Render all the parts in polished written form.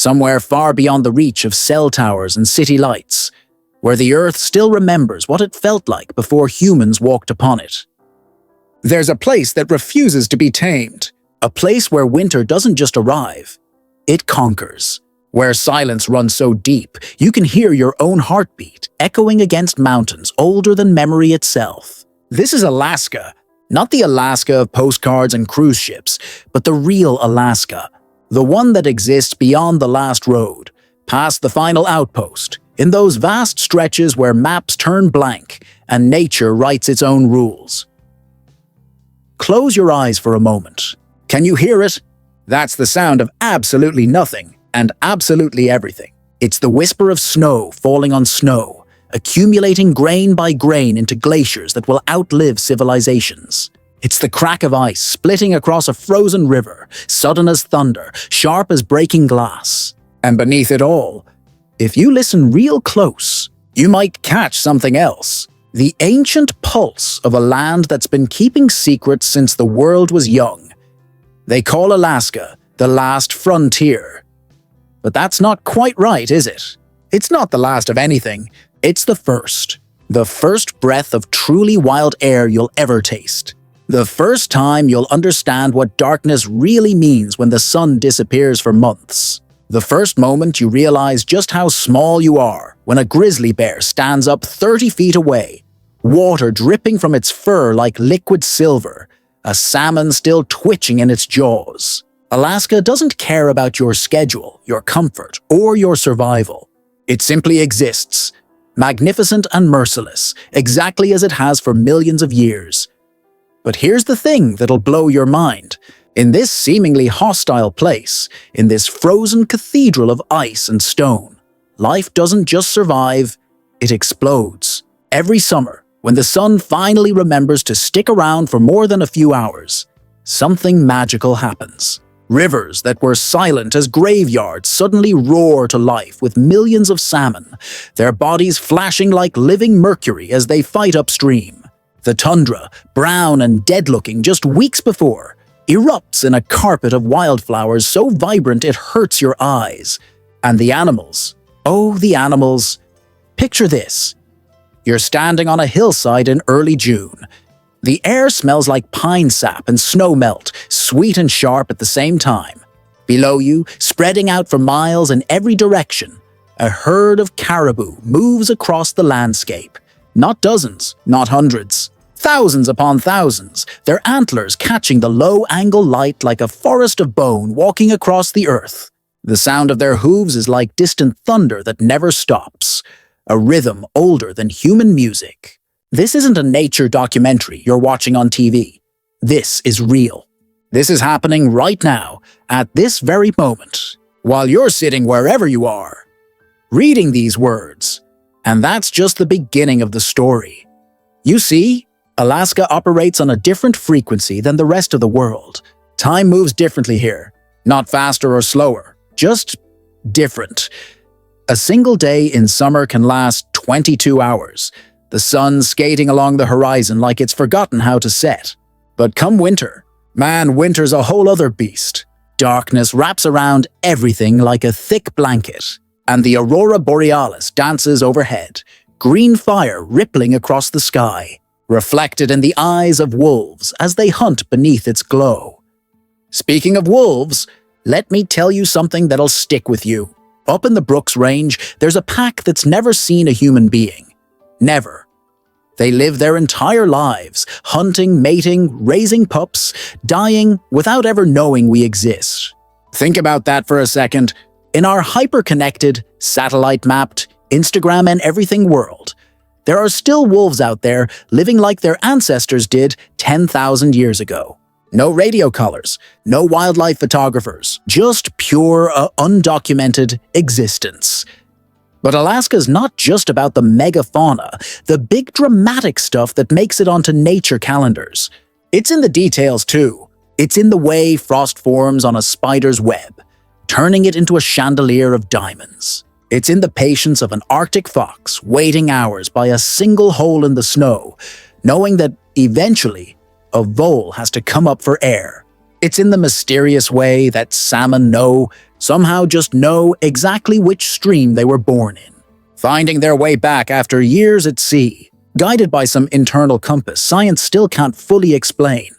somewhere far beyond the reach of cell towers and city lights, where the Earth still remembers what it felt like before humans walked upon it. There's a place that refuses to be tamed, a place where winter doesn't just arrive, it conquers, where silence runs so deep you can hear your own heartbeat echoing against mountains older than memory itself. This is Alaska, not the Alaska of postcards and cruise ships, but the real Alaska, the one that exists beyond the last road, past the final outpost, in those vast stretches where maps turn blank and nature writes its own rules. Close your eyes for a moment. Can you hear it? That's the sound of absolutely nothing and absolutely everything. It's the whisper of snow falling on snow, accumulating grain by grain into glaciers that will outlive civilizations. It's the crack of ice splitting across a frozen river, sudden as thunder, sharp as breaking glass. And beneath it all, if you listen real close, you might catch something else. The ancient pulse of a land that's been keeping secrets since the world was young. They call Alaska the last frontier. But that's not quite right, is it? It's not the last of anything. It's the first breath of truly wild air you'll ever taste. The first time you'll understand what darkness really means when the sun disappears for months. The first moment you realize just how small you are when a grizzly bear stands up 30 feet away, water dripping from its fur like liquid silver, a salmon still twitching in its jaws. Alaska doesn't care about your schedule, your comfort, or your survival. It simply exists, magnificent and merciless, exactly as it has for millions of years. But here's the thing that'll blow your mind. In this seemingly hostile place, in this frozen cathedral of ice and stone, life doesn't just survive, it explodes. Every summer, when the sun finally remembers to stick around for more than a few hours, something magical happens. Rivers that were silent as graveyards suddenly roar to life with millions of salmon, their bodies flashing like living mercury as they fight upstream. The tundra, brown and dead-looking just weeks before, erupts in a carpet of wildflowers so vibrant it hurts your eyes. And the animals, oh, the animals. Picture this. You're standing on a hillside in early June. The air smells like pine sap and snow melt, sweet and sharp at the same time. Below you, spreading out for miles in every direction, a herd of caribou moves across the landscape. Not dozens, not hundreds. Thousands upon thousands, their antlers catching the low-angle light like a forest of bone walking across the earth. The sound of their hooves is like distant thunder that never stops, a rhythm older than human music. This isn't a nature documentary you're watching on TV. This is real. This is happening right now, at this very moment, while you're sitting wherever you are, reading these words. And that's just the beginning of the story. You see, Alaska operates on a different frequency than the rest of the world. Time moves differently here, not faster or slower, just different. A single day in summer can last 22 hours, the sun skating along the horizon like it's forgotten how to set. But come winter, man, winter's a whole other beast. Darkness wraps around everything like a thick blanket, and the aurora borealis dances overhead, green fire rippling across the sky, reflected in the eyes of wolves as they hunt beneath its glow. Speaking of wolves, let me tell you something that'll stick with you. Up in the Brooks Range, there's a pack that's never seen a human being. Never. They live their entire lives, hunting, mating, raising pups, dying without ever knowing we exist. Think about that for a second. In our hyper-connected, satellite-mapped, Instagram and everything world, there are still wolves out there living like their ancestors did 10,000 years ago. No radio collars, no wildlife photographers, just pure, undocumented existence. But Alaska's not just about the megafauna, the big dramatic stuff that makes it onto nature calendars. It's in the details too. It's in the way frost forms on a spider's web, turning it into a chandelier of diamonds. It's in the patience of an Arctic fox waiting hours by a single hole in the snow, knowing that eventually a vole has to come up for air. It's in the mysterious way that salmon somehow just know exactly which stream they were born in, finding their way back after years at sea, guided by some internal compass science still can't fully explain.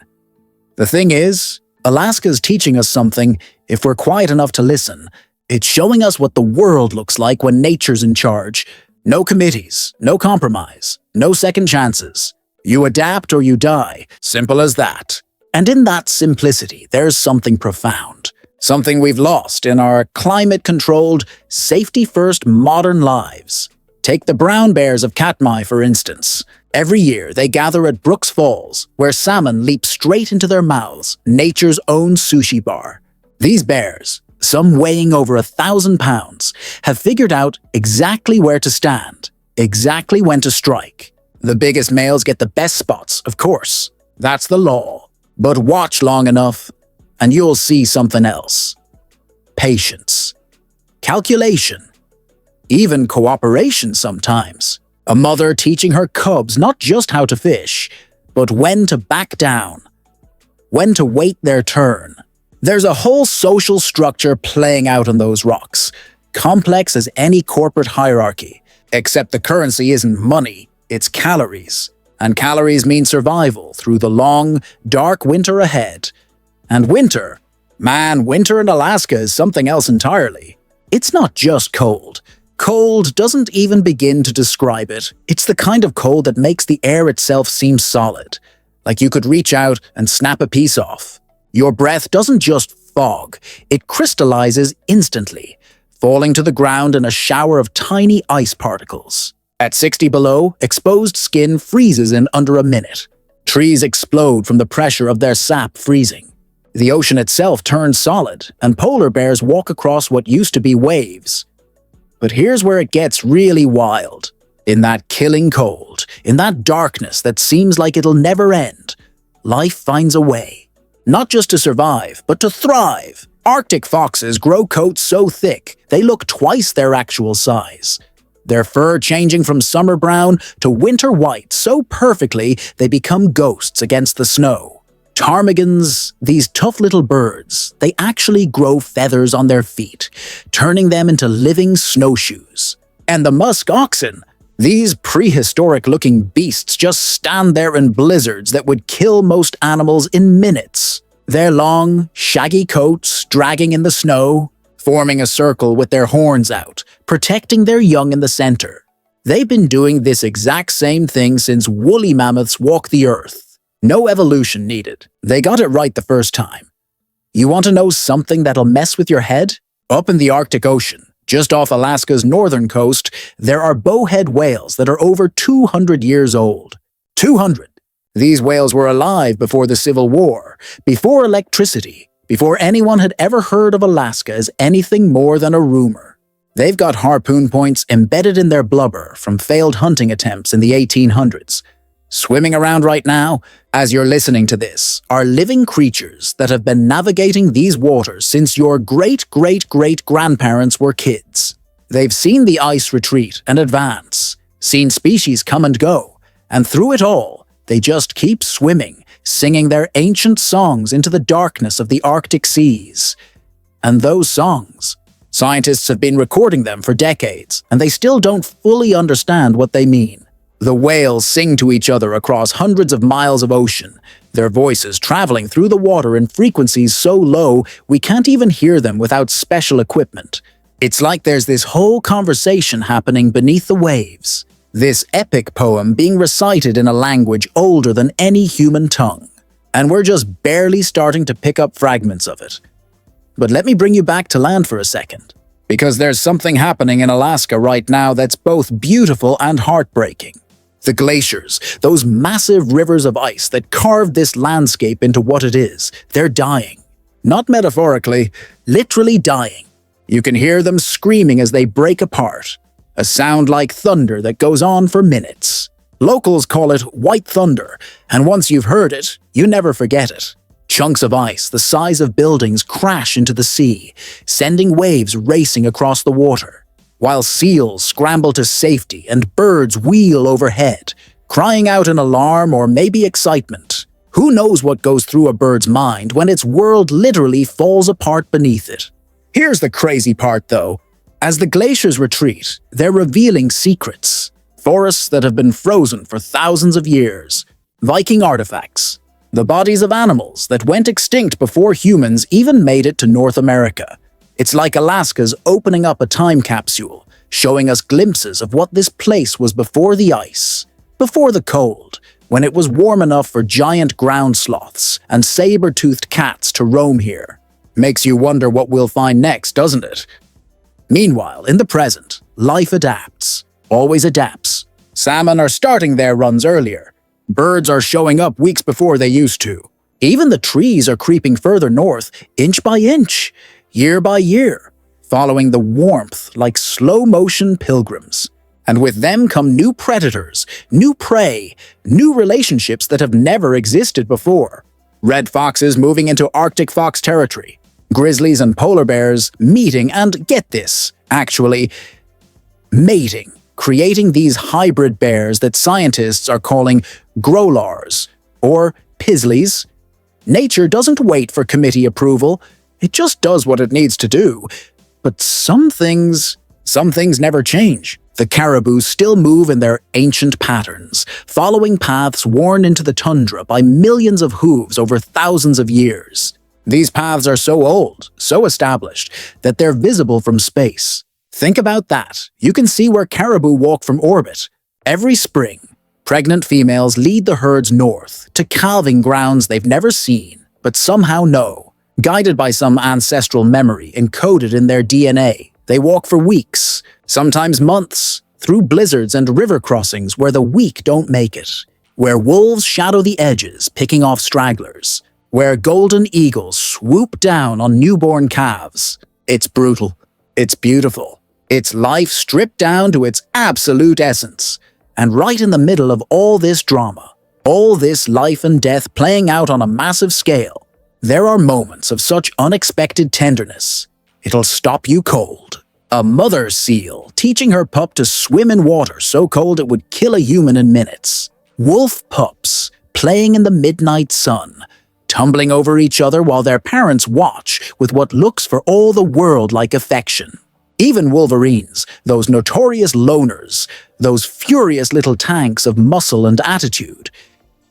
The thing is, Alaska's teaching us something if we're quiet enough to listen. It's showing us what the world looks like when nature's in charge. No committees, no compromise, no second chances. You adapt or you die, simple as that. And in that simplicity, there's something profound. Something we've lost in our climate-controlled, safety-first modern lives. Take the brown bears of Katmai, for instance. Every year, they gather at Brooks Falls, where salmon leap straight into their mouths, nature's own sushi bar. These bears, some weighing over 1,000 pounds, have figured out exactly where to stand, exactly when to strike. The biggest males get the best spots, of course. That's the law. But watch long enough, and you'll see something else. Patience. Calculation. Even cooperation sometimes. A mother teaching her cubs not just how to fish, but when to back down. When to wait their turn. There's a whole social structure playing out on those rocks, complex as any corporate hierarchy, except the currency isn't money, it's calories. And calories mean survival through the long, dark winter ahead. And winter, man, winter in Alaska is something else entirely. It's not just cold. Cold doesn't even begin to describe it. It's the kind of cold that makes the air itself seem solid, like you could reach out and snap a piece off. Your breath doesn't just fog, it crystallizes instantly, falling to the ground in a shower of tiny ice particles. At 60 below, exposed skin freezes in under a minute. Trees explode from the pressure of their sap freezing. The ocean itself turns solid, and polar bears walk across what used to be waves. But here's where it gets really wild. In that killing cold, in that darkness that seems like it'll never end, life finds a way. Not just to survive, but to thrive. Arctic foxes grow coats so thick, they look twice their actual size. Their fur changing from summer brown to winter white so perfectly they become ghosts against the snow. Ptarmigans, these tough little birds, they actually grow feathers on their feet, turning them into living snowshoes. And the musk oxen, these prehistoric-looking beasts just stand there in blizzards that would kill most animals in minutes. Their long, shaggy coats dragging in the snow, forming a circle with their horns out, protecting their young in the center. They've been doing this exact same thing since woolly mammoths walked the earth. No evolution needed. They got it right the first time. You want to know something that'll mess with your head? Up in the Arctic Ocean, just off Alaska's northern coast, there are bowhead whales that are over 200 years old. 200! These whales were alive before the Civil War, before electricity, before anyone had ever heard of Alaska as anything more than a rumor. They've got harpoon points embedded in their blubber from failed hunting attempts in the 1800s. Swimming around right now, as you're listening to this, are living creatures that have been navigating these waters since your great-great-great-grandparents were kids. They've seen the ice retreat and advance, seen species come and go, and through it all, they just keep swimming, singing their ancient songs into the darkness of the Arctic seas. And those songs, scientists have been recording them for decades, and they still don't fully understand what they mean. The whales sing to each other across hundreds of miles of ocean, their voices traveling through the water in frequencies so low we can't even hear them without special equipment. It's like there's this whole conversation happening beneath the waves. This epic poem being recited in a language older than any human tongue. And we're just barely starting to pick up fragments of it. But let me bring you back to land for a second. Because there's something happening in Alaska right now that's both beautiful and heartbreaking. The glaciers, those massive rivers of ice that carved this landscape into what it is, they're dying. Not metaphorically, literally dying. You can hear them screaming as they break apart. A sound like thunder that goes on for minutes. Locals call it white thunder, and once you've heard it, you never forget it. Chunks of ice the size of buildings crash into the sea, sending waves racing across the water, while seals scramble to safety and birds wheel overhead, crying out in alarm or maybe excitement. Who knows what goes through a bird's mind when its world literally falls apart beneath it? Here's the crazy part, though. As the glaciers retreat, they're revealing secrets. Forests that have been frozen for thousands of years. Viking artifacts. The bodies of animals that went extinct before humans even made it to North America. It's like Alaska's opening up a time capsule, showing us glimpses of what this place was before the ice, before the cold, when it was warm enough for giant ground sloths and saber-toothed cats to roam here. Makes you wonder what we'll find next, doesn't it? Meanwhile, in the present, life adapts, always adapts. Salmon are starting their runs earlier. Birds are showing up weeks before they used to. Even the trees are creeping further north, inch by inch, year by year, following the warmth like slow-motion pilgrims. And with them come new predators, new prey, new relationships that have never existed before. Red foxes moving into Arctic fox territory. Grizzlies and polar bears meeting and, get this, actually, mating, creating these hybrid bears that scientists are calling growlars or pizzlies. Nature doesn't wait for committee approval, it just does what it needs to do. But some things never change. The caribou still move in their ancient patterns, following paths worn into the tundra by millions of hooves over thousands of years. These paths are so old, so established, that they're visible from space. Think about that. You can see where caribou walk from orbit. Every spring, pregnant females lead the herds north to calving grounds they've never seen, but somehow know. Guided by some ancestral memory encoded in their DNA, they walk for weeks, sometimes months, through blizzards and river crossings where the weak don't make it, where wolves shadow the edges, picking off stragglers, where golden eagles swoop down on newborn calves. It's brutal. It's beautiful. It's life stripped down to its absolute essence. And right in the middle of all this drama, all this life and death playing out on a massive scale, there are moments of such unexpected tenderness. It'll stop you cold. A mother seal teaching her pup to swim in water so cold it would kill a human in minutes. Wolf pups playing in the midnight sun, tumbling over each other while their parents watch with what looks for all the world like affection. Even wolverines, those notorious loners, those furious little tanks of muscle and attitude,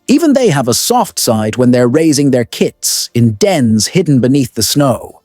even they have a soft side when they're raising their kits in dens hidden beneath the snow.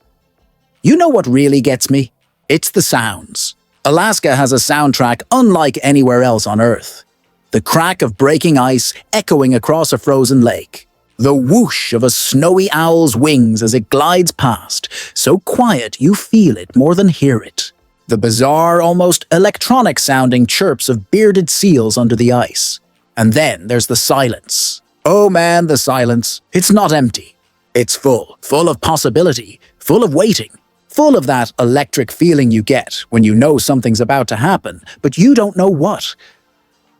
You know what really gets me? It's the sounds. Alaska has a soundtrack unlike anywhere else on Earth. The crack of breaking ice echoing across a frozen lake. The whoosh of a snowy owl's wings as it glides past, so quiet you feel it more than hear it. The bizarre, almost electronic-sounding chirps of bearded seals under the ice. And then there's the silence. Oh man, the silence. It's not empty. It's full of possibility, full of waiting, full of that electric feeling you get when you know something's about to happen, but you don't know what.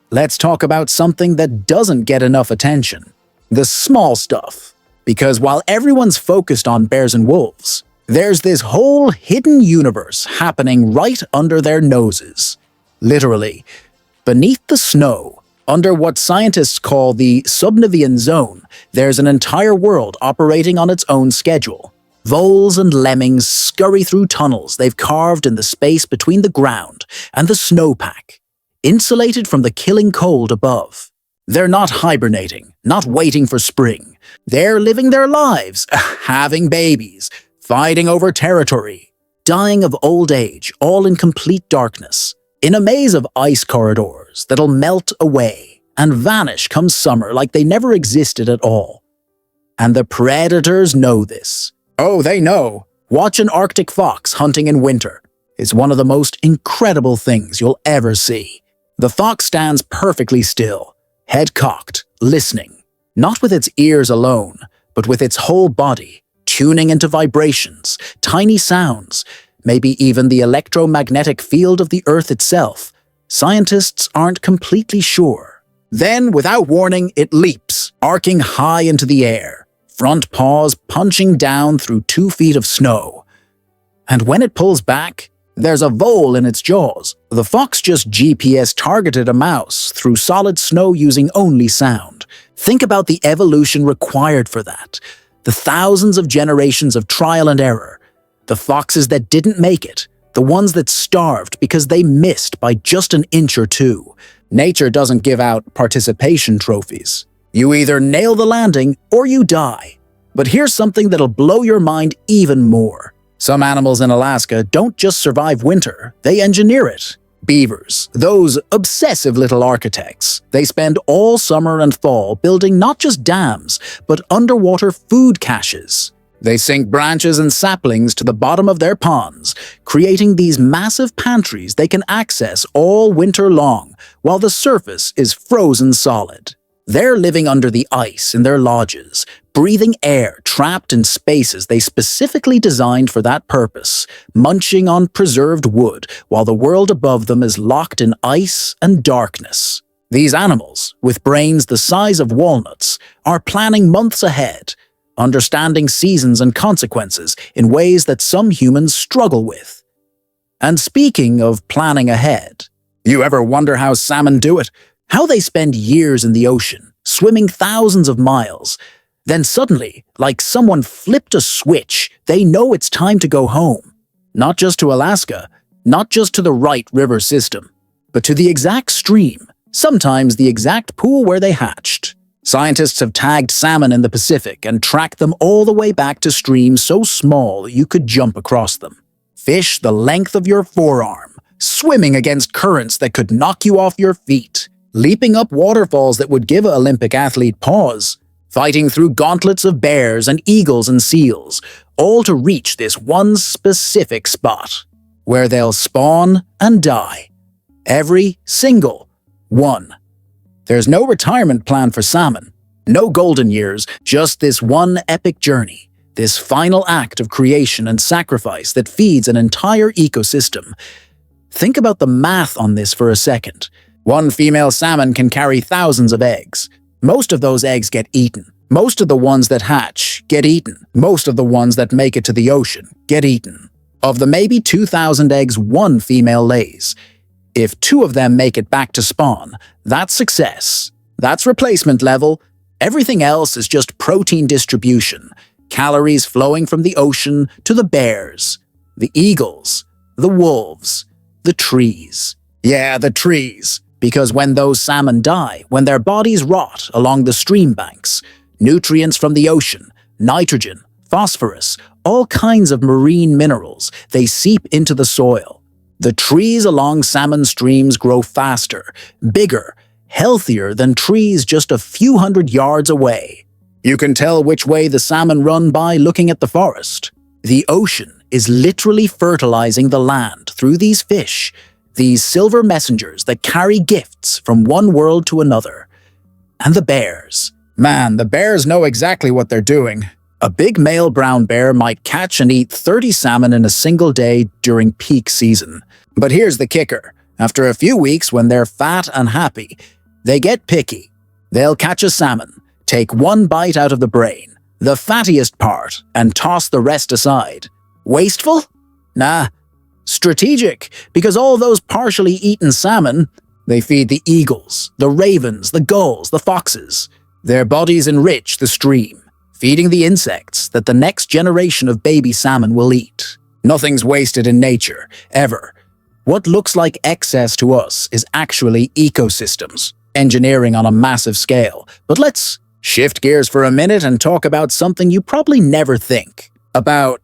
Let's talk about something that doesn't get enough attention. The small stuff. Because while everyone's focused on bears and wolves, there's this whole hidden universe happening right under their noses. Literally, beneath the snow, under what scientists call the subnivean zone, there's an entire world operating on its own schedule. Voles and lemmings scurry through tunnels they've carved in the space between the ground and the snowpack, insulated from the killing cold above. They're not hibernating, not waiting for spring. They're living their lives, having babies, fighting over territory, dying of old age, all in complete darkness, in a maze of ice corridors that'll melt away and vanish come summer like they never existed at all. And the predators know this. Oh, they know. Watch an Arctic fox hunting in winter is one of the most incredible things you'll ever see. The fox stands perfectly still, head cocked, listening, not with its ears alone, but with its whole body, tuning into vibrations, tiny sounds, maybe even the electromagnetic field of the Earth itself. Scientists aren't completely sure. Then, without warning, it leaps, arcing high into the air, front paws punching down through 2 feet of snow. And when it pulls back, There's a vole in its jaws. The fox just GPS targeted a mouse through solid snow using only sound. Think about the evolution required for that. The thousands of generations of trial and error. The foxes that didn't make it. The ones that starved because they missed by just an inch or two. Nature doesn't give out participation trophies. You either nail the landing or you die. But here's something that'll blow your mind even more. Some animals in Alaska don't just survive winter, they engineer it. Beavers, those obsessive little architects, they spend all summer and fall building not just dams, but underwater food caches. They sink branches and saplings to the bottom of their ponds, creating these massive pantries they can access all winter long, while the surface is frozen solid. They're living under the ice in their lodges, breathing air trapped in spaces they specifically designed for that purpose, munching on preserved wood while the world above them is locked in ice and darkness. These animals, with brains the size of walnuts, are planning months ahead, understanding seasons and consequences in ways that some humans struggle with. And speaking of planning ahead, you ever wonder how salmon do it? How they spend years in the ocean, swimming thousands of miles. Then suddenly, like someone flipped a switch, they know it's time to go home. Not just to Alaska, not just to the Wright River system, but to the exact stream, sometimes the exact pool where they hatched. Scientists have tagged salmon in the Pacific and tracked them all the way back to streams so small you could jump across them. Fish the length of your forearm, swimming against currents that could knock you off your feet, leaping up waterfalls that would give an Olympic athlete pause, fighting through gauntlets of bears and eagles and seals, all to reach this one specific spot, where they'll spawn and die. Every single one. There's no retirement plan for salmon, no golden years, just this one epic journey, this final act of creation and sacrifice that feeds an entire ecosystem. Think about the math on this for a second. One female salmon can carry thousands of eggs. Most of those eggs get eaten. Most of the ones that hatch get eaten. Most of the ones that make it to the ocean get eaten. Of the maybe 2,000 eggs one female lays, if 2 of them make it back to spawn, that's success. That's replacement level. Everything else is just protein distribution, calories flowing from the ocean to the bears, the eagles, the wolves, the trees. Yeah, the trees. Because when those salmon die, when their bodies rot along the stream banks, nutrients from the ocean, nitrogen, phosphorus, all kinds of marine minerals, they seep into the soil. The trees along salmon streams grow faster, bigger, healthier than trees just a few hundred yards away. You can tell which way the salmon run by looking at the forest. The ocean is literally fertilizing the land through these fish, these silver messengers that carry gifts from one world to another. And the bears. Man, the bears know exactly what they're doing. A big male brown bear might catch and eat 30 salmon in a single day during peak season. But here's the kicker. After a few weeks, when they're fat and happy, they get picky. They'll catch a salmon, take one bite out of the brain, the fattiest part, and toss the rest aside. Wasteful? Nah. Strategic, because all those partially eaten salmon, they feed the eagles, the ravens, the gulls, the foxes. Their bodies enrich the stream, feeding the insects that the next generation of baby salmon will eat. Nothing's wasted in nature, ever. What looks like excess to us is actually ecosystems, engineering on a massive scale. But let's shift gears for a minute and talk about something you probably never think about: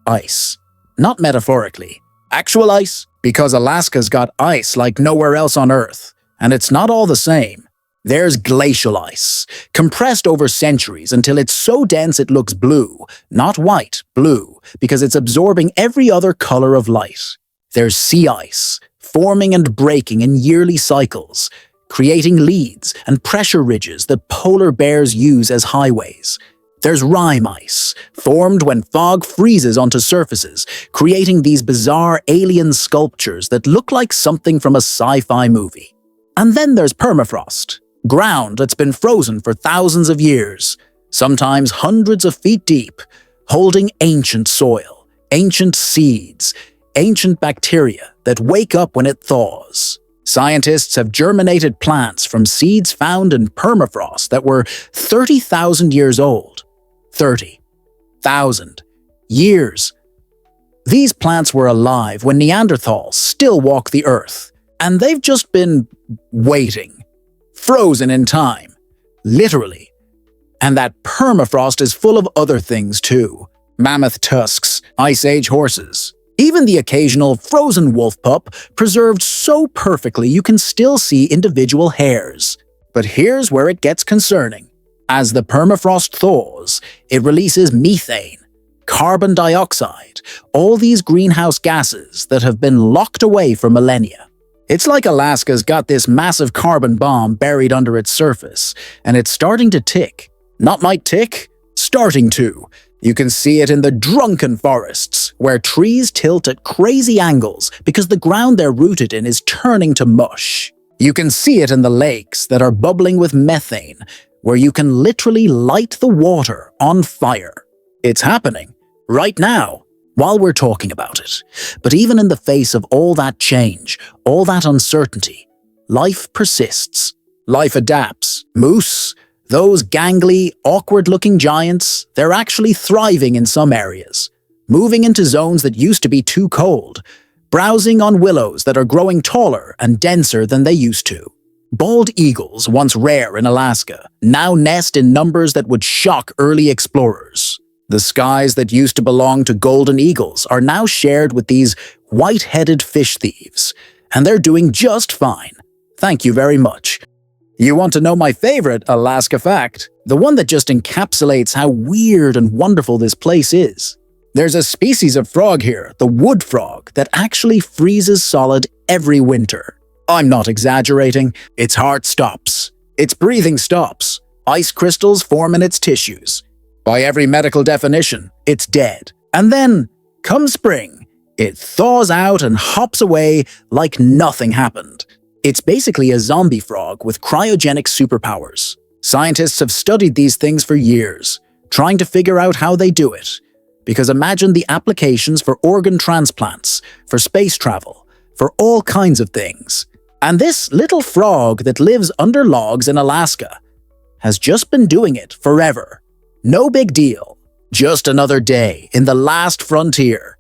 ice. Not metaphorically. Actual ice, because Alaska's got ice like nowhere else on Earth, and it's not all the same. There's glacial ice, compressed over centuries until it's so dense it looks blue, not white, blue, because it's absorbing every other color of light. There's sea ice, forming and breaking in yearly cycles, creating leads and pressure ridges that polar bears use as highways. There's rime ice, formed when fog freezes onto surfaces, creating these bizarre alien sculptures that look like something from a sci-fi movie. And then there's permafrost, ground that's been frozen for thousands of years, sometimes hundreds of feet deep, holding ancient soil, ancient seeds, ancient bacteria that wake up when it thaws. Scientists have germinated plants from seeds found in permafrost that were 30,000 years old. 30,000 years. These plants were alive when Neanderthals still walked the earth, and they've just been waiting, frozen in time, literally. And that permafrost is full of other things too. Mammoth tusks, Ice Age horses, even the occasional frozen wolf pup preserved so perfectly you can still see individual hairs. But here's where it gets concerning. As the permafrost thaws, it releases methane, carbon dioxide, all these greenhouse gases that have been locked away for millennia. It's like Alaska's got this massive carbon bomb buried under its surface, and it's starting to tick. Not might tick, starting to. You can see it in the drunken forests, where trees tilt at crazy angles because the ground they're rooted in is turning to mush. You can see it in the lakes that are bubbling with methane, where you can literally light the water on fire. It's happening, right now, while we're talking about it. But even in the face of all that change, all that uncertainty, life persists. Life adapts. Moose, those gangly, awkward-looking giants, they're actually thriving in some areas, moving into zones that used to be too cold, browsing on willows that are growing taller and denser than they used to. Bald eagles, once rare in Alaska, now nest in numbers that would shock early explorers. The skies that used to belong to golden eagles are now shared with these white-headed fish thieves, and they're doing just fine. Thank you very much. You want to know my favorite Alaska fact? The one that just encapsulates how weird and wonderful this place is. There's a species of frog here, the wood frog, that actually freezes solid every winter. I'm not exaggerating. Its heart stops. Its breathing stops. Ice crystals form in its tissues. By every medical definition, it's dead. And then, come spring, it thaws out and hops away like nothing happened. It's basically a zombie frog with cryogenic superpowers. Scientists have studied these things for years, trying to figure out how they do it. Because imagine the applications for organ transplants, for space travel, for all kinds of things. And this little frog that lives under logs in Alaska has just been doing it forever. No big deal. Just another day in the last frontier.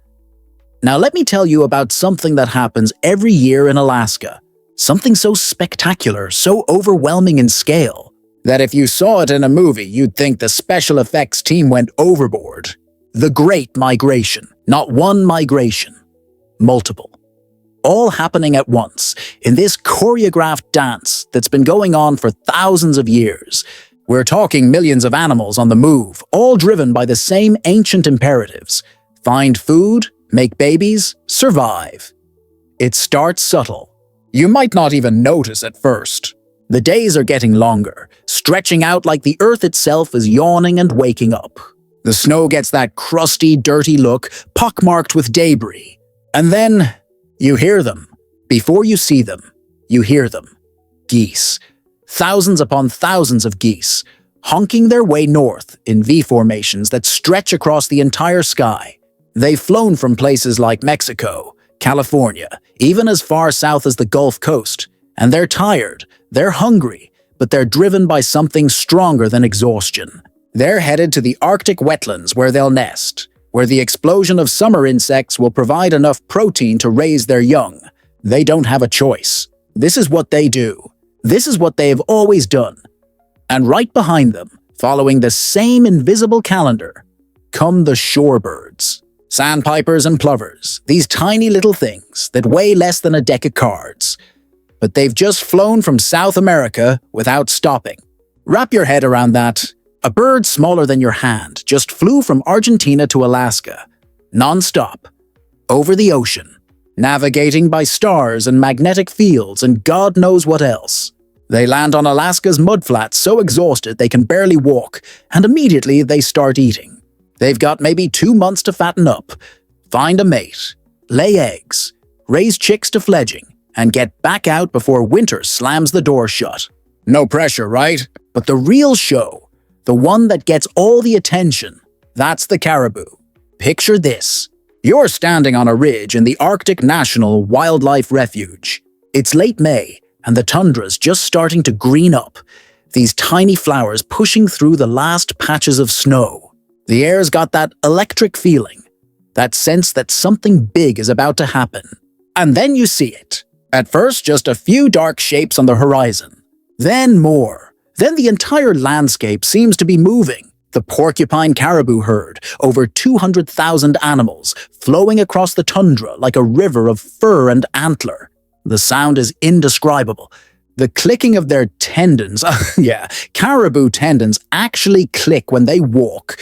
Now let me tell you about something that happens every year in Alaska. Something so spectacular, so overwhelming in scale, that if you saw it in a movie, you'd think the special effects team went overboard. The Great Migration. Not one migration. Multiple. All happening at once, in this choreographed dance that's been going on for thousands of years. We're talking millions of animals on the move, all driven by the same ancient imperatives. Find food, make babies, survive. It starts subtle. You might not even notice at first. The days are getting longer, stretching out like the earth itself is yawning and waking up. The snow gets that crusty, dirty look, pockmarked with debris. And then, you hear them. Before you see them, you hear them. Geese. Thousands upon thousands of geese, honking their way north in V formations that stretch across the entire sky. They've flown from places like Mexico, California, even as far south as the Gulf Coast, and they're tired, they're hungry, but they're driven by something stronger than exhaustion. They're headed to the Arctic wetlands where they'll nest, where the explosion of summer insects will provide enough protein to raise their young. They don't have a choice. This is what they do. This is what they have always done. And right behind them, following the same invisible calendar, come the shorebirds. Sandpipers and plovers, these tiny little things that weigh less than a deck of cards. But they've just flown from South America without stopping. Wrap your head around that. A bird smaller than your hand just flew from Argentina to Alaska, non-stop, over the ocean, navigating by stars and magnetic fields and God knows what else. They land on Alaska's mudflats so exhausted they can barely walk, and immediately they start eating. They've got maybe 2 months to fatten up, find a mate, lay eggs, raise chicks to fledging, and get back out before winter slams the door shut. No pressure, right? But the real show, the one that gets all the attention, that's the caribou. Picture this. You're standing on a ridge in the Arctic National Wildlife Refuge. It's late May, and the tundra's just starting to green up, these tiny flowers pushing through the last patches of snow. The air's got that electric feeling, that sense that something big is about to happen. And then you see it. At first, just a few dark shapes on the horizon. Then more. Then the entire landscape seems to be moving. The porcupine caribou herd, over 200,000 animals, flowing across the tundra like a river of fur and antler. The sound is indescribable. The clicking of their tendons, caribou tendons actually click when they walk.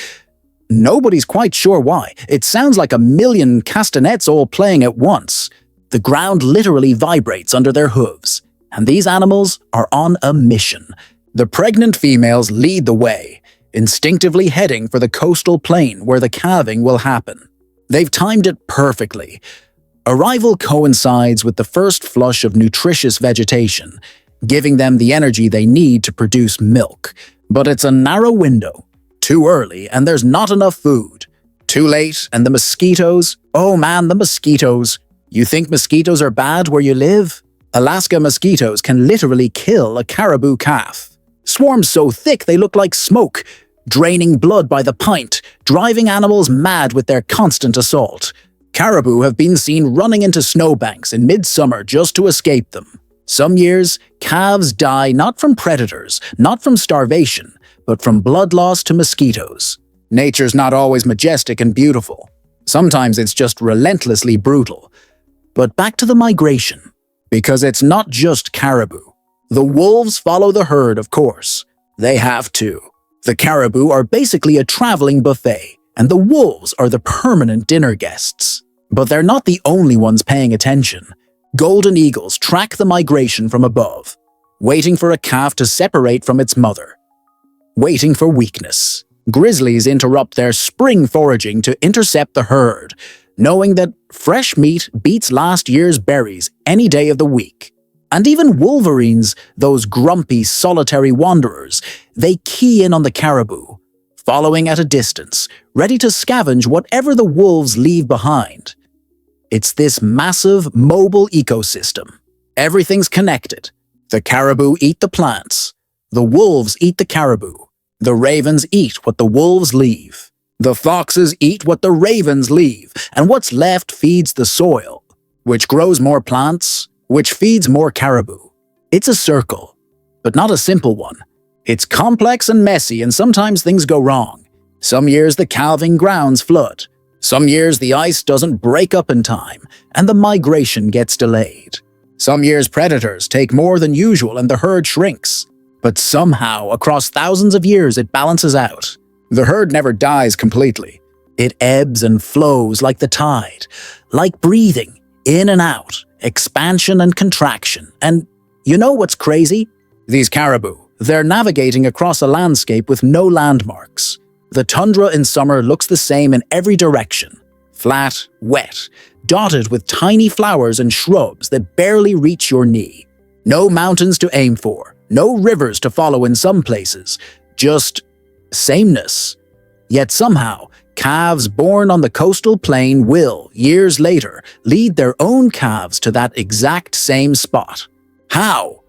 Nobody's quite sure why. It sounds like a million castanets all playing at once. The ground literally vibrates under their hooves, and these animals are on a mission. The pregnant females lead the way, instinctively heading for the coastal plain where the calving will happen. They've timed it perfectly. Arrival coincides with the first flush of nutritious vegetation, giving them the energy they need to produce milk. But it's a narrow window. Too early, and there's not enough food. Too late, and the mosquitoes, oh man, the mosquitoes. You think mosquitoes are bad where you live? Alaska mosquitoes can literally kill a caribou calf. Swarms so thick they look like smoke, draining blood by the pint, driving animals mad with their constant assault. Caribou have been seen running into snowbanks in midsummer just to escape them. Some years, calves die not from predators, not from starvation, but from blood loss to mosquitoes. Nature's not always majestic and beautiful. Sometimes it's just relentlessly brutal. But back to the migration, because it's not just caribou. The wolves follow the herd, of course. They have to. The caribou are basically a traveling buffet, and the wolves are the permanent dinner guests. But they're not the only ones paying attention. Golden eagles track the migration from above, waiting for a calf to separate from its mother. Waiting for weakness. Grizzlies interrupt their spring foraging to intercept the herd, knowing that fresh meat beats last year's berries any day of the week. And even wolverines, those grumpy, solitary wanderers, they key in on the caribou, following at a distance, ready to scavenge whatever the wolves leave behind. It's this massive, mobile ecosystem. Everything's connected. The caribou eat the plants. The wolves eat the caribou. The ravens eat what the wolves leave. The foxes eat what the ravens leave, and what's left feeds the soil, which grows more plants, which feeds more caribou. It's a circle, but not a simple one. It's complex and messy, and sometimes things go wrong. Some years the calving grounds flood. Some years the ice doesn't break up in time, and the migration gets delayed. Some years predators take more than usual and the herd shrinks. But somehow, across thousands of years, it balances out. The herd never dies completely. It ebbs and flows like the tide, like breathing, in and out, expansion and contraction. And you know what's crazy? These caribou, they're navigating across a landscape with no landmarks. The tundra in summer looks the same in every direction. Flat, wet, dotted with tiny flowers and shrubs that barely reach your knee. No mountains to aim for, no rivers to follow in some places, just sameness. Yet somehow, calves born on the coastal plain will, years later, lead their own calves to that exact same spot. How?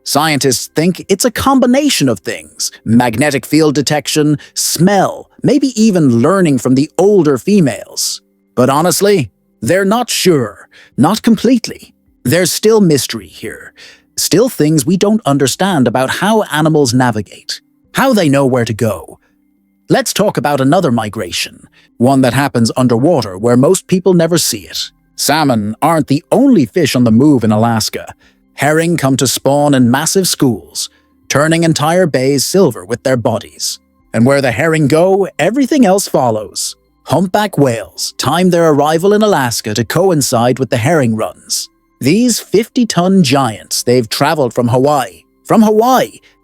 Scientists think it's a combination of things: magnetic field detection, smell, maybe even learning from the older females. But honestly, they're not sure, not completely. There's still mystery here, still things we don't understand about how animals navigate, how they know where to go. Let's talk about another migration, one that happens underwater where most people never see it. Salmon aren't the only fish on the move in Alaska. Herring come to spawn in massive schools, turning entire bays silver with their bodies. And where the herring go, everything else follows. Humpback whales time their arrival in Alaska to coincide with the herring runs. These 50-ton giants, they've traveled from Hawaii,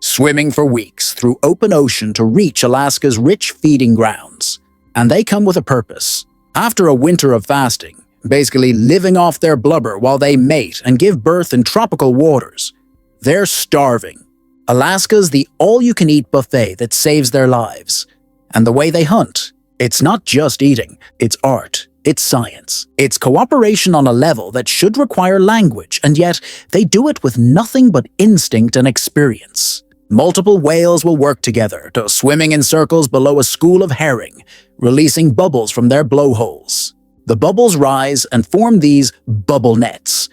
swimming for weeks through open ocean to reach Alaska's rich feeding grounds. And they come with a purpose. After a winter of fasting, basically living off their blubber while they mate and give birth in tropical waters, they're starving. Alaska's the all-you-can-eat buffet that saves their lives. And the way they hunt, it's not just eating, it's art. It's science. It's cooperation on a level that should require language, and yet they do it with nothing but instinct and experience. Multiple whales will work together, swimming in circles below a school of herring, releasing bubbles from their blowholes. The bubbles rise and form these bubble nets,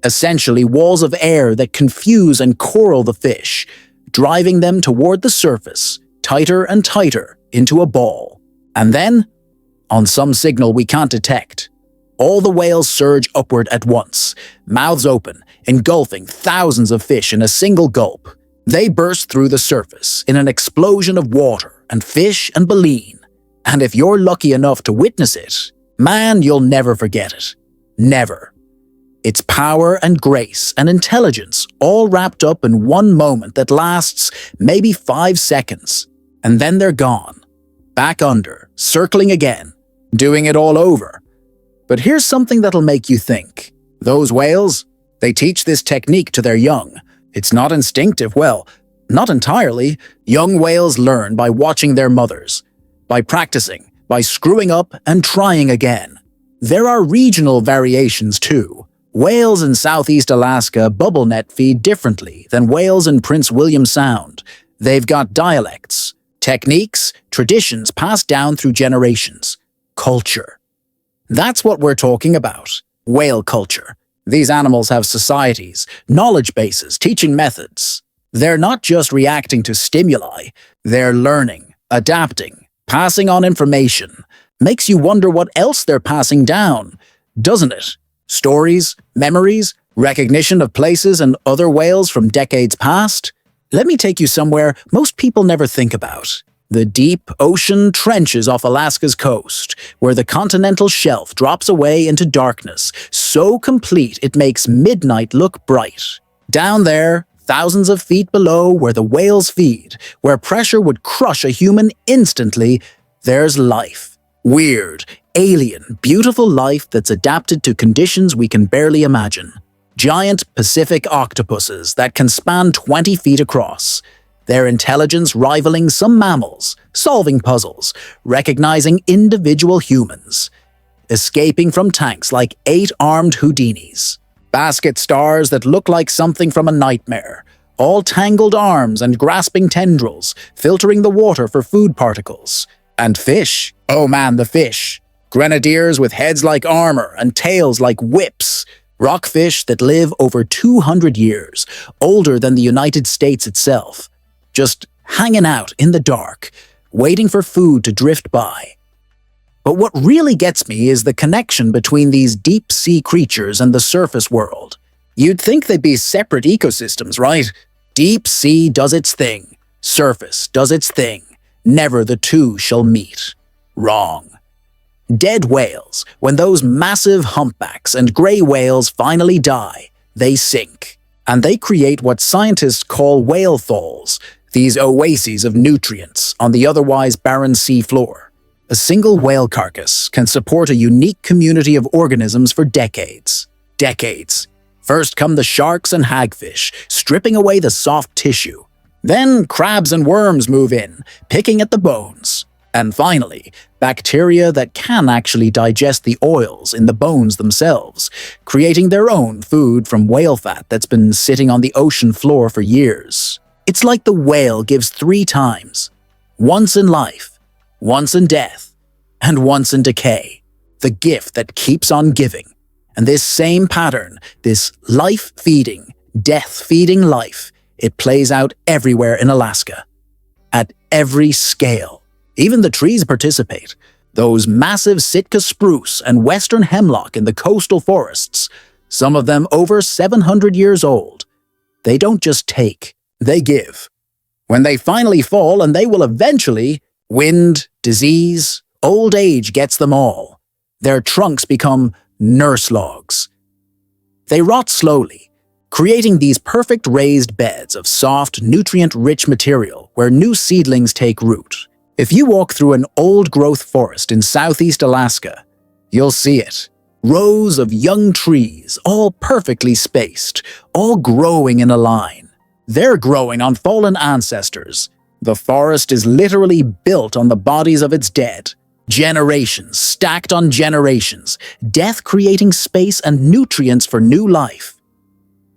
essentially walls of air that confuse and coral the fish, driving them toward the surface, tighter and tighter, into a ball. And then, on some signal we can't detect, all the whales surge upward at once, mouths open, engulfing thousands of fish in a single gulp. They burst through the surface in an explosion of water and fish and baleen. And if you're lucky enough to witness it, man, you'll never forget it. Never. It's power and grace and intelligence all wrapped up in one moment that lasts maybe 5 seconds. And then they're gone. Back under, circling again, doing it all over. But here's something that'll make you think. Those whales, they teach this technique to their young. It's not instinctive, well, not entirely. Young whales learn by watching their mothers, by practicing, by screwing up and trying again. There are regional variations too. Whales in Southeast Alaska bubble net feed differently than whales in Prince William Sound. They've got dialects, techniques, traditions passed down through generations. Culture. That's what we're talking about. Whale culture. These animals have societies, knowledge bases, teaching methods. They're not just reacting to stimuli, they're learning, adapting, passing on information. Makes you wonder what else they're passing down, doesn't it? Stories, memories, recognition of places and other whales from decades past? Let me take you somewhere most people never think about. The deep ocean trenches off Alaska's coast, where the continental shelf drops away into darkness, so complete it makes midnight look bright. Down there, thousands of feet below where the whales feed, where pressure would crush a human instantly, there's life. Weird, alien, beautiful life that's adapted to conditions we can barely imagine. Giant Pacific octopuses that can span 20 feet across. Their intelligence rivaling some mammals, solving puzzles, recognizing individual humans, escaping from tanks like 8-armed Houdinis, basket stars that look like something from a nightmare, all tangled arms and grasping tendrils, filtering the water for food particles. And fish, oh man, the fish. Grenadiers with heads like armor and tails like whips. Rockfish that live over 200 years, older than the United States itself. Just hanging out in the dark, waiting for food to drift by. But what really gets me is the connection between these deep-sea creatures and the surface world. You'd think they'd be separate ecosystems, right? Deep sea does its thing, surface does its thing, never the two shall meet. Wrong. Dead whales, when those massive humpbacks and gray whales finally die, they sink. And they create what scientists call whale falls, these oases of nutrients on the otherwise barren sea floor. A single whale carcass can support a unique community of organisms for decades. Decades. First come the sharks and hagfish, stripping away the soft tissue. Then crabs and worms move in, picking at the bones. And finally, bacteria that can actually digest the oils in the bones themselves, creating their own food from whale fat that's been sitting on the ocean floor for years. It's like the whale gives 3 times. Once in life, once in death, and once in decay. The gift that keeps on giving. And this same pattern, this life-feeding, death-feeding life, it plays out everywhere in Alaska. At every scale. Even the trees participate. Those massive Sitka spruce and western hemlock in the coastal forests, some of them over 700 years old. They don't just take, they give. When they finally fall, and they will eventually, wind, disease, old age gets them all. Their trunks become nurse logs. They rot slowly, creating these perfect raised beds of soft, nutrient-rich material where new seedlings take root. If you walk through an old-growth forest in southeast Alaska, you'll see it. Rows of young trees, all perfectly spaced, all growing in a line. They're growing on fallen ancestors. The forest is literally built on the bodies of its dead. Generations stacked on generations, death creating space and nutrients for new life.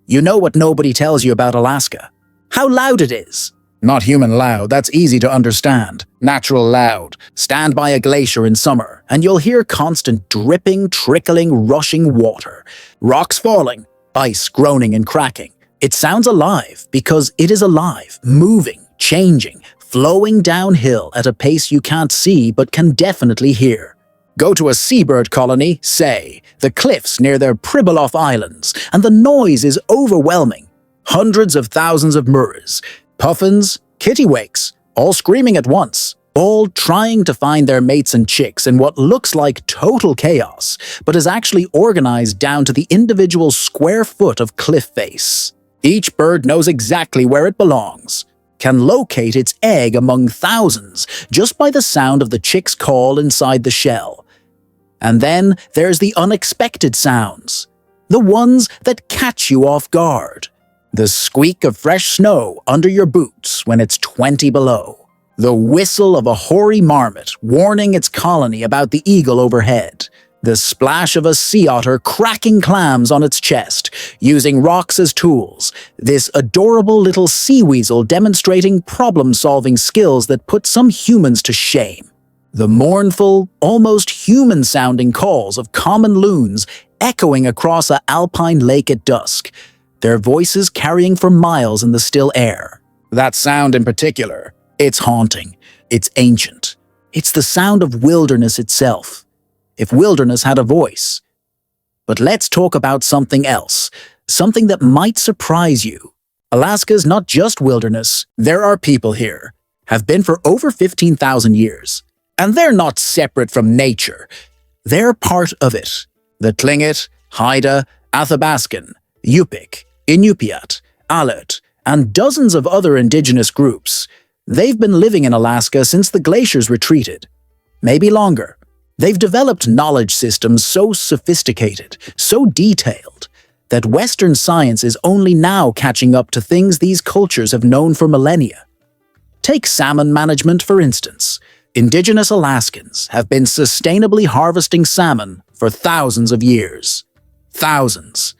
You know what nobody tells you about Alaska? How loud it is. Not human loud, that's easy to understand. Natural loud. Stand by a glacier in summer, and you'll hear constant dripping, trickling, rushing water. Rocks falling, ice groaning and cracking. It sounds alive because it is alive, moving, changing, flowing downhill at a pace you can't see but can definitely hear. Go to a seabird colony, say, the cliffs near their Pribilof Islands, and the noise is overwhelming. Hundreds of thousands of murres, puffins, kittiwakes, all screaming at once, all trying to find their mates and chicks in what looks like total chaos, but is actually organized down to the individual square foot of cliff face. Each bird knows exactly where it belongs, can locate its egg among thousands just by the sound of the chick's call inside the shell. And then there's the unexpected sounds, the ones that catch you off guard. The squeak of fresh snow under your boots when it's 20 below. The whistle of a hoary marmot warning its colony about the eagle overhead. The splash of a sea otter cracking clams on its chest, using rocks as tools. This adorable little sea weasel demonstrating problem-solving skills that put some humans to shame. The mournful, almost human-sounding calls of common loons echoing across an alpine lake at dusk, their voices carrying for miles in the still air. That sound in particular, it's haunting, it's ancient. It's the sound of wilderness itself, if wilderness had a voice. But let's talk about something else, something that might surprise you. Alaska's not just wilderness, there are people here, have been for over 15,000 years. And they're not separate from nature. They're part of it. The Tlingit, Haida, Athabaskan, Yupik, Inupiat, Aleut, and dozens of other indigenous groups. They've been living in Alaska since the glaciers retreated. Maybe longer. They've developed knowledge systems so sophisticated, so detailed, that Western science is only now catching up to things these cultures have known for millennia. Take salmon management, for instance. Indigenous Alaskans have been sustainably harvesting salmon for thousands of years. Thousands.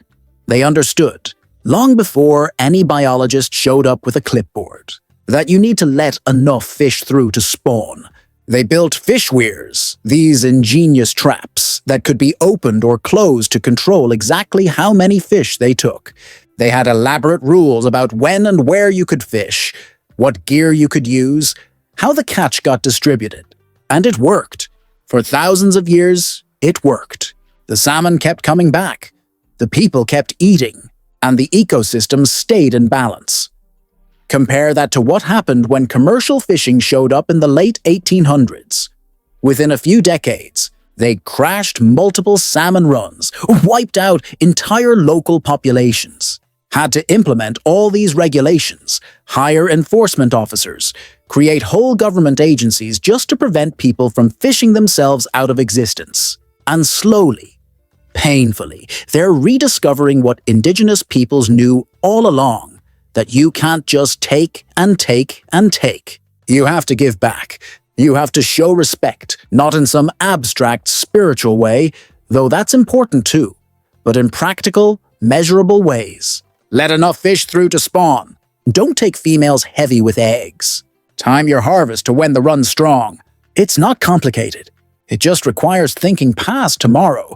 They understood, long before any biologist showed up with a clipboard, that you need to let enough fish through to spawn. They built fish weirs, these ingenious traps that could be opened or closed to control exactly how many fish they took. They had elaborate rules about when and where you could fish, what gear you could use, how the catch got distributed. And it worked. For thousands of years, it worked. The salmon kept coming back. The people kept eating. And the ecosystem stayed in balance. Compare that to what happened when commercial fishing showed up in the late 1800s. Within a few decades, they crashed multiple salmon runs, wiped out entire local populations, had to implement all these regulations, hire enforcement officers, create whole government agencies just to prevent people from fishing themselves out of existence. And slowly, painfully, they're rediscovering what indigenous peoples knew all along, that you can't just take and take and take. You have to give back. You have to show respect, not in some abstract spiritual way, though that's important too, but in practical, measurable ways. Let enough fish through to spawn. Don't take females heavy with eggs. Time your harvest to when the run's strong. It's not complicated. It just requires thinking past tomorrow.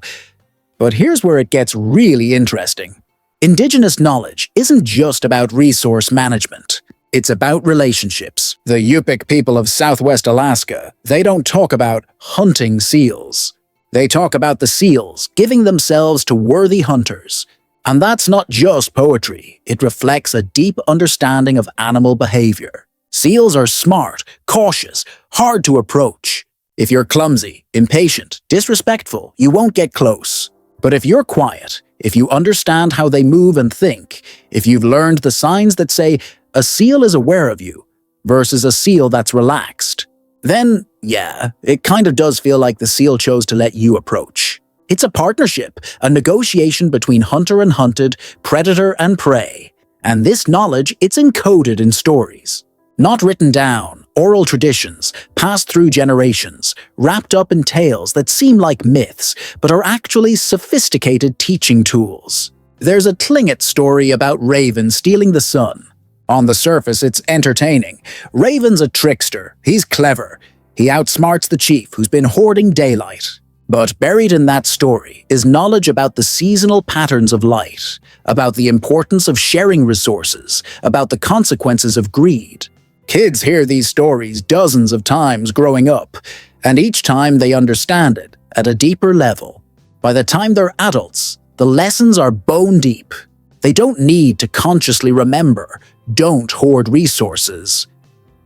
But here's where it gets really interesting. Indigenous knowledge isn't just about resource management. It's about relationships. The Yupik people of Southwest Alaska, they don't talk about hunting seals. They talk about the seals giving themselves to worthy hunters. And that's not just poetry. It reflects a deep understanding of animal behavior. Seals are smart, cautious, hard to approach. If you're clumsy, impatient, disrespectful, you won't get close. But if you're quiet, if you understand how they move and think, if you've learned the signs that say a seal is aware of you versus a seal that's relaxed, then, yeah, it kind of does feel like the seal chose to let you approach. It's a partnership, a negotiation between hunter and hunted, predator and prey. And this knowledge, it's encoded in stories. Not written down, oral traditions passed through generations, wrapped up in tales that seem like myths, but are actually sophisticated teaching tools. There's a Tlingit story about Raven stealing the sun. On the surface, it's entertaining. Raven's a trickster. He's clever. He outsmarts the chief, who's been hoarding daylight. But buried in that story is knowledge about the seasonal patterns of light, about the importance of sharing resources, about the consequences of greed. Kids hear these stories dozens of times growing up, and each time they understand it at a deeper level. By the time they're adults, the lessons are bone deep. They don't need to consciously remember, don't hoard resources.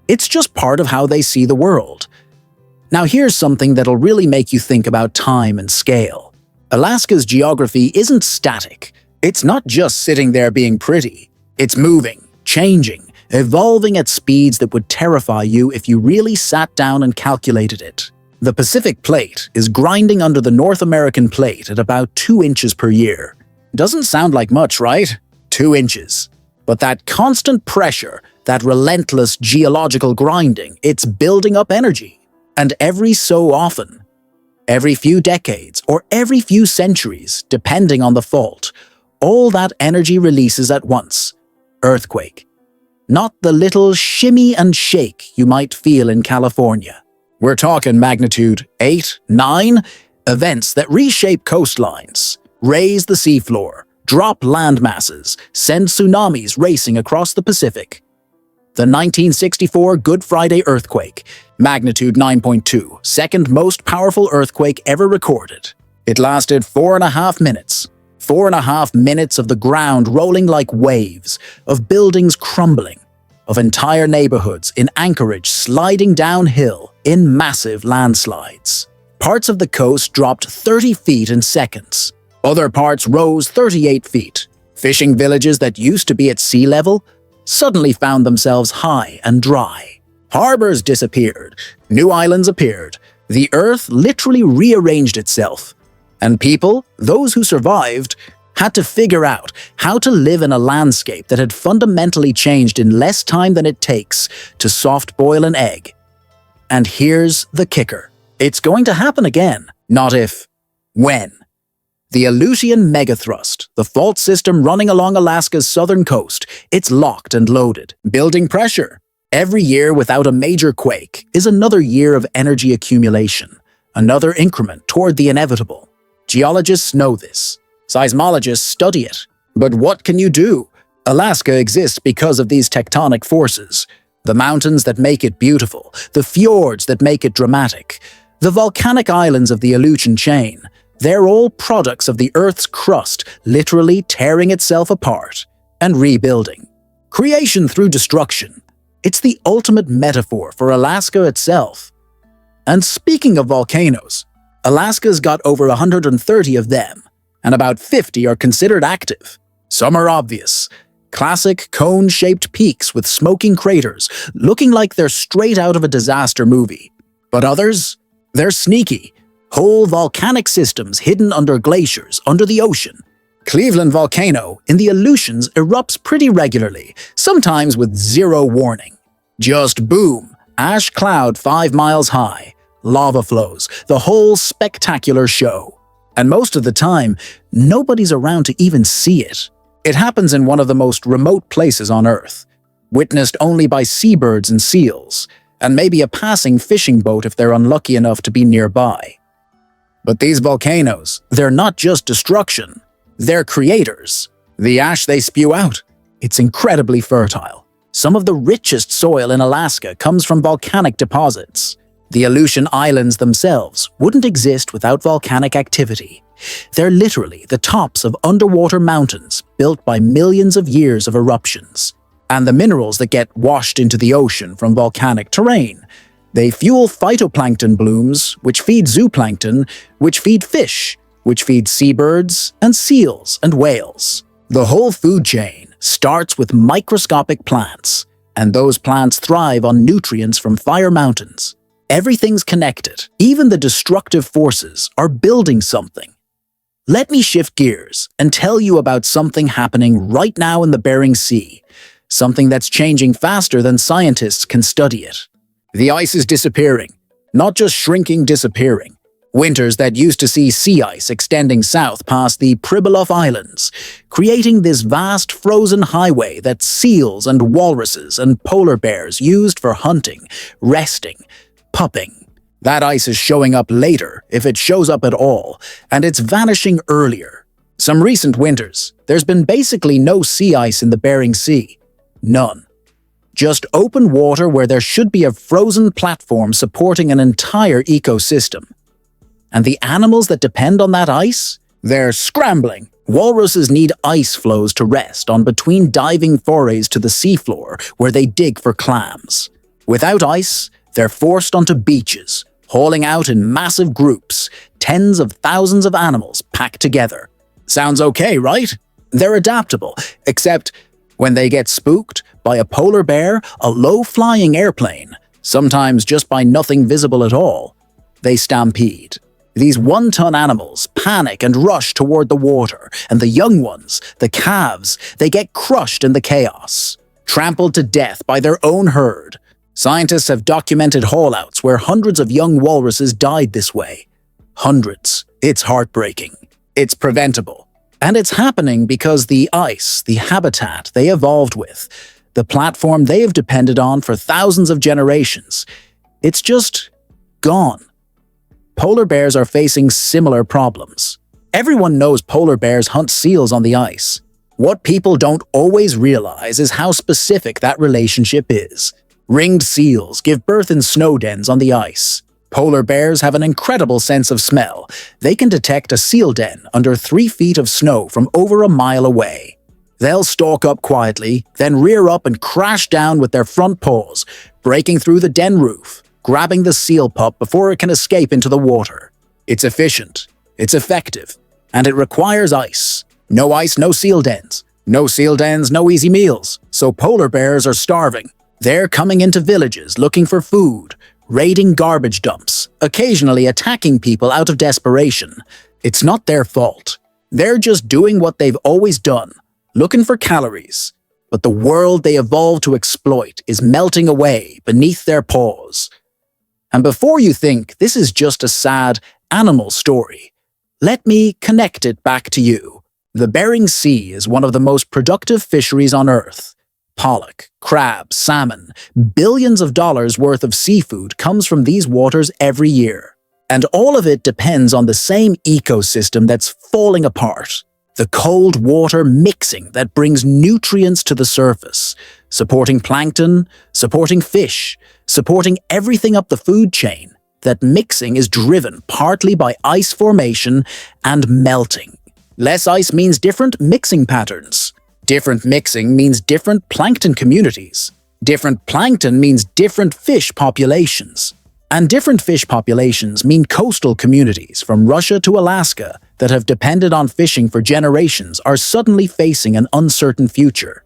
It's just part of how they see the world. Now here's something that'll really make you think about time and scale. Alaska's geography isn't static. It's not just sitting there being pretty. It's moving, changing, evolving at speeds that would terrify you if you really sat down and calculated it. The Pacific Plate is grinding under the North American Plate at about 2 inches per year. Doesn't sound like much, right? 2 inches. But that constant pressure, that relentless geological grinding, it's building up energy. And every so often, every few decades or every few centuries, depending on the fault, all that energy releases at once. Earthquake. Not the little shimmy and shake you might feel in California. We're talking magnitude 8, 9, events that reshape coastlines, raise the seafloor, drop land masses, send tsunamis racing across the Pacific. The 1964 Good Friday earthquake, magnitude 9.2, second most powerful earthquake ever recorded. It lasted 4.5 minutes. 4.5 minutes of the ground rolling like waves, of buildings crumbling, of entire neighborhoods in Anchorage sliding downhill in massive landslides. Parts of the coast dropped 30 feet in seconds. Other parts rose 38 feet. Fishing villages that used to be at sea level suddenly found themselves high and dry. Harbors disappeared. New islands appeared. The earth literally rearranged itself. And people, those who survived, had to figure out how to live in a landscape that had fundamentally changed in less time than it takes to soft-boil an egg. And here's the kicker. It's going to happen again. Not if, when. The Aleutian Megathrust, the fault system running along Alaska's southern coast, it's locked and loaded, building pressure. Every year without a major quake is another year of energy accumulation, another increment toward the inevitable. Geologists know this. Seismologists study it. But what can you do? Alaska exists because of these tectonic forces. The mountains that make it beautiful, the fjords that make it dramatic, the volcanic islands of the Aleutian chain, they're all products of the Earth's crust literally tearing itself apart and rebuilding. Creation through destruction. It's the ultimate metaphor for Alaska itself. And speaking of volcanoes, Alaska's got over 130 of them, and about 50 are considered active. Some are obvious. Classic cone-shaped peaks with smoking craters, looking like they're straight out of a disaster movie. But others? They're sneaky. Whole volcanic systems hidden under glaciers, under the ocean. Cleveland Volcano in the Aleutians erupts pretty regularly, sometimes with zero warning. Just boom, ash cloud 5 miles high, lava flows, the whole spectacular show. And most of the time, nobody's around to even see it. It happens in one of the most remote places on Earth, witnessed only by seabirds and seals, and maybe a passing fishing boat if they're unlucky enough to be nearby. But these volcanoes, they're not just destruction, they're creators. The ash they spew out, it's incredibly fertile. Some of the richest soil in Alaska comes from volcanic deposits. The Aleutian Islands themselves wouldn't exist without volcanic activity. They're literally the tops of underwater mountains built by millions of years of eruptions. And the minerals that get washed into the ocean from volcanic terrain, they fuel phytoplankton blooms, which feed zooplankton, which feed fish, which feed seabirds and seals and whales. The whole food chain starts with microscopic plants, and those plants thrive on nutrients from fire mountains. Everything's connected. Even the destructive forces are building something. Let me shift gears and tell you about something happening right now in the Bering Sea. something that's changing faster than scientists can study it. The ice is disappearing, not just shrinking, disappearing. Winters that used to see sea ice extending south past the Pribilof Islands, creating this vast frozen highway that seals and walruses and polar bears used for hunting, resting, pupping. That ice is showing up later, if it shows up at all, and it's vanishing earlier. Some recent winters, there's been basically no sea ice in the Bering Sea. None. Just open water where there should be a frozen platform supporting an entire ecosystem. And the animals that depend on that ice? They're scrambling. Walruses need ice floes to rest on between diving forays to the seafloor where they dig for clams. Without ice, they're forced onto beaches, hauling out in massive groups, tens of thousands of animals packed together. Sounds okay, right? They're adaptable, except when they get spooked by a polar bear, a low-flying airplane, sometimes just by nothing visible at all, they stampede. These one-ton animals panic and rush toward the water, and the young ones, the calves, they get crushed in the chaos, trampled to death by their own herd. Scientists have documented haulouts where hundreds of young walruses died this way. Hundreds. It's heartbreaking. It's preventable. And it's happening because the ice, the habitat they evolved with, the platform they have depended on for thousands of generations, it's just gone. Polar bears are facing similar problems. Everyone knows polar bears hunt seals on the ice. What people don't always realize is how specific that relationship is. Ringed seals give birth in snow dens on the ice. Polar bears have an incredible sense of smell. They can detect a seal den under 3 feet of snow from over a mile away. They'll stalk up quietly, then rear up and crash down with their front paws, breaking through the den roof, grabbing the seal pup before it can escape into the water. It's efficient, it's effective, and it requires ice. No ice, no seal dens. No seal dens, no easy meals. So polar bears are starving. They're coming into villages looking for food, raiding garbage dumps, occasionally attacking people out of desperation. It's not their fault. They're just doing what they've always done, looking for calories. But the world they evolved to exploit is melting away beneath their paws. And before you think this is just a sad animal story, let me connect it back to you. The Bering Sea is one of the most productive fisheries on Earth. Pollock, crab, salmon, billions of dollars worth of seafood comes from these waters every year. And all of it depends on the same ecosystem that's falling apart. The cold water mixing that brings nutrients to the surface, supporting plankton, supporting fish, supporting everything up the food chain. That mixing is driven partly by ice formation and melting. Less ice means different mixing patterns. Different mixing means different plankton communities. Different plankton means different fish populations. And different fish populations mean coastal communities from Russia to Alaska that have depended on fishing for generations are suddenly facing an uncertain future.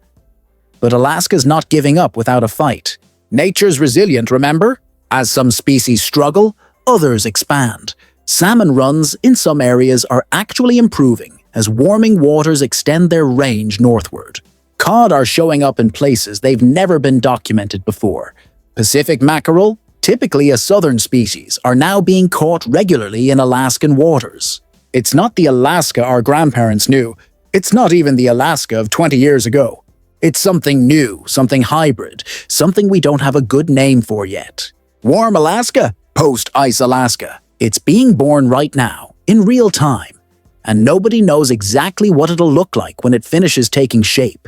But Alaska's not giving up without a fight. Nature's resilient, remember? As some species struggle, others expand. Salmon runs in some areas are actually improving as warming waters extend their range northward. Cod are showing up in places they've never been documented before. Pacific mackerel, typically a southern species, are now being caught regularly in Alaskan waters. It's not the Alaska our grandparents knew. It's not even the Alaska of 20 years ago. It's something new, something hybrid, something we don't have a good name for yet. Warm Alaska? Post-ice Alaska. It's being born right now, in real time. And nobody knows exactly what it'll look like when it finishes taking shape.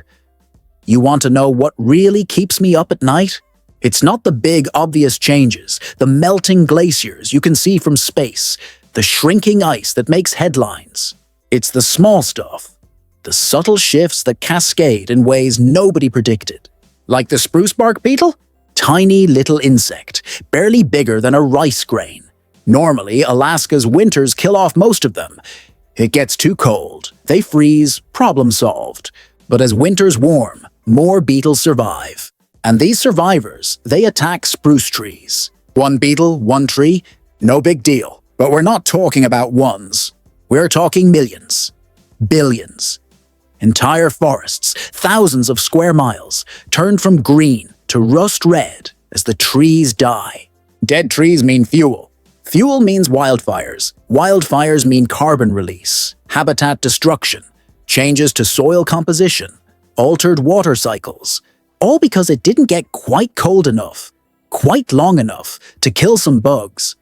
You want to know what really keeps me up at night? It's not the big, obvious changes, the melting glaciers you can see from space, the shrinking ice that makes headlines. It's the small stuff, the subtle shifts that cascade in ways nobody predicted. Like the spruce bark beetle? Tiny little insect, barely bigger than a rice grain. Normally, Alaska's winters kill off most of them. It gets too cold, they freeze, problem solved. But as winters warm, more beetles survive. And these survivors, they attack spruce trees. One beetle, one tree, no big deal. But we're not talking about ones. We're talking millions. Billions. Entire forests, thousands of square miles, turned from green to rust red as the trees die. Dead trees mean fuel. Fuel means wildfires. Wildfires mean carbon release, habitat destruction, changes to soil composition, altered water cycles, all because it didn't get quite cold enough, quite long enough to kill some bugs.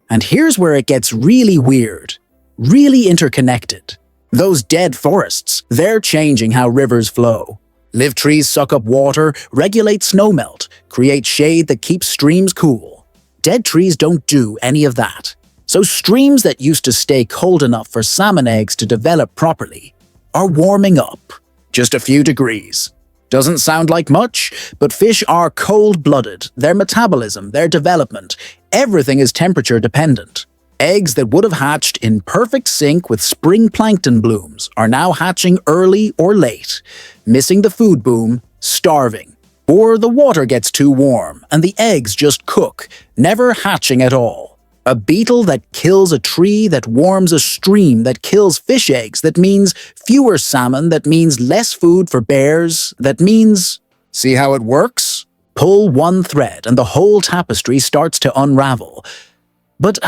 And here's where it gets really weird, really interconnected. Those dead forests, they're changing how rivers flow. Live trees suck up water, regulate snowmelt, create shade that keeps streams cool. Dead trees don't do any of that. So streams that used to stay cold enough for salmon eggs to develop properly are warming up. Just a few degrees. Doesn't sound like much, but fish are cold-blooded. Their metabolism, their development, everything is temperature dependent. Eggs that would have hatched in perfect sync with spring plankton blooms are now hatching early or late, missing the food boom, starving. Or the water gets too warm and the eggs just cook, never hatching at all. A beetle that kills a tree, that warms a stream, that kills fish eggs, that means fewer salmon, that means less food for bears, that means… See how it works? Pull one thread and the whole tapestry starts to unravel.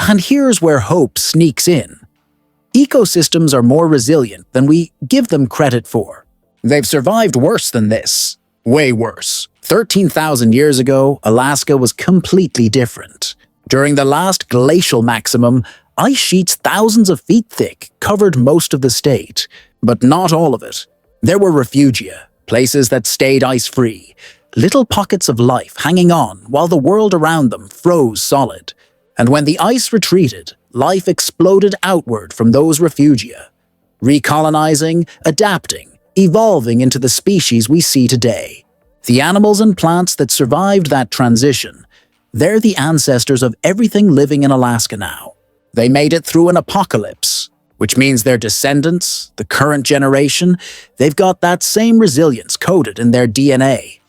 And here's where hope sneaks in. Ecosystems are more resilient than we give them credit for. They've survived worse than this. Way worse. 13,000 years ago, Alaska was completely different. During the last glacial maximum, ice sheets thousands of feet thick covered most of the state, but not all of it. There were refugia, places that stayed ice-free, little pockets of life hanging on while the world around them froze solid. And when the ice retreated, life exploded outward from those refugia, recolonizing, adapting, evolving into the species we see today. The animals and plants that survived that transition, they're the ancestors of everything living in Alaska now. They made it through an apocalypse, which means their descendants, the current generation, they've got that same resilience coded in their DNA.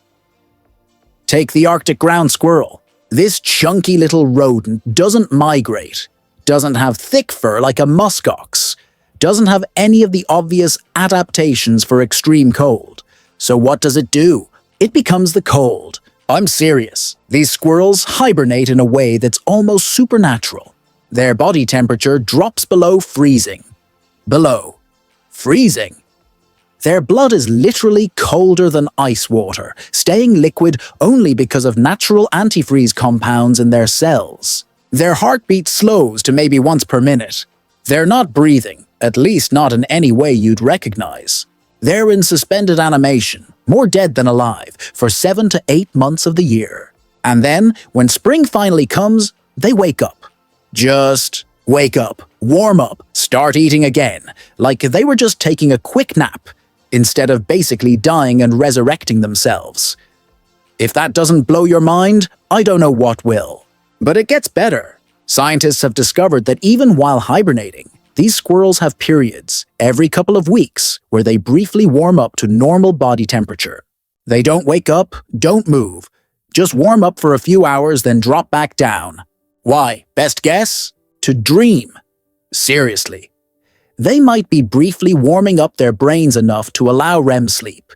Take the Arctic ground squirrel. This chunky little rodent doesn't migrate, doesn't have thick fur like a muskox, doesn't have any of the obvious adaptations for extreme cold. So what does it do? It becomes the cold. I'm serious. These squirrels hibernate in a way that's almost supernatural. Their body temperature drops below freezing. Below freezing. Their blood is literally colder than ice water, staying liquid only because of natural antifreeze compounds in their cells. Their heartbeat slows to maybe once per minute. They're not breathing, at least not in any way you'd recognize. They're in suspended animation, more dead than alive, for 7 to 8 months of the year. And then, when spring finally comes, they wake up. Just wake up, warm up, start eating again, like they were just taking a quick nap, instead of basically dying and resurrecting themselves. If that doesn't blow your mind, I don't know what will. But it gets better. Scientists have discovered that even while hibernating, these squirrels have periods, every couple of weeks, where they briefly warm up to normal body temperature. They don't wake up, don't move, just warm up for a few hours, then drop back down. Why? Best guess? To dream. Seriously. They might be briefly warming up their brains enough to allow REM sleep,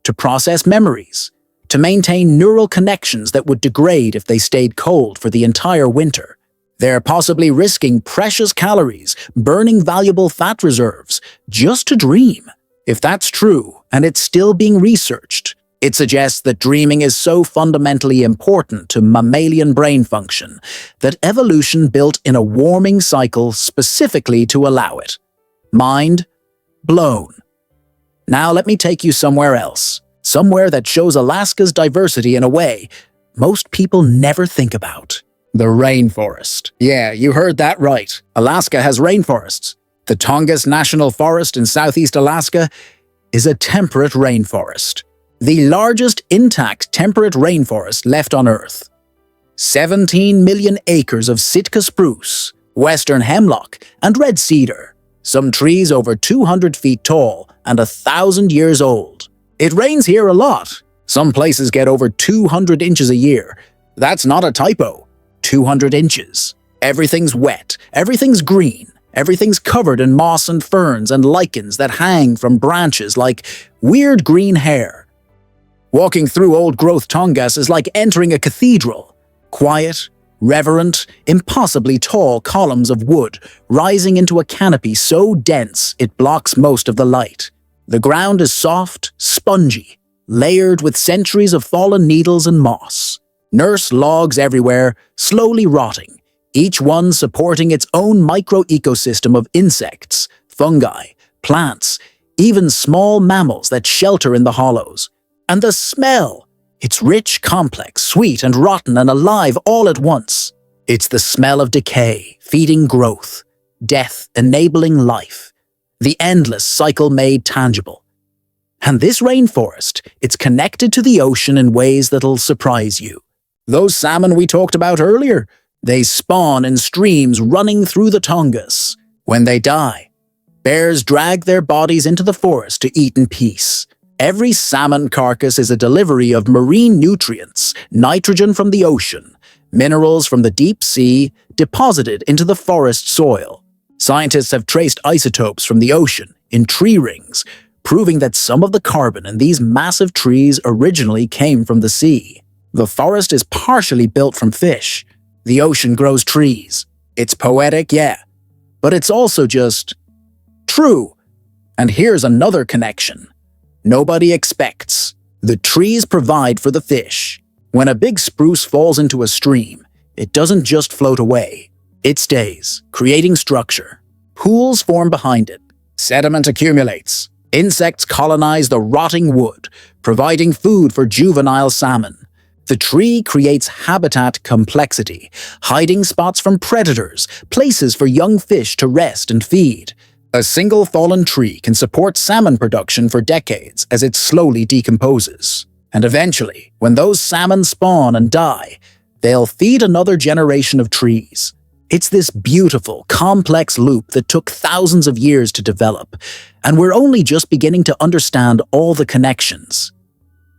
to process memories, to maintain neural connections that would degrade if they stayed cold for the entire winter. They're possibly risking precious calories, burning valuable fat reserves, just to dream. If that's true, and it's still being researched, it suggests that dreaming is so fundamentally important to mammalian brain function that evolution built in a warming cycle specifically to allow it. Mind blown. Now let me take you somewhere else, somewhere that shows Alaska's diversity in a way most people never think about. The rainforest. Yeah, you heard that right. Alaska has rainforests. The Tongass National Forest in southeast Alaska is a temperate rainforest. The largest intact temperate rainforest left on Earth. 17 million acres of Sitka spruce, western hemlock, and red cedar. Some trees over 200 feet tall and 1,000 years old. It rains here a lot. Some places get over 200 inches a year. That's not a typo. 200 inches. Everything's wet, everything's green, Everything's covered in moss and ferns and lichens that hang from branches like weird green hair. Walking through old-growth Tongass is like entering a cathedral. Quiet, reverent, impossibly tall columns of wood rising into a canopy so dense it blocks most of the light. The ground is soft, spongy, layered with centuries of fallen needles and moss. Nurse logs everywhere, slowly rotting, each one supporting its own micro-ecosystem of insects, fungi, plants, even small mammals that shelter in the hollows. And the smell! It's rich, complex, sweet, and rotten and alive all at once. It's the smell of decay, feeding growth, death, enabling life. The endless cycle made tangible. And this rainforest, it's connected to the ocean in ways that'll surprise you. Those salmon we talked about earlier, they spawn in streams running through the Tongass. When they die, bears drag their bodies into the forest to eat in peace. Every salmon carcass is a delivery of marine nutrients, nitrogen from the ocean, minerals from the deep sea, deposited into the forest soil. Scientists have traced isotopes from the ocean in tree rings, proving that some of the carbon in these massive trees originally came from the sea. The forest is partially built from fish. The ocean grows trees. It's poetic, yeah, but it's also just true. And here's another connection nobody expects. The trees provide for the fish. When a big spruce falls into a stream, it doesn't just float away. It stays, creating structure. Pools form behind it. Sediment accumulates. Insects colonize the rotting wood, providing food for juvenile salmon. The tree creates habitat complexity, hiding spots from predators, places for young fish to rest and feed. A single fallen tree can support salmon production for decades as it slowly decomposes. And eventually, when those salmon spawn and die, they'll feed another generation of trees. It's this beautiful, complex loop that took thousands of years to develop, and we're only just beginning to understand all the connections.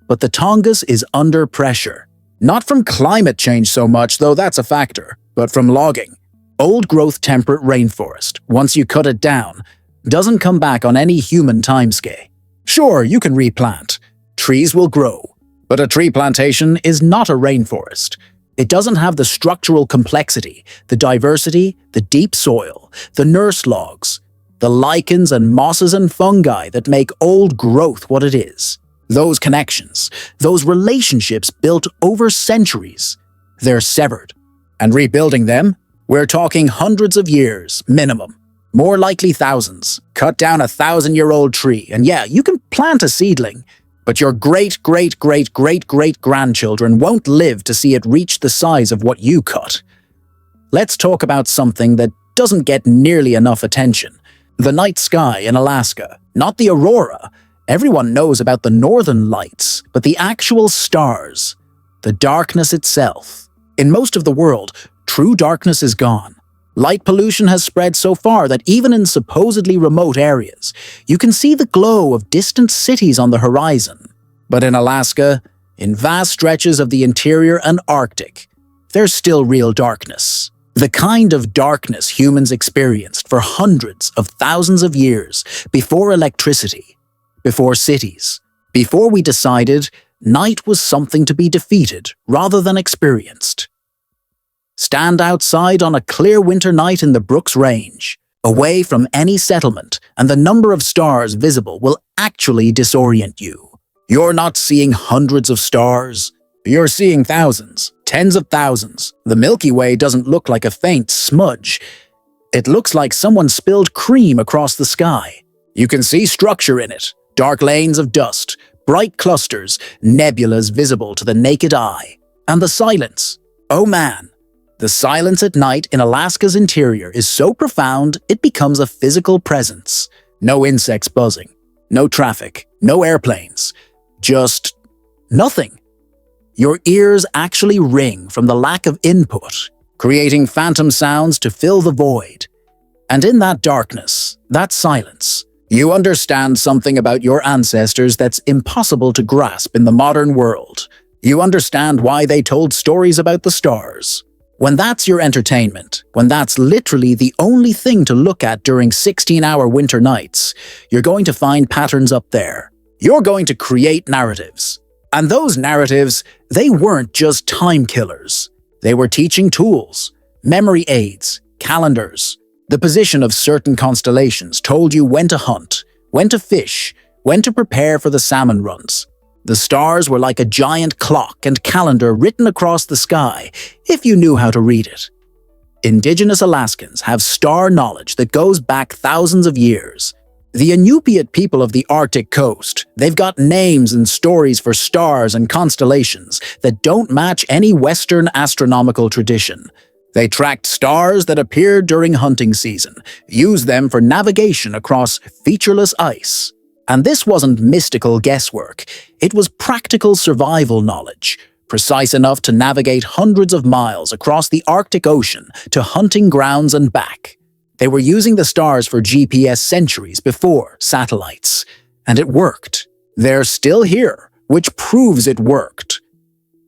But the Tongass is under pressure. Not from climate change so much, though that's a factor, but from logging. Old-growth temperate rainforest, once you cut it down, doesn't come back on any human timescale. Sure, you can replant. Trees will grow. But a tree plantation is not a rainforest. It doesn't have the structural complexity, the diversity, the deep soil, the nurse logs, the lichens and mosses and fungi that make old growth what it is. Those connections, those relationships built over centuries, they're severed. And rebuilding them, we're talking hundreds of years, minimum. More likely thousands. Cut down a 1,000-year-old tree, and yeah, you can plant a seedling, but your great-great-great-great-great-grandchildren won't live to see it reach the size of what you cut. Let's talk about something that doesn't get nearly enough attention. The night sky in Alaska, not the aurora. Everyone knows about the northern lights, but the actual stars, the darkness itself. In most of the world, true darkness is gone. Light pollution has spread so far that even in supposedly remote areas, you can see the glow of distant cities on the horizon. But in Alaska, in vast stretches of the interior and Arctic, there's still real darkness. The kind of darkness humans experienced for hundreds of thousands of years before electricity, before cities, before we decided night was something to be defeated rather than experienced. Stand outside on a clear winter night in the Brooks Range, away from any settlement, and the number of stars visible will actually disorient you. You're not seeing hundreds of stars. You're seeing thousands, tens of thousands. The Milky Way doesn't look like a faint smudge. It looks like someone spilled cream across the sky. You can see structure in it, dark lanes of dust, bright clusters, nebulas visible to the naked eye. And the silence. Oh man. The silence at night in Alaska's interior is so profound it becomes a physical presence. No insects buzzing, no traffic, no airplanes, just nothing. Your ears actually ring from the lack of input, creating phantom sounds to fill the void. And in that darkness, that silence, you understand something about your ancestors that's impossible to grasp in the modern world. You understand why they told stories about the stars. When that's your entertainment, when that's literally the only thing to look at during 16-hour winter nights, you're going to find patterns up there. You're going to create narratives. And those narratives, they weren't just time killers. They were teaching tools, memory aids, calendars. The position of certain constellations told you when to hunt, when to fish, when to prepare for the salmon runs. The stars were like a giant clock and calendar written across the sky, if you knew how to read it. Indigenous Alaskans have star knowledge that goes back thousands of years. The Inupiat people of the Arctic coast, they've got names and stories for stars and constellations that don't match any Western astronomical tradition. They tracked stars that appeared during hunting season, used them for navigation across featureless ice. And this wasn't mystical guesswork, it was practical survival knowledge, precise enough to navigate hundreds of miles across the Arctic Ocean to hunting grounds and back. They were using the stars for GPS centuries before satellites, and it worked. They're still here, which proves it worked.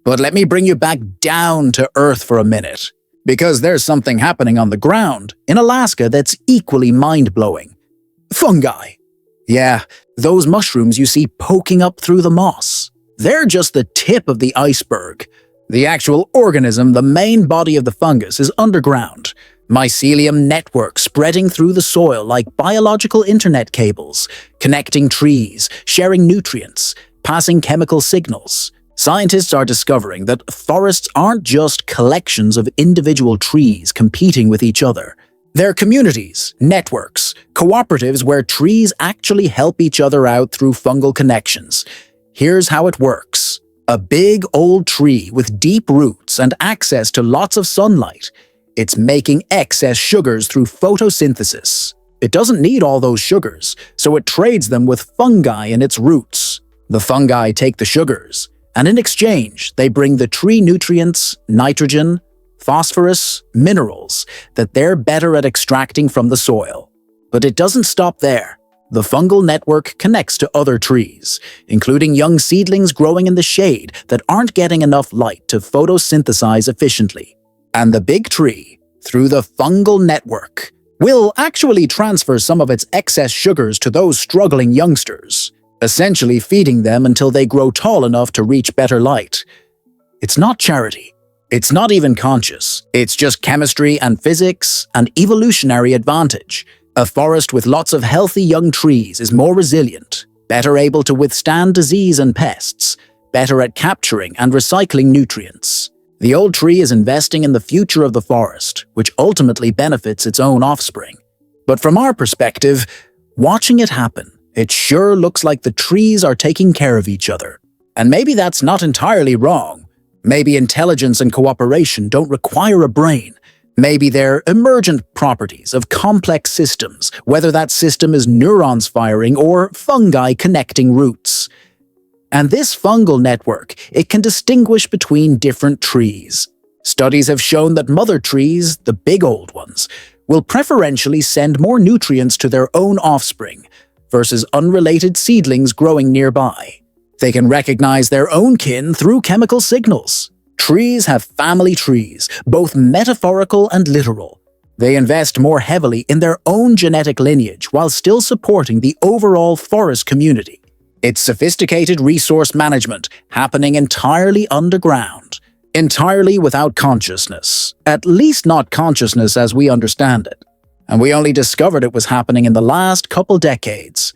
But let me bring you back down to Earth for a minute, because there's something happening on the ground in Alaska that's equally mind-blowing. Fungi. Yeah, those mushrooms you see poking up through the moss. They're just the tip of the iceberg. The actual organism, the main body of the fungus, is underground. Mycelium network spreading through the soil like biological internet cables, connecting trees, sharing nutrients, passing chemical signals. Scientists are discovering that forests aren't just collections of individual trees competing with each other. They're communities, networks, cooperatives where trees actually help each other out through fungal connections. Here's how it works. A big old tree with deep roots and access to lots of sunlight. It's making excess sugars through photosynthesis. It doesn't need all those sugars, so it trades them with fungi in its roots. The fungi take the sugars, and in exchange, they bring the tree nutrients, nitrogen, phosphorus, minerals that they're better at extracting from the soil. But it doesn't stop there. The fungal network connects to other trees, including young seedlings growing in the shade that aren't getting enough light to photosynthesize efficiently. And the big tree, through the fungal network, will actually transfer some of its excess sugars to those struggling youngsters, essentially feeding them until they grow tall enough to reach better light. It's not charity. It's not even conscious. It's just chemistry and physics and evolutionary advantage. A forest with lots of healthy young trees is more resilient, better able to withstand disease and pests, better at capturing and recycling nutrients. The old tree is investing in the future of the forest, which ultimately benefits its own offspring. But from our perspective, watching it happen, it sure looks like the trees are taking care of each other. And maybe that's not entirely wrong. Maybe intelligence and cooperation don't require a brain. Maybe they're emergent properties of complex systems, whether that system is neurons firing or fungi connecting roots. And this fungal network, it can distinguish between different trees. Studies have shown that mother trees, the big old ones, will preferentially send more nutrients to their own offspring versus unrelated seedlings growing nearby. They can recognize their own kin through chemical signals. Trees have family trees, both metaphorical and literal. They invest more heavily in their own genetic lineage while still supporting the overall forest community. It's sophisticated resource management happening entirely underground, entirely without consciousness, at least not consciousness as we understand it. And we only discovered it was happening in the last couple decades.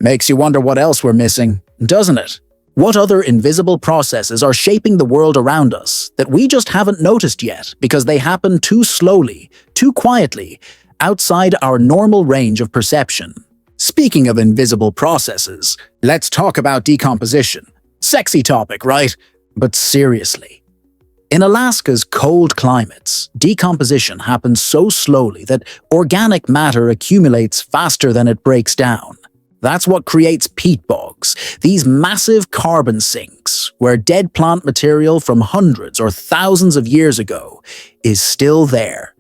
Makes you wonder what else we're missing, doesn't it? What other invisible processes are shaping the world around us that we just haven't noticed yet because they happen too slowly, too quietly, outside our normal range of perception? Speaking of invisible processes, let's talk about decomposition. Sexy topic, right? But seriously. In Alaska's cold climates, decomposition happens so slowly that organic matter accumulates faster than it breaks down. That's what creates peat bogs, these massive carbon sinks, where dead plant material from hundreds or thousands of years ago is still there,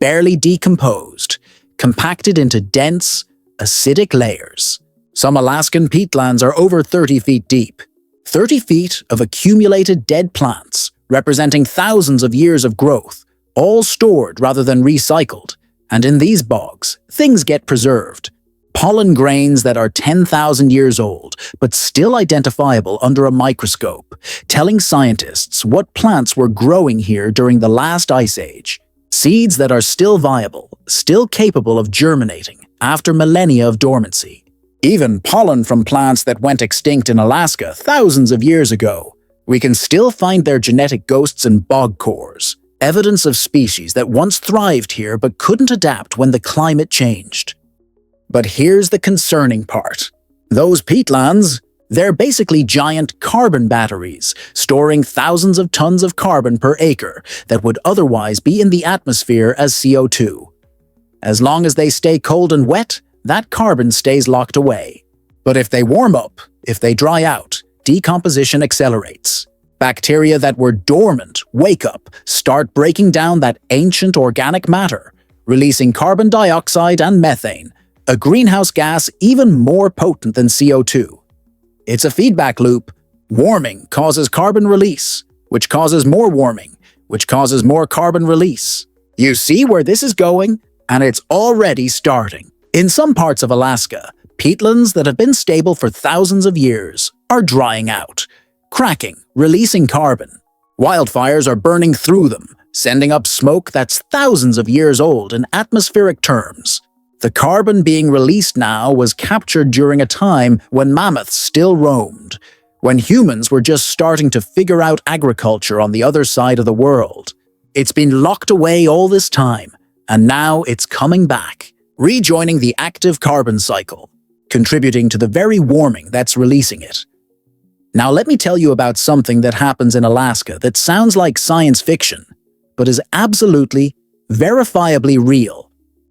barely decomposed, compacted into dense, acidic layers. Some Alaskan peatlands are over 30 feet deep. 30 feet of accumulated dead plants, representing thousands of years of growth, all stored rather than recycled. And in these bogs, things get preserved. Pollen grains that are 10,000 years old, but still identifiable under a microscope, telling scientists what plants were growing here during the last ice age. Seeds that are still viable, still capable of germinating after millennia of dormancy. Even pollen from plants that went extinct in Alaska thousands of years ago. We can still find their genetic ghosts in bog cores, evidence of species that once thrived here but couldn't adapt when the climate changed. But here's the concerning part. Those peatlands, they're basically giant carbon batteries, storing thousands of tons of carbon per acre that would otherwise be in the atmosphere as CO2. As long as they stay cold and wet, that carbon stays locked away. But if they warm up, if they dry out, decomposition accelerates. Bacteria that were dormant wake up, start breaking down that ancient organic matter, releasing carbon dioxide and methane, a greenhouse gas even more potent than CO2. It's a feedback loop. Warming causes carbon release, which causes more warming, which causes more carbon release. You see where this is going? And it's already starting. In some parts of Alaska, peatlands that have been stable for thousands of years are drying out, cracking, releasing carbon. Wildfires are burning through them, sending up smoke that's thousands of years old in atmospheric terms. The carbon being released now was captured during a time when mammoths still roamed, when humans were just starting to figure out agriculture on the other side of the world. It's been locked away all this time, and now it's coming back, rejoining the active carbon cycle, contributing to the very warming that's releasing it. Now let me tell you about something that happens in Alaska that sounds like science fiction, but is absolutely, verifiably real.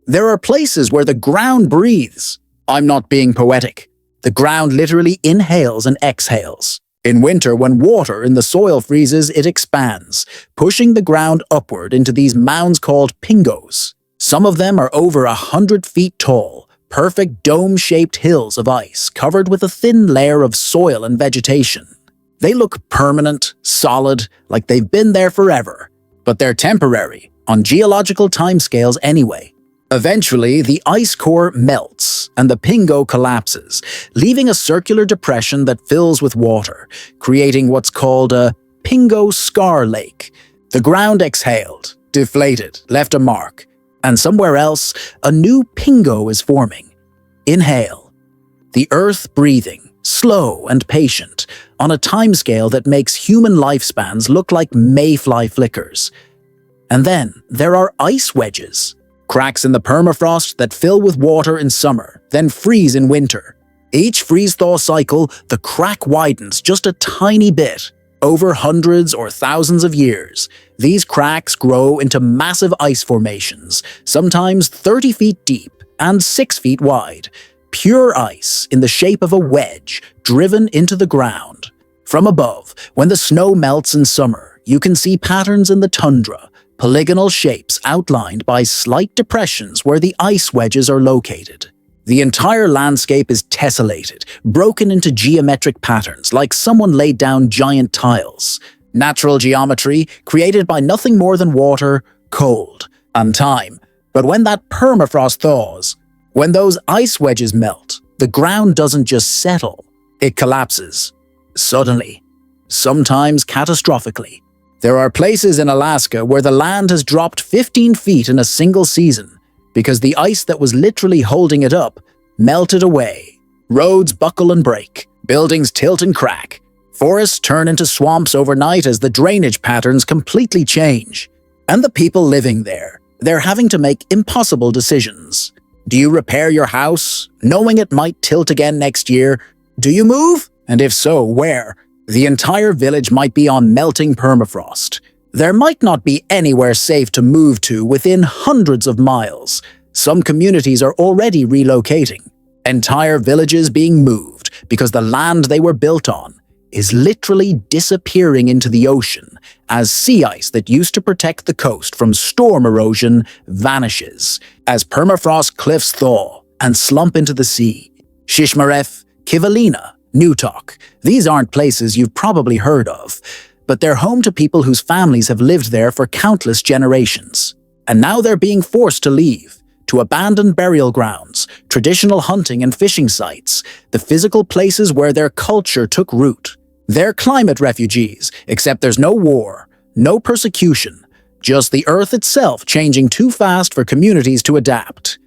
There are places where the ground breathes. I'm not being poetic. The ground literally inhales and exhales. In winter, when water in the soil freezes, it expands, pushing the ground upward into these mounds called pingos. Some of them are over 100 feet tall, perfect dome-shaped hills of ice covered with a thin layer of soil and vegetation. They look permanent, solid, like they've been there forever. But they're temporary, on geological timescales anyway. Eventually, the ice core melts and the pingo collapses, leaving a circular depression that fills with water, creating what's called a pingo scar lake. The ground exhaled, deflated, left a mark, and somewhere else, a new pingo is forming. Inhale. The earth breathing, slow and patient, on a timescale that makes human lifespans look like mayfly flickers. And then there are ice wedges. Cracks in the permafrost that fill with water in summer, then freeze in winter. Each freeze-thaw cycle, the crack widens just a tiny bit. Over hundreds or thousands of years, these cracks grow into massive ice formations, sometimes 30 feet deep and 6 feet wide. Pure ice in the shape of a wedge driven into the ground. From above, when the snow melts in summer, you can see patterns in the tundra, polygonal shapes outlined by slight depressions where the ice wedges are located. The entire landscape is tessellated, broken into geometric patterns like someone laid down giant tiles. Natural geometry created by nothing more than water, cold, and time. But when that permafrost thaws, when those ice wedges melt, the ground doesn't just settle, it collapses. Suddenly. Sometimes catastrophically. There are places in Alaska where the land has dropped 15 feet in a single season because the ice that was literally holding it up melted away. Roads buckle and break, buildings tilt and crack. Forests turn into swamps overnight as the drainage patterns completely change. And the people living there, they're having to make impossible decisions. Do you repair your house, knowing it might tilt again next year? Do you move? And if so, where? The entire village might be on melting permafrost. There might not be anywhere safe to move to within hundreds of miles. Some communities are already relocating. Entire villages being moved because the land they were built on is literally disappearing into the ocean as sea ice that used to protect the coast from storm erosion vanishes, as permafrost cliffs thaw and slump into the sea. Shishmaref, Kivalina, Newtok, these aren't places you've probably heard of. but they're home to people whose families have lived there for countless generations. And now they're being forced to leave, to abandoned burial grounds, traditional hunting and fishing sites, the physical places where their culture took root. They're climate refugees, except there's no war, no persecution, just the Earth itself changing too fast for communities to adapt.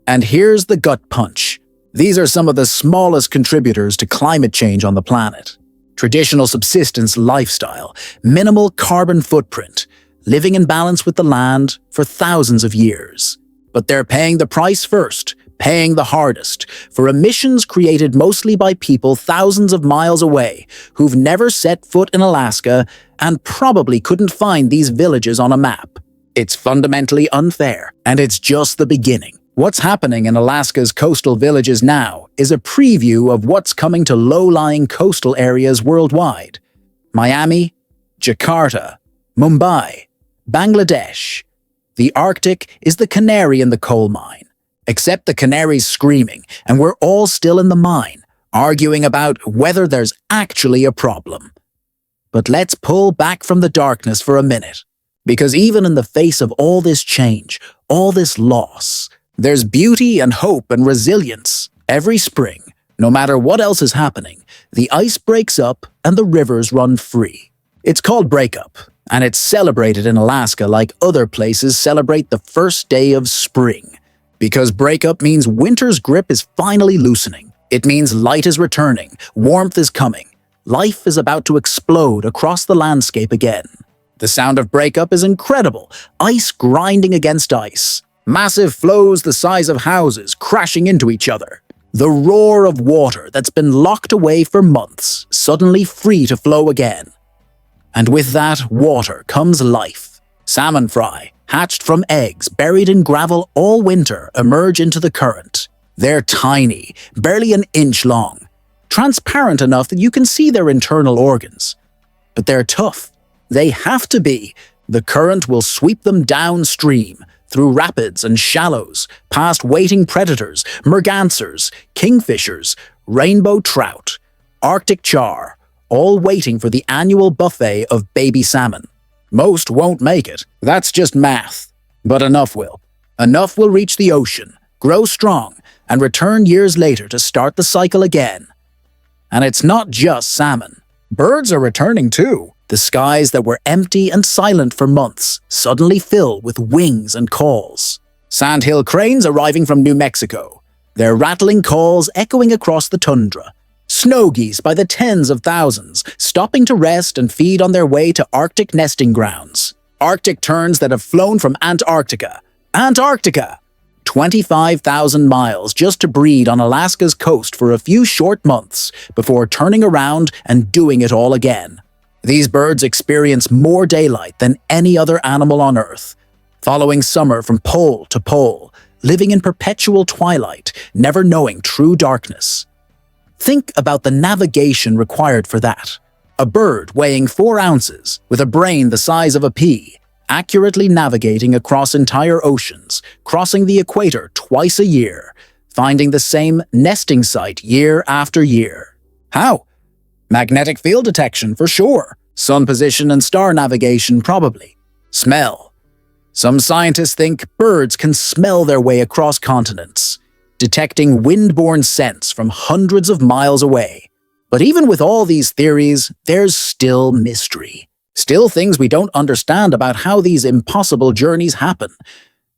And here's the gut punch. These are some of the smallest contributors to climate change on the planet. Traditional subsistence lifestyle, minimal carbon footprint, living in balance with the land for thousands of years. But they're paying the price first, paying the hardest, for emissions created mostly by people thousands of miles away who've never set foot in Alaska and probably couldn't find these villages on a map. It's fundamentally unfair, and it's just the beginning. What's happening in Alaska's coastal villages now is a preview of what's coming to low-lying coastal areas worldwide. Miami, Jakarta, Mumbai, Bangladesh. The Arctic is the canary in the coal mine. Except the canary's screaming, and we're all still in the mine, arguing about whether there's actually a problem. But let's pull back from the darkness for a minute, because even in the face of all this change, all this loss, there's beauty and hope and resilience. Every spring, no matter what else is happening, the ice breaks up and the rivers run free. It's called breakup, and it's celebrated in Alaska like other places celebrate the first day of spring. Because breakup means winter's grip is finally loosening. It means light is returning, warmth is coming. Life is about to explode across the landscape again. The sound of breakup is incredible, ice grinding against ice. Massive flows the size of houses crashing into each other. The roar of water that's been locked away for months, suddenly free to flow again. And with that water comes life. Salmon fry, hatched from eggs buried in gravel all winter, emerge into the current. They're tiny, barely an inch long, transparent enough that you can see their internal organs. But they're tough. They have to be. The current will sweep them downstream, through rapids and shallows, past waiting predators, mergansers, kingfishers, rainbow trout, Arctic char, all waiting for the annual buffet of baby salmon. Most won't make it. That's just math. But enough will. Enough will reach the ocean, grow strong, and return years later to start the cycle again. And it's not just salmon. Birds are returning too. The skies that were empty and silent for months suddenly fill with wings and calls. Sandhill cranes arriving from New Mexico, their rattling calls echoing across the tundra. Snow geese by the tens of thousands, stopping to rest and feed on their way to Arctic nesting grounds. Arctic terns that have flown from Antarctica. Antarctica! 25,000 miles just to breed on Alaska's coast for a few short months before turning around and doing it all again. These birds experience more daylight than any other animal on Earth, following summer from pole to pole, living in perpetual twilight, never knowing true darkness. Think about the navigation required for that. A bird weighing 4 ounces, with a brain the size of a pea, accurately navigating across entire oceans, crossing the equator twice a year, finding the same nesting site year after year. How? Magnetic field detection for sure. Sun position and star navigation probably. Smell. Some scientists think birds can smell their way across continents, detecting wind-borne scents from hundreds of miles away. But even with all these theories, there's still mystery. Still things we don't understand about how these impossible journeys happen.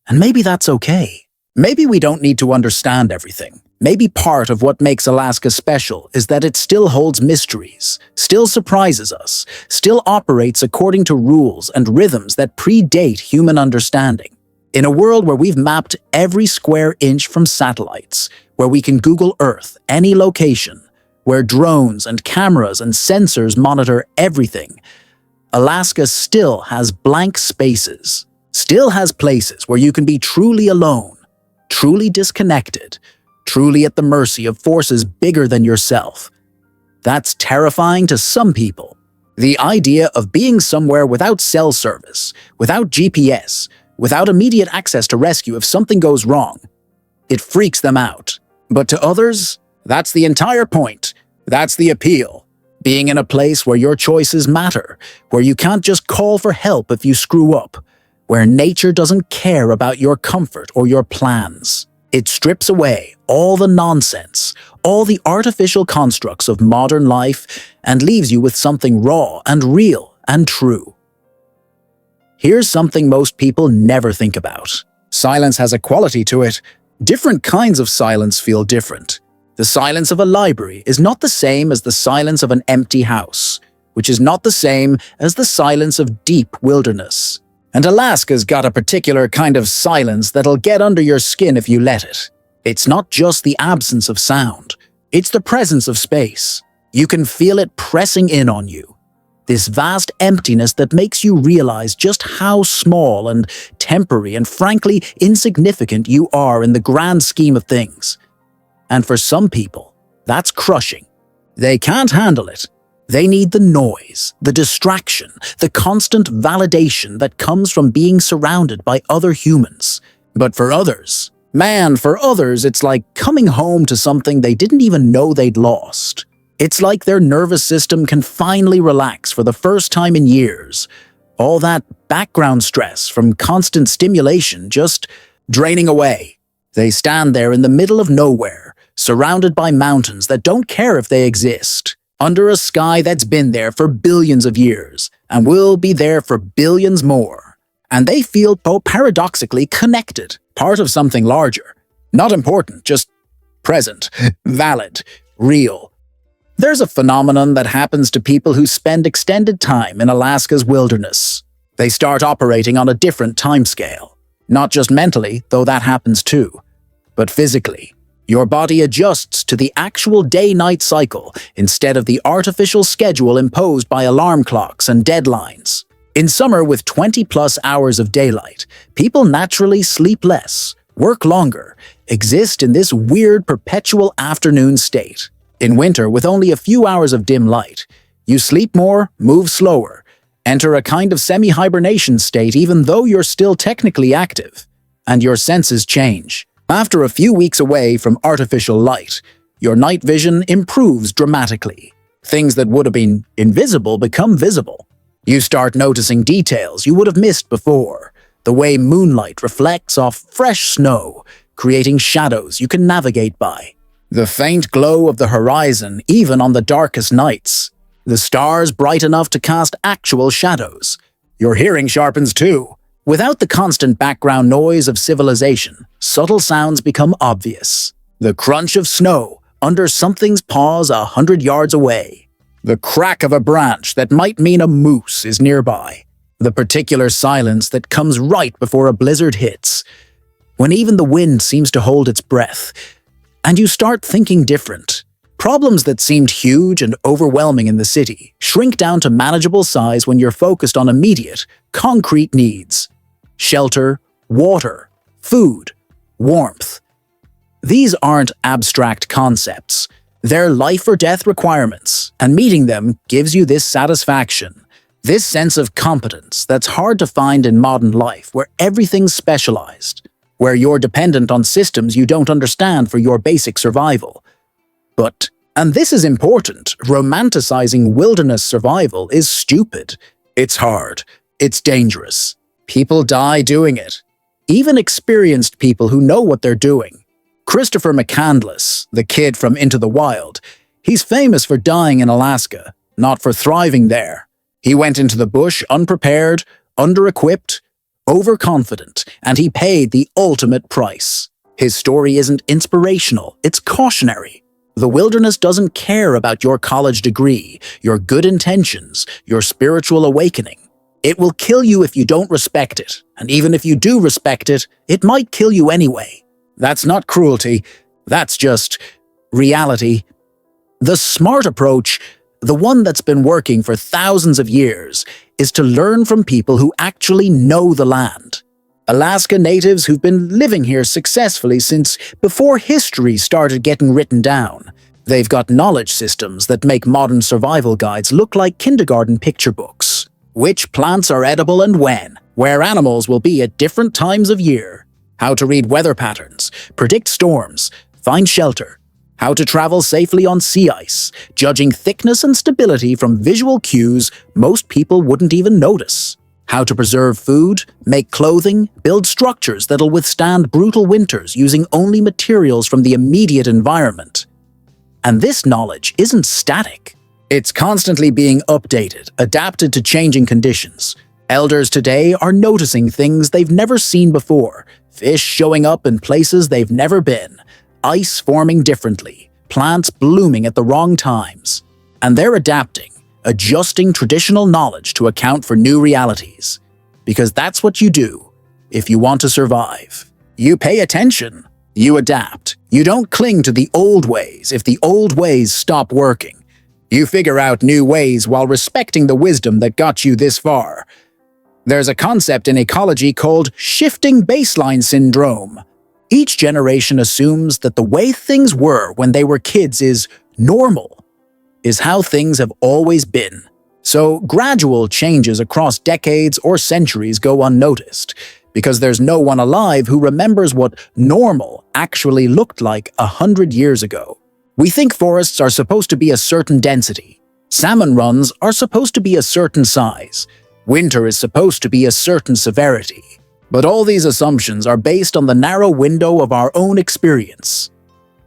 And maybe that's okay. Maybe we don't need to understand everything. Maybe part of what makes Alaska special is that it still holds mysteries, still surprises us, still operates according to rules and rhythms that predate human understanding. In a world where we've mapped every square inch from satellites, where we can Google Earth any location, where drones and cameras and sensors monitor everything, Alaska still has blank spaces, still has places where you can be truly alone, truly disconnected, truly at the mercy of forces bigger than yourself. That's terrifying to some people. The idea of being somewhere without cell service, without GPS, without immediate access to rescue if something goes wrong, it freaks them out. But to others, that's the entire point. That's the appeal. Being in a place where your choices matter, where you can't just call for help if you screw up, where nature doesn't care about your comfort or your plans. It strips away all the nonsense, all the artificial constructs of modern life, and leaves you with something raw and real and true. Here's something most people never think about. Silence has a quality to it. Different kinds of silence feel different. The silence of a library is not the same as the silence of an empty house, which is not the same as the silence of deep wilderness. And Alaska's got a particular kind of silence that'll get under your skin if you let it. It's not just the absence of sound, it's the presence of space. You can feel it pressing in on you. This vast emptiness that makes you realize just how small and temporary and frankly insignificant you are in the grand scheme of things. And for some people, that's crushing. They can't handle it. They need the noise, the distraction, the constant validation that comes from being surrounded by other humans. But for others, it's like coming home to something they didn't even know they'd lost. It's like their nervous system can finally relax for the first time in years. All that background stress from constant stimulation just draining away. They stand there in the middle of nowhere, surrounded by mountains that don't care if they exist, under a sky that's been there for billions of years and will be there for billions more. And they feel paradoxically connected, part of something larger. Not important, just present, valid, real. There's a phenomenon that happens to people who spend extended time in Alaska's wilderness. They start operating on a different timescale. Not just mentally, though that happens too, but physically. Your body adjusts to the actual day-night cycle instead of the artificial schedule imposed by alarm clocks and deadlines. In summer, with 20-plus hours of daylight, people naturally sleep less, work longer, exist in this weird perpetual afternoon state. In winter, with only a few hours of dim light, you sleep more, move slower, enter a kind of semi-hibernation state even though you're still technically active, and your senses change. After a few weeks away from artificial light, your night vision improves dramatically. Things that would have been invisible become visible. You start noticing details you would have missed before, the way moonlight reflects off fresh snow, creating shadows you can navigate by. The faint glow of the horizon even on the darkest nights. The stars bright enough to cast actual shadows. Your hearing sharpens too. Without the constant background noise of civilization, subtle sounds become obvious. The crunch of snow under something's paws 100 yards away. The crack of a branch that might mean a moose is nearby. The particular silence that comes right before a blizzard hits, when even the wind seems to hold its breath. And you start thinking different. Problems that seemed huge and overwhelming in the city shrink down to manageable size when you're focused on immediate, concrete needs. Shelter, water, food, warmth. These aren't abstract concepts. They're life or death requirements, and meeting them gives you this satisfaction, this sense of competence that's hard to find in modern life where everything's specialized, where you're dependent on systems you don't understand for your basic survival. But, and this is important, romanticizing wilderness survival is stupid. It's hard. It's dangerous. People die doing it. Even experienced people who know what they're doing. Christopher McCandless, the kid from Into the Wild, he's famous for dying in Alaska, not for thriving there. He went into the bush unprepared, under-equipped, overconfident, and he paid the ultimate price. His story isn't inspirational, it's cautionary. The wilderness doesn't care about your college degree, your good intentions, your spiritual awakening. It will kill you if you don't respect it, and even if you do respect it, it might kill you anyway. That's not cruelty, that's just reality. The smart approach, the one that's been working for thousands of years, is to learn from people who actually know the land. Alaska natives who've been living here successfully since before history started getting written down. They've got knowledge systems that make modern survival guides look like kindergarten picture books. Which plants are edible and when, where animals will be at different times of year, how to read weather patterns, predict storms, find shelter, how to travel safely on sea ice, judging thickness and stability from visual cues most people wouldn't even notice, how to preserve food, make clothing, build structures that'll withstand brutal winters using only materials from the immediate environment. And this knowledge isn't static. It's constantly being updated, adapted to changing conditions. Elders today are noticing things they've never seen before, fish showing up in places they've never been, ice forming differently, plants blooming at the wrong times. And they're adapting, adjusting traditional knowledge to account for new realities. Because that's what you do if you want to survive. You pay attention. You adapt. You don't cling to the old ways if the old ways stop working. You figure out new ways while respecting the wisdom that got you this far. There's a concept in ecology called shifting baseline syndrome. Each generation assumes that the way things were when they were kids is normal, is how things have always been. So gradual changes across decades or centuries go unnoticed, because there's no one alive who remembers what normal actually looked like 100 years ago. We think forests are supposed to be a certain density. Salmon runs are supposed to be a certain size. Winter is supposed to be a certain severity. But all these assumptions are based on the narrow window of our own experience.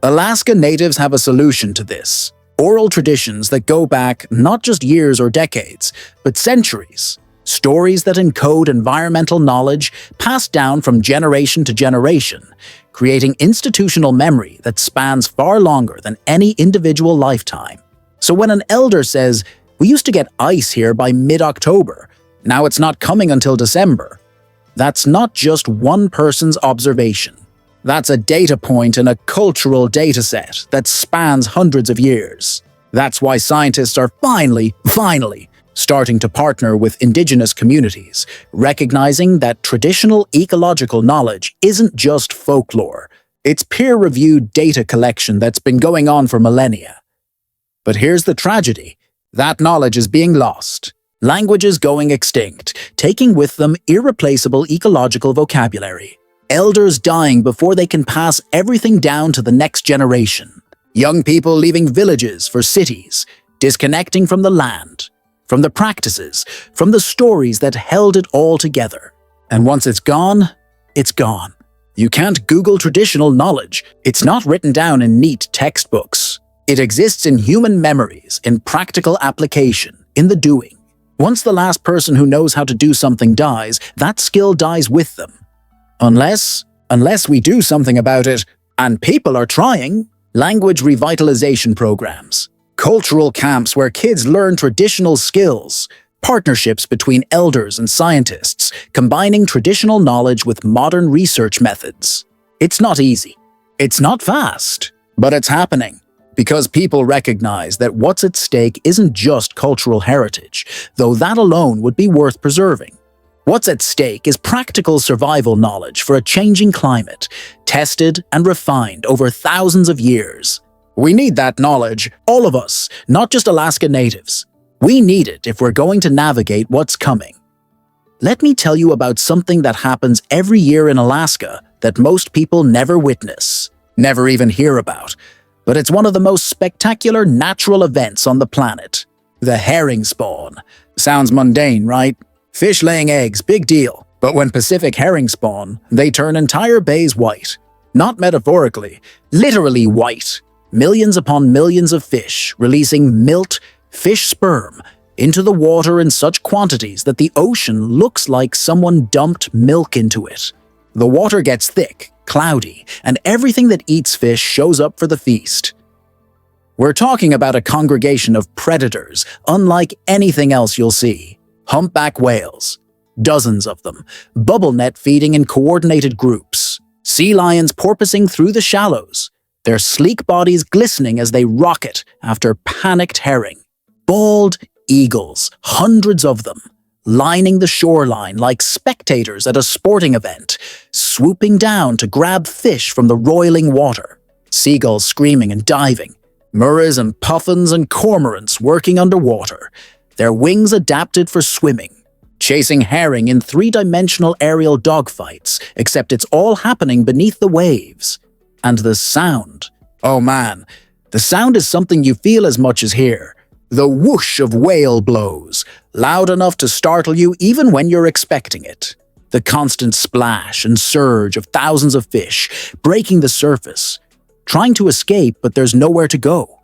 Alaska natives have a solution to this. Oral traditions that go back not just years or decades, but centuries. Stories that encode environmental knowledge passed down from generation to generation, creating institutional memory that spans far longer than any individual lifetime. So when an elder says, "We used to get ice here by mid-October, now it's not coming until December," that's not just one person's observation. That's a data point in a cultural dataset that spans hundreds of years. That's why scientists are finally starting to partner with indigenous communities, recognizing that traditional ecological knowledge isn't just folklore. It's peer-reviewed data collection that's been going on for millennia. But here's the tragedy. That knowledge is being lost. Languages going extinct, taking with them irreplaceable ecological vocabulary. Elders dying before they can pass everything down to the next generation. Young people leaving villages for cities, disconnecting from the land, from the practices, from the stories that held it all together. And once it's gone, it's gone. You can't Google traditional knowledge. It's not written down in neat textbooks. It exists in human memories, in practical application, in the doing. Once the last person who knows how to do something dies, that skill dies with them. Unless we do something about it, and people are trying. Language revitalization programs, cultural camps where kids learn traditional skills, partnerships between elders and scientists, combining traditional knowledge with modern research methods. It's not easy. It's not fast, but it's happening. Because people recognize that what's at stake isn't just cultural heritage, though that alone would be worth preserving. What's at stake is practical survival knowledge for a changing climate, tested and refined over thousands of years. We need that knowledge, all of us, not just Alaska natives. We need it if we're going to navigate what's coming. Let me tell you about something that happens every year in Alaska that most people never witness, never even hear about. But it's one of the most spectacular natural events on the planet. The herring spawn. Sounds mundane, right? Fish laying eggs, big deal. But when Pacific herring spawn, they turn entire bays white. Not metaphorically, literally white. Millions upon millions of fish releasing milt, fish sperm, into the water in such quantities that the ocean looks like someone dumped milk into it. The water gets thick, cloudy, and everything that eats fish shows up for the feast. We're talking about a congregation of predators unlike anything else you'll see. Humpback whales, dozens of them, bubble net feeding in coordinated groups, sea lions porpoising through the shallows, their sleek bodies glistening as they rocket after panicked herring. Bald eagles, hundreds of them, lining the shoreline like spectators at a sporting event, swooping down to grab fish from the roiling water. Seagulls screaming and diving, murres and puffins and cormorants working underwater, their wings adapted for swimming, chasing herring in three-dimensional aerial dogfights, except it's all happening beneath the waves. And the sound. Oh man, The sound is something you feel as much as hear. The whoosh of whale blows, loud enough to startle you even when you're expecting it. The constant splash and surge of thousands of fish breaking the surface, trying to escape but there's nowhere to go.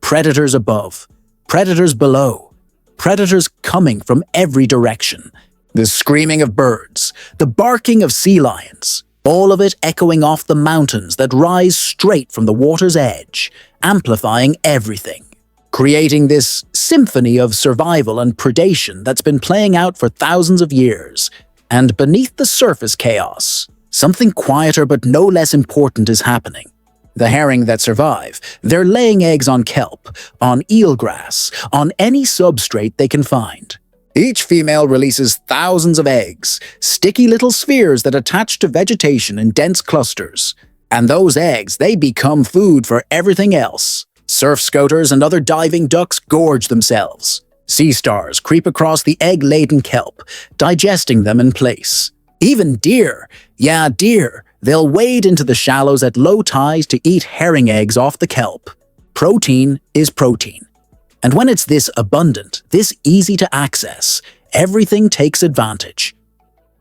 Predators above, predators below, predators coming from every direction. The screaming of birds, the barking of sea lions, all of it echoing off the mountains that rise straight from the water's edge, amplifying everything, creating this symphony of survival and predation that's been playing out for thousands of years. And beneath the surface chaos, something quieter but no less important is happening. The herring that survive, they're laying eggs on kelp, on eelgrass, on any substrate they can find. Each female releases thousands of eggs, sticky little spheres that attach to vegetation in dense clusters. And those eggs, they become food for everything else. Surf scoters and other diving ducks gorge themselves. Sea stars creep across the egg-laden kelp, digesting them in place. Even deer, deer, they'll wade into the shallows at low tides to eat herring eggs off the kelp. Protein is protein. And when it's this abundant, this easy to access, everything takes advantage.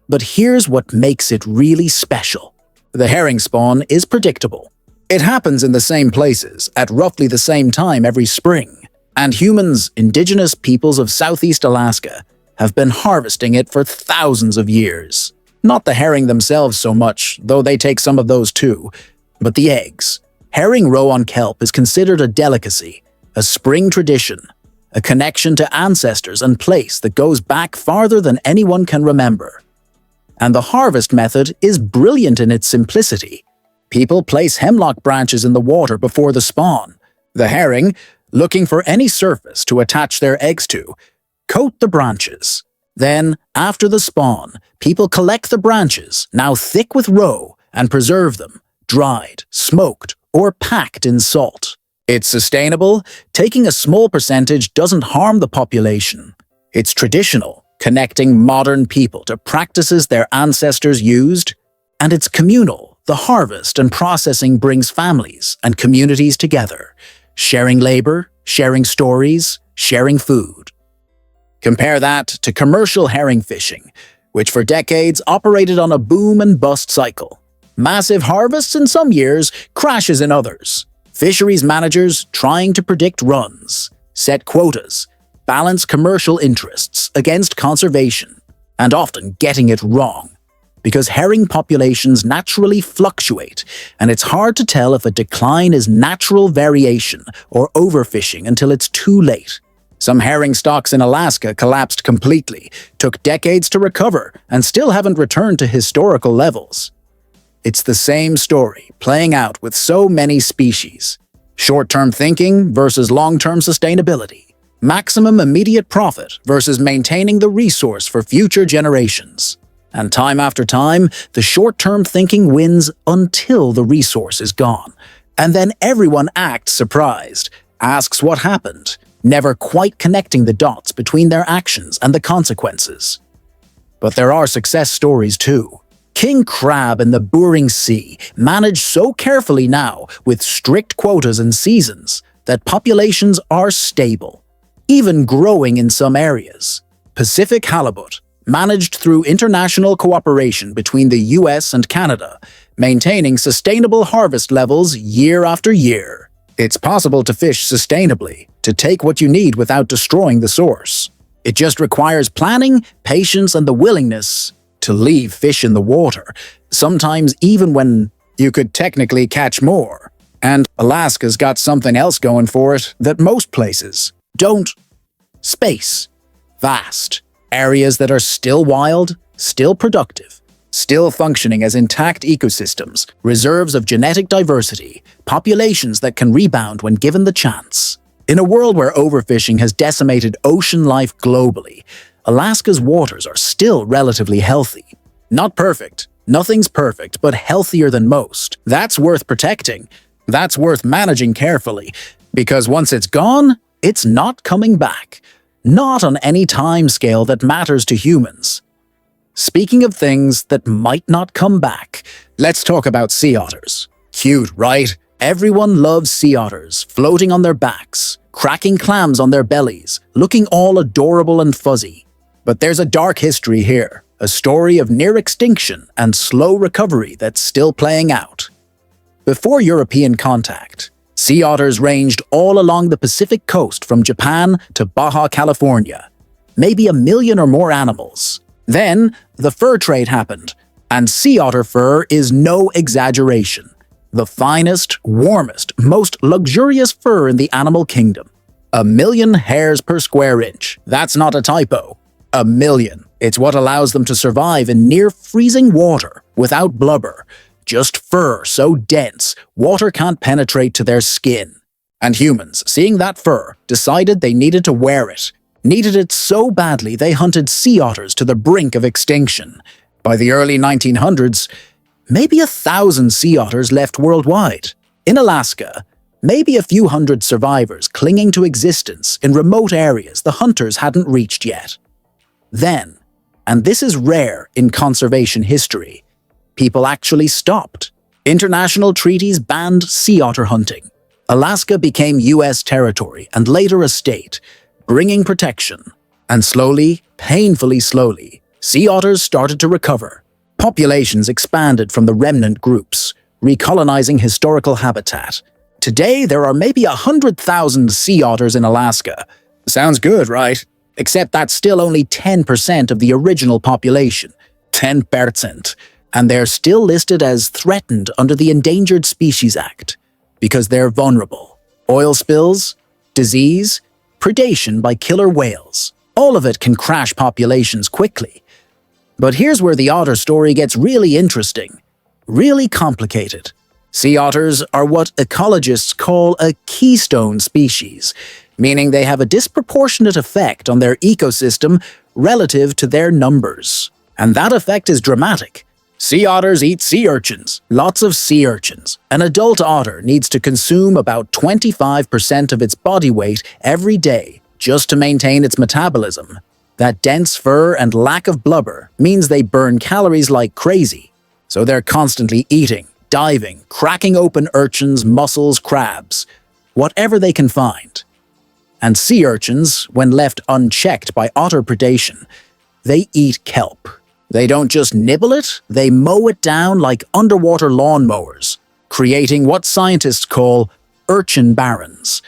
But here's what makes it really special. The herring spawn is predictable. It happens in the same places, at roughly the same time every spring. And humans, indigenous peoples of Southeast Alaska, have been harvesting it for thousands of years. Not the herring themselves so much, though they take some of those too, but the eggs. Herring roe on kelp is considered a delicacy, a spring tradition, a connection to ancestors and place that goes back farther than anyone can remember. And the harvest method is brilliant in its simplicity. People place hemlock branches in the water before the spawn. The herring, looking for any surface to attach their eggs to, coat the branches. Then, after the spawn, people collect the branches, now thick with roe, and preserve them, dried, smoked, or packed in salt. It's sustainable, taking a small percentage doesn't harm the population. It's traditional, connecting modern people to practices their ancestors used. And it's communal, the harvest and processing brings families and communities together, sharing labor, sharing stories, sharing food. Compare that to commercial herring fishing, which for decades operated on a boom and bust cycle. Massive harvests in some years, crashes in others. Fisheries managers trying to predict runs, set quotas, balance commercial interests against conservation, and often getting it wrong. Because herring populations naturally fluctuate, and it's hard to tell if a decline is natural variation or overfishing until it's too late. Some herring stocks in Alaska collapsed completely, took decades to recover, and still haven't returned to historical levels. It's the same story, playing out with so many species. Short-term thinking versus long-term sustainability. Maximum immediate profit versus maintaining the resource for future generations. And time after time, the short-term thinking wins until the resource is gone. And then everyone acts surprised, asks what happened, never quite connecting the dots between their actions and the consequences. But there are success stories too. King crab in the Bering Sea managed so carefully now with strict quotas and seasons that populations are stable, even growing in some areas. Pacific halibut, managed through international cooperation between the US and Canada, maintaining sustainable harvest levels year after year. It's possible to fish sustainably, to take what you need without destroying the source. It just requires planning, patience, and the willingness to leave fish in the water, sometimes even when you could technically catch more. And Alaska's got something else going for it that most places don't. Space. Vast. Areas that are still wild, still productive, still functioning as intact ecosystems, reserves of genetic diversity, populations that can rebound when given the chance. In a world where overfishing has decimated ocean life globally, Alaska's waters are still relatively healthy. Not perfect. Nothing's perfect, but healthier than most. That's worth protecting. That's worth managing carefully. Because once it's gone, it's not coming back. Not on any time scale that matters to humans. Speaking of things that might not come back, let's talk about sea otters. Cute, right? Everyone loves sea otters, floating on their backs, cracking clams on their bellies, looking all adorable and fuzzy. But there's a dark history here, a story of near extinction and slow recovery that's still playing out. Before European contact, sea otters ranged all along the Pacific coast from Japan to Baja California, maybe 1 million or more animals. Then, the fur trade happened, and sea otter fur is no exaggeration. The finest, warmest, most luxurious fur in the animal kingdom. 1 million hairs per square inch. That's not a typo. 1 million. It's what allows them to survive in near-freezing water without blubber. Just fur so dense, water can't penetrate to their skin. And humans, seeing that fur, decided they needed to wear it. Needed it so badly they hunted sea otters to the brink of extinction. By the early 1900s, maybe 1,000 sea otters left worldwide. In Alaska, maybe a few hundred survivors clinging to existence in remote areas the hunters hadn't reached yet. Then, and this is rare in conservation history, people actually stopped. International treaties banned sea otter hunting. Alaska became U.S. territory and later a state, bringing protection. And slowly, painfully slowly, sea otters started to recover. Populations expanded from the remnant groups, recolonizing historical habitat. Today, there are maybe 100,000 sea otters in Alaska. Sounds good, right? Except that's still only 10% of the original population. 10%. And they're still listed as threatened under the Endangered Species Act because they're vulnerable. Oil spills, disease, predation by killer whales. All of it can crash populations quickly. But here's where the otter story gets really interesting, really complicated. Sea otters are what ecologists call a keystone species, meaning they have a disproportionate effect on their ecosystem relative to their numbers. And that effect is dramatic. Sea otters eat sea urchins, lots of sea urchins. An adult otter needs to consume about 25% of its body weight every day just to maintain its metabolism. That dense fur and lack of blubber means they burn calories like crazy, so they're constantly eating, diving, cracking open urchins, mussels, crabs, whatever they can find. And sea urchins, when left unchecked by otter predation, they eat kelp. They don't just nibble it, they mow it down like underwater lawnmowers, creating what scientists call urchin barrens.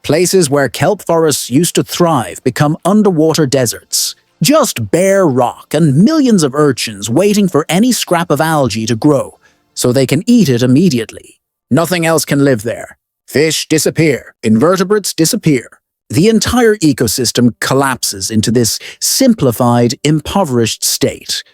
Places where kelp forests used to thrive become underwater deserts. Just bare rock and millions of urchins waiting for any scrap of algae to grow, so they can eat it immediately. Nothing else can live there. Fish disappear, invertebrates disappear. The entire ecosystem collapses into this simplified, impoverished state.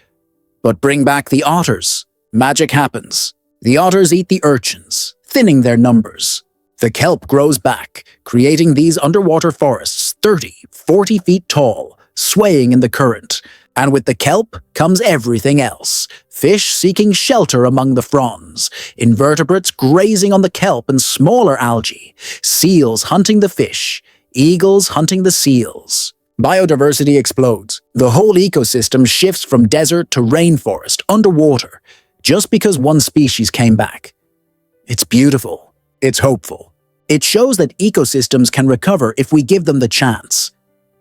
But bring back the otters. Magic happens. The otters eat the urchins, thinning their numbers. The kelp grows back, creating these underwater forests 30, 40 feet tall, swaying in the current. And with the kelp comes everything else. Fish seeking shelter among the fronds, invertebrates grazing on the kelp and smaller algae, seals hunting the fish, eagles hunting the seals. Biodiversity explodes. The whole ecosystem shifts from desert to rainforest, underwater, just because one species came back. It's beautiful. It's hopeful. It shows that ecosystems can recover if we give them the chance.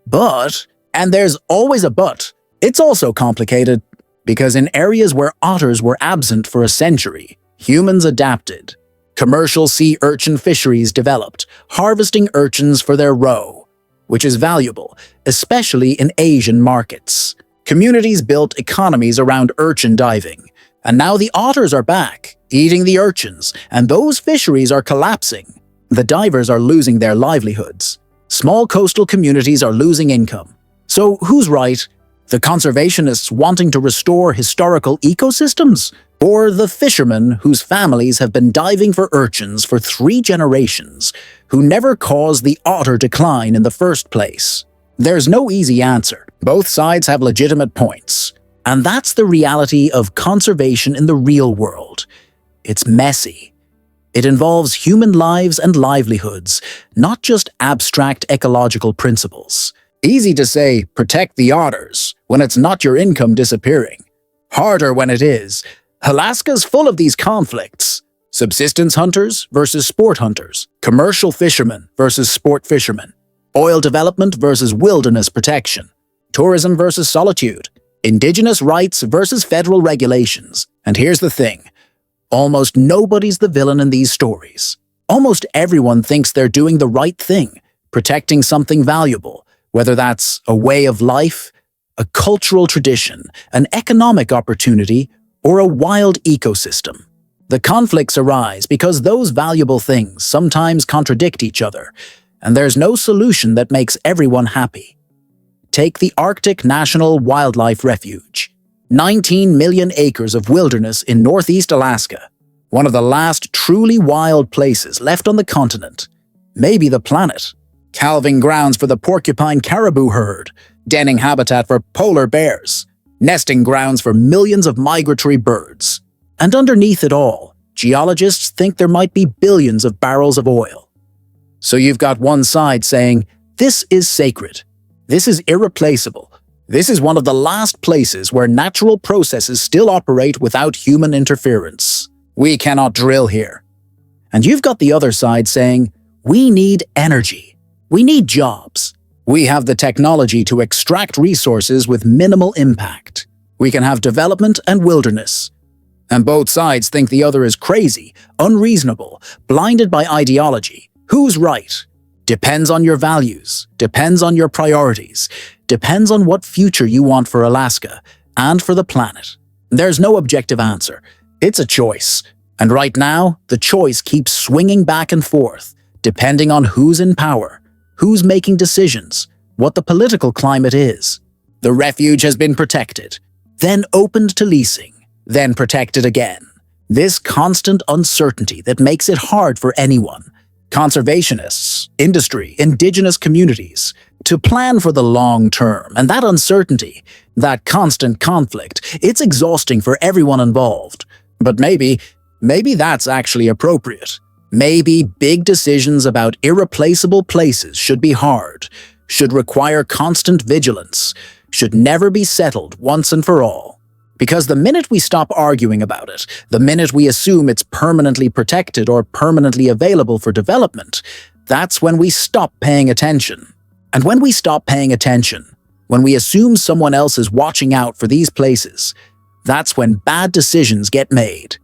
But, and there's always a but, it's also complicated, because in areas where otters were absent for a century, humans adapted. Commercial sea urchin fisheries developed, harvesting urchins for their roe, which is valuable, especially in Asian markets. Communities built economies around urchin diving, and now the otters are back, eating the urchins, and those fisheries are collapsing. The divers are losing their livelihoods. Small coastal communities are losing income. So who's right? The conservationists wanting to restore historical ecosystems? Or the fishermen whose families have been diving for urchins for 3 generations, who never caused the otter decline in the first place? There's no easy answer. Both sides have legitimate points. And that's the reality of conservation in the real world. It's messy. It involves human lives and livelihoods, not just abstract ecological principles. Easy to say, protect the otters, when it's not your income disappearing. Harder when it is. Alaska's full of these conflicts. Subsistence hunters versus sport hunters. Commercial fishermen versus sport fishermen. Oil development versus wilderness protection. Tourism versus solitude. Indigenous rights versus federal regulations. And here's the thing. Almost nobody's the villain in these stories. Almost everyone thinks they're doing the right thing, protecting something valuable, whether that's a way of life, a cultural tradition, an economic opportunity, or a wild ecosystem. The conflicts arise because those valuable things sometimes contradict each other, and there's no solution that makes everyone happy. Take the Arctic National Wildlife Refuge. 19 million acres of wilderness in northeast Alaska, one of the last truly wild places left on the continent, maybe the planet. Calving grounds for the porcupine caribou herd, denning habitat for polar bears, nesting grounds for millions of migratory birds. And underneath it all, geologists think there might be billions of barrels of oil. So you've got one side saying, this is sacred, this is irreplaceable, this is one of the last places where natural processes still operate without human interference. We cannot drill here. And you've got the other side saying, we need energy. We need jobs. We have the technology to extract resources with minimal impact. We can have development and wilderness. And both sides think the other is crazy, unreasonable, blinded by ideology. Who's right? Depends on your values, depends on your priorities, depends on what future you want for Alaska and for the planet. There's no objective answer. It's a choice. And right now, the choice keeps swinging back and forth, depending on who's in power, who's making decisions, what the political climate is. The refuge has been protected, then opened to leasing, then protected again. This constant uncertainty that makes it hard for anyone, conservationists, industry, indigenous communities, to plan for the long term. And that uncertainty, that constant conflict, it's exhausting for everyone involved. But maybe that's actually appropriate. Maybe big decisions about irreplaceable places should be hard, should require constant vigilance, should never be settled once and for all. Because the minute we stop arguing about it, the minute we assume it's permanently protected or permanently available for development, that's when we stop paying attention. And when we stop paying attention, when we assume someone else is watching out for these places, that's when bad decisions get made.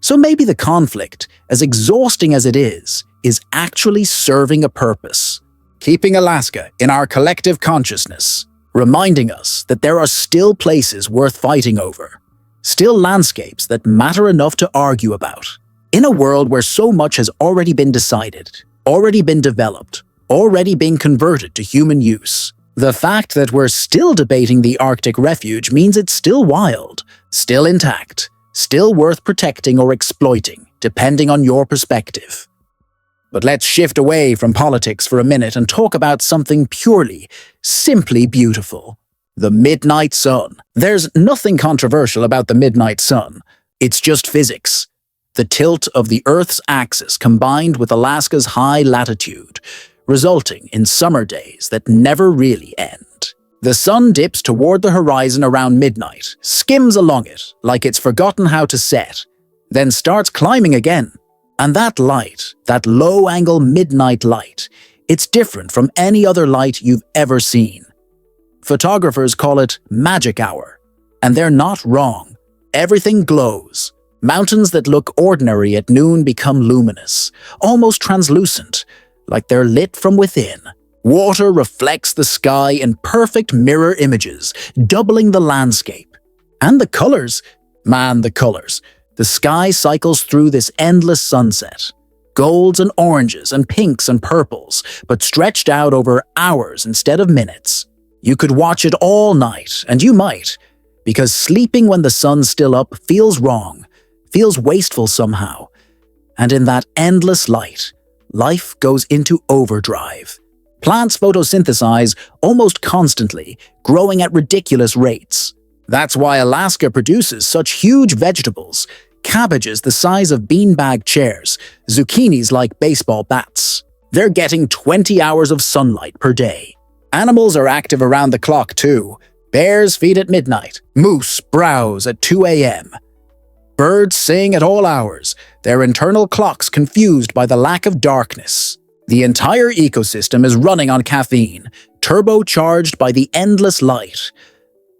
So maybe the conflict, as exhausting as it is actually serving a purpose, keeping Alaska in our collective consciousness, reminding us that there are still places worth fighting over, still landscapes that matter enough to argue about. In a world where so much has already been decided, already been developed, already been converted to human use, the fact that we're still debating the Arctic refuge means it's still wild, still intact, still worth protecting or exploiting, depending on your perspective. But let's shift away from politics for a minute and talk about something purely, simply beautiful. The midnight sun. There's nothing controversial about the midnight sun. It's just physics. The tilt of the Earth's axis combined with Alaska's high latitude, resulting in summer days that never really end. The sun dips toward the horizon around midnight, skims along it like it's forgotten how to set, then starts climbing again. And that light, that low-angle midnight light, it's different from any other light you've ever seen. Photographers call it magic hour, and they're not wrong. Everything glows. Mountains that look ordinary at noon become luminous, almost translucent, like they're lit from within. Water reflects the sky in perfect mirror images, doubling the landscape. And the colors, man, the colors. The sky cycles through this endless sunset. Golds and oranges and pinks and purples, but stretched out over hours instead of minutes. You could watch it all night, and you might, because sleeping when the sun's still up feels wrong, feels wasteful somehow. And in that endless light, life goes into overdrive. Plants photosynthesize almost constantly, growing at ridiculous rates. That's why Alaska produces such huge vegetables, cabbages the size of beanbag chairs, zucchinis like baseball bats. They're getting 20 hours of sunlight per day. Animals are active around the clock too. Bears feed at midnight. Moose browse at 2 a.m. Birds sing at all hours, their internal clocks confused by the lack of darkness. The entire ecosystem is running on caffeine, turbocharged by the endless light.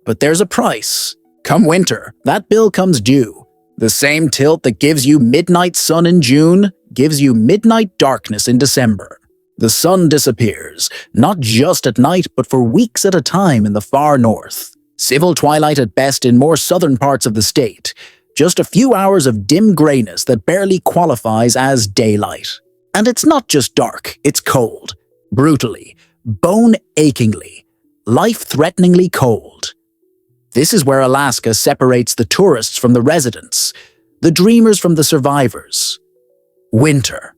But there's a price. Come winter, that bill comes due. The same tilt that gives you midnight sun in June gives you midnight darkness in December. The sun disappears, not just at night, but for weeks at a time in the far north. Civil twilight at best in more southern parts of the state. Just a few hours of dim grayness that barely qualifies as daylight. And it's not just dark, it's cold. Brutally, bone-achingly, life-threateningly cold. This is where Alaska separates the tourists from the residents, the dreamers from the survivors. Winter.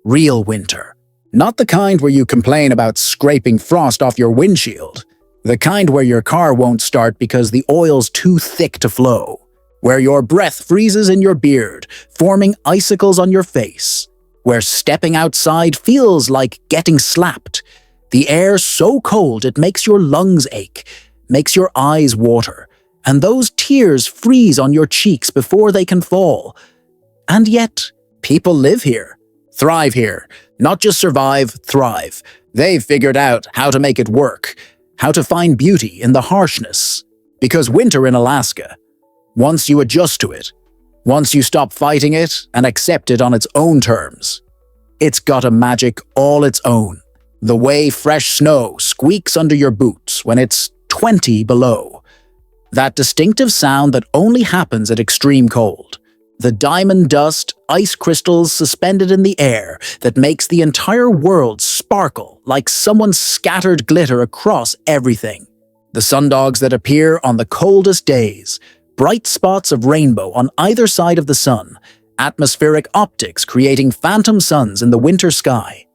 Real winter. Not the kind where you complain about scraping frost off your windshield. The kind where your car won't start because the oil's too thick to flow. Where your breath freezes in your beard, forming icicles on your face. Where stepping outside feels like getting slapped. The air so cold it makes your lungs ache, makes your eyes water, and those tears freeze on your cheeks before they can fall. And yet, people live here, thrive here, not just survive, thrive. They've figured out how to make it work, how to find beauty in the harshness. Because winter in Alaska, once you adjust to it, once you stop fighting it and accept it on its own terms, it's got a magic all its own. The way fresh snow squeaks under your boots when it's 20 below. That distinctive sound that only happens at extreme cold. The diamond dust, ice crystals suspended in the air that makes the entire world sparkle like someone scattered glitter across everything. The sundogs that appear on the coldest days, bright spots of rainbow on either side of the sun, atmospheric optics creating phantom suns in the winter sky.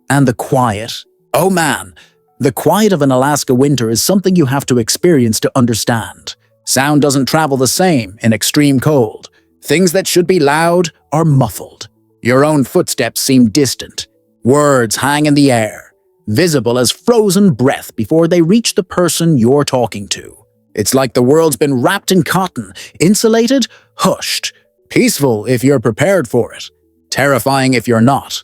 And the quiet. Oh man, the quiet of an Alaska winter is something you have to experience to understand. Sound doesn't travel the same in extreme cold. Things that should be loud are muffled. Your own footsteps seem distant. Words hang in the air, visible as frozen breath before they reach the person you're talking to. It's like the world's been wrapped in cotton, insulated, hushed. Peaceful if you're prepared for it. Terrifying if you're not.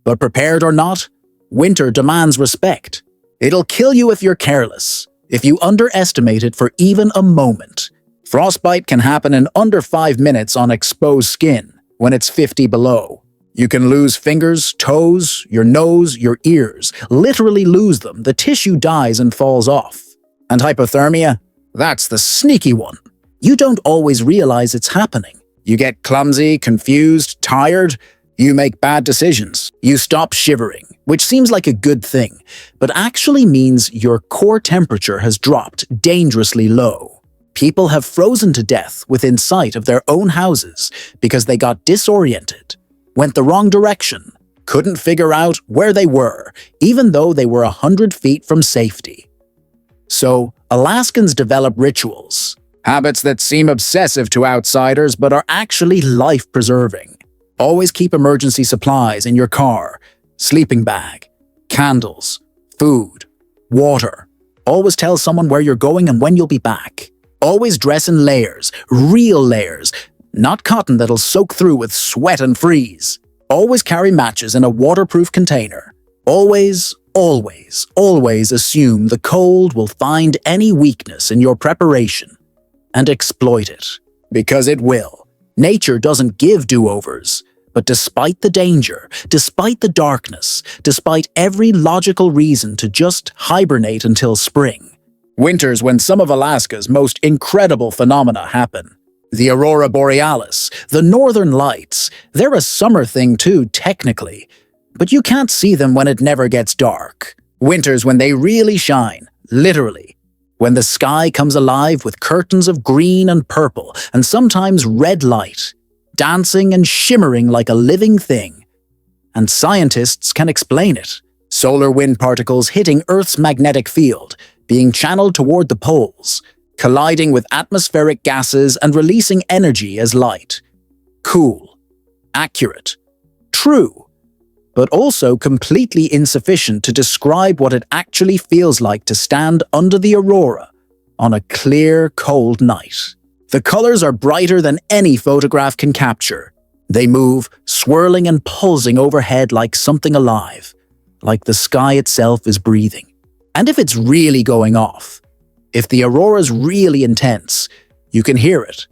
But prepared or not, winter demands respect. It'll kill you if you're careless, if you underestimate it for even a moment. Frostbite can happen in under 5 minutes on exposed skin when it's 50 below. You can lose fingers, toes, your nose, your ears, literally lose them. The tissue dies and falls off. And hypothermia? That's the sneaky one. You don't always realize it's happening. You get clumsy, confused, tired. You make bad decisions. You stop shivering, which seems like a good thing, but actually means your core temperature has dropped dangerously low. People have frozen to death within sight of their own houses because they got disoriented, went the wrong direction, couldn't figure out where they were, even though they were 100 feet from safety. So, Alaskans develop rituals, habits that seem obsessive to outsiders but are actually life-preserving. Always keep emergency supplies in your car, sleeping bag, candles, food, water. Always tell someone where you're going and when you'll be back. Always dress in layers, real layers, not cotton that'll soak through with sweat and freeze. Always carry matches in a waterproof container. Always, always, always assume the cold will find any weakness in your preparation and exploit it. Because it will. Nature doesn't give do-overs. But despite the danger, despite the darkness, despite every logical reason to just hibernate until spring, winter's when some of Alaska's most incredible phenomena happen. The aurora borealis, the northern lights, they're a summer thing too, technically. But you can't see them when it never gets dark. Winter's when they really shine, literally. When the sky comes alive with curtains of green and purple, and sometimes red light, dancing and shimmering like a living thing. And scientists can explain it. Solar wind particles hitting Earth's magnetic field, being channeled toward the poles, colliding with atmospheric gases and releasing energy as light. Cool, accurate, true, but also completely insufficient to describe what it actually feels like to stand under the aurora on a clear, cold night. The colors are brighter than any photograph can capture. They move, swirling and pulsing overhead like something alive, like the sky itself is breathing. And if it's really going off, if the aurora's really intense, you can hear it.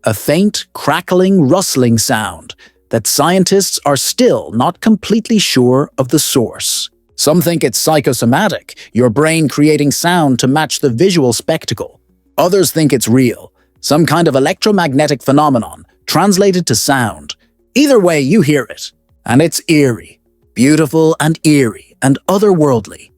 A faint, crackling, rustling sound that scientists are still not completely sure of the source. Some think it's psychosomatic, your brain creating sound to match the visual spectacle. Others think it's real, some kind of electromagnetic phenomenon translated to sound. Either way, you hear it, and it's eerie, beautiful and eerie and otherworldly.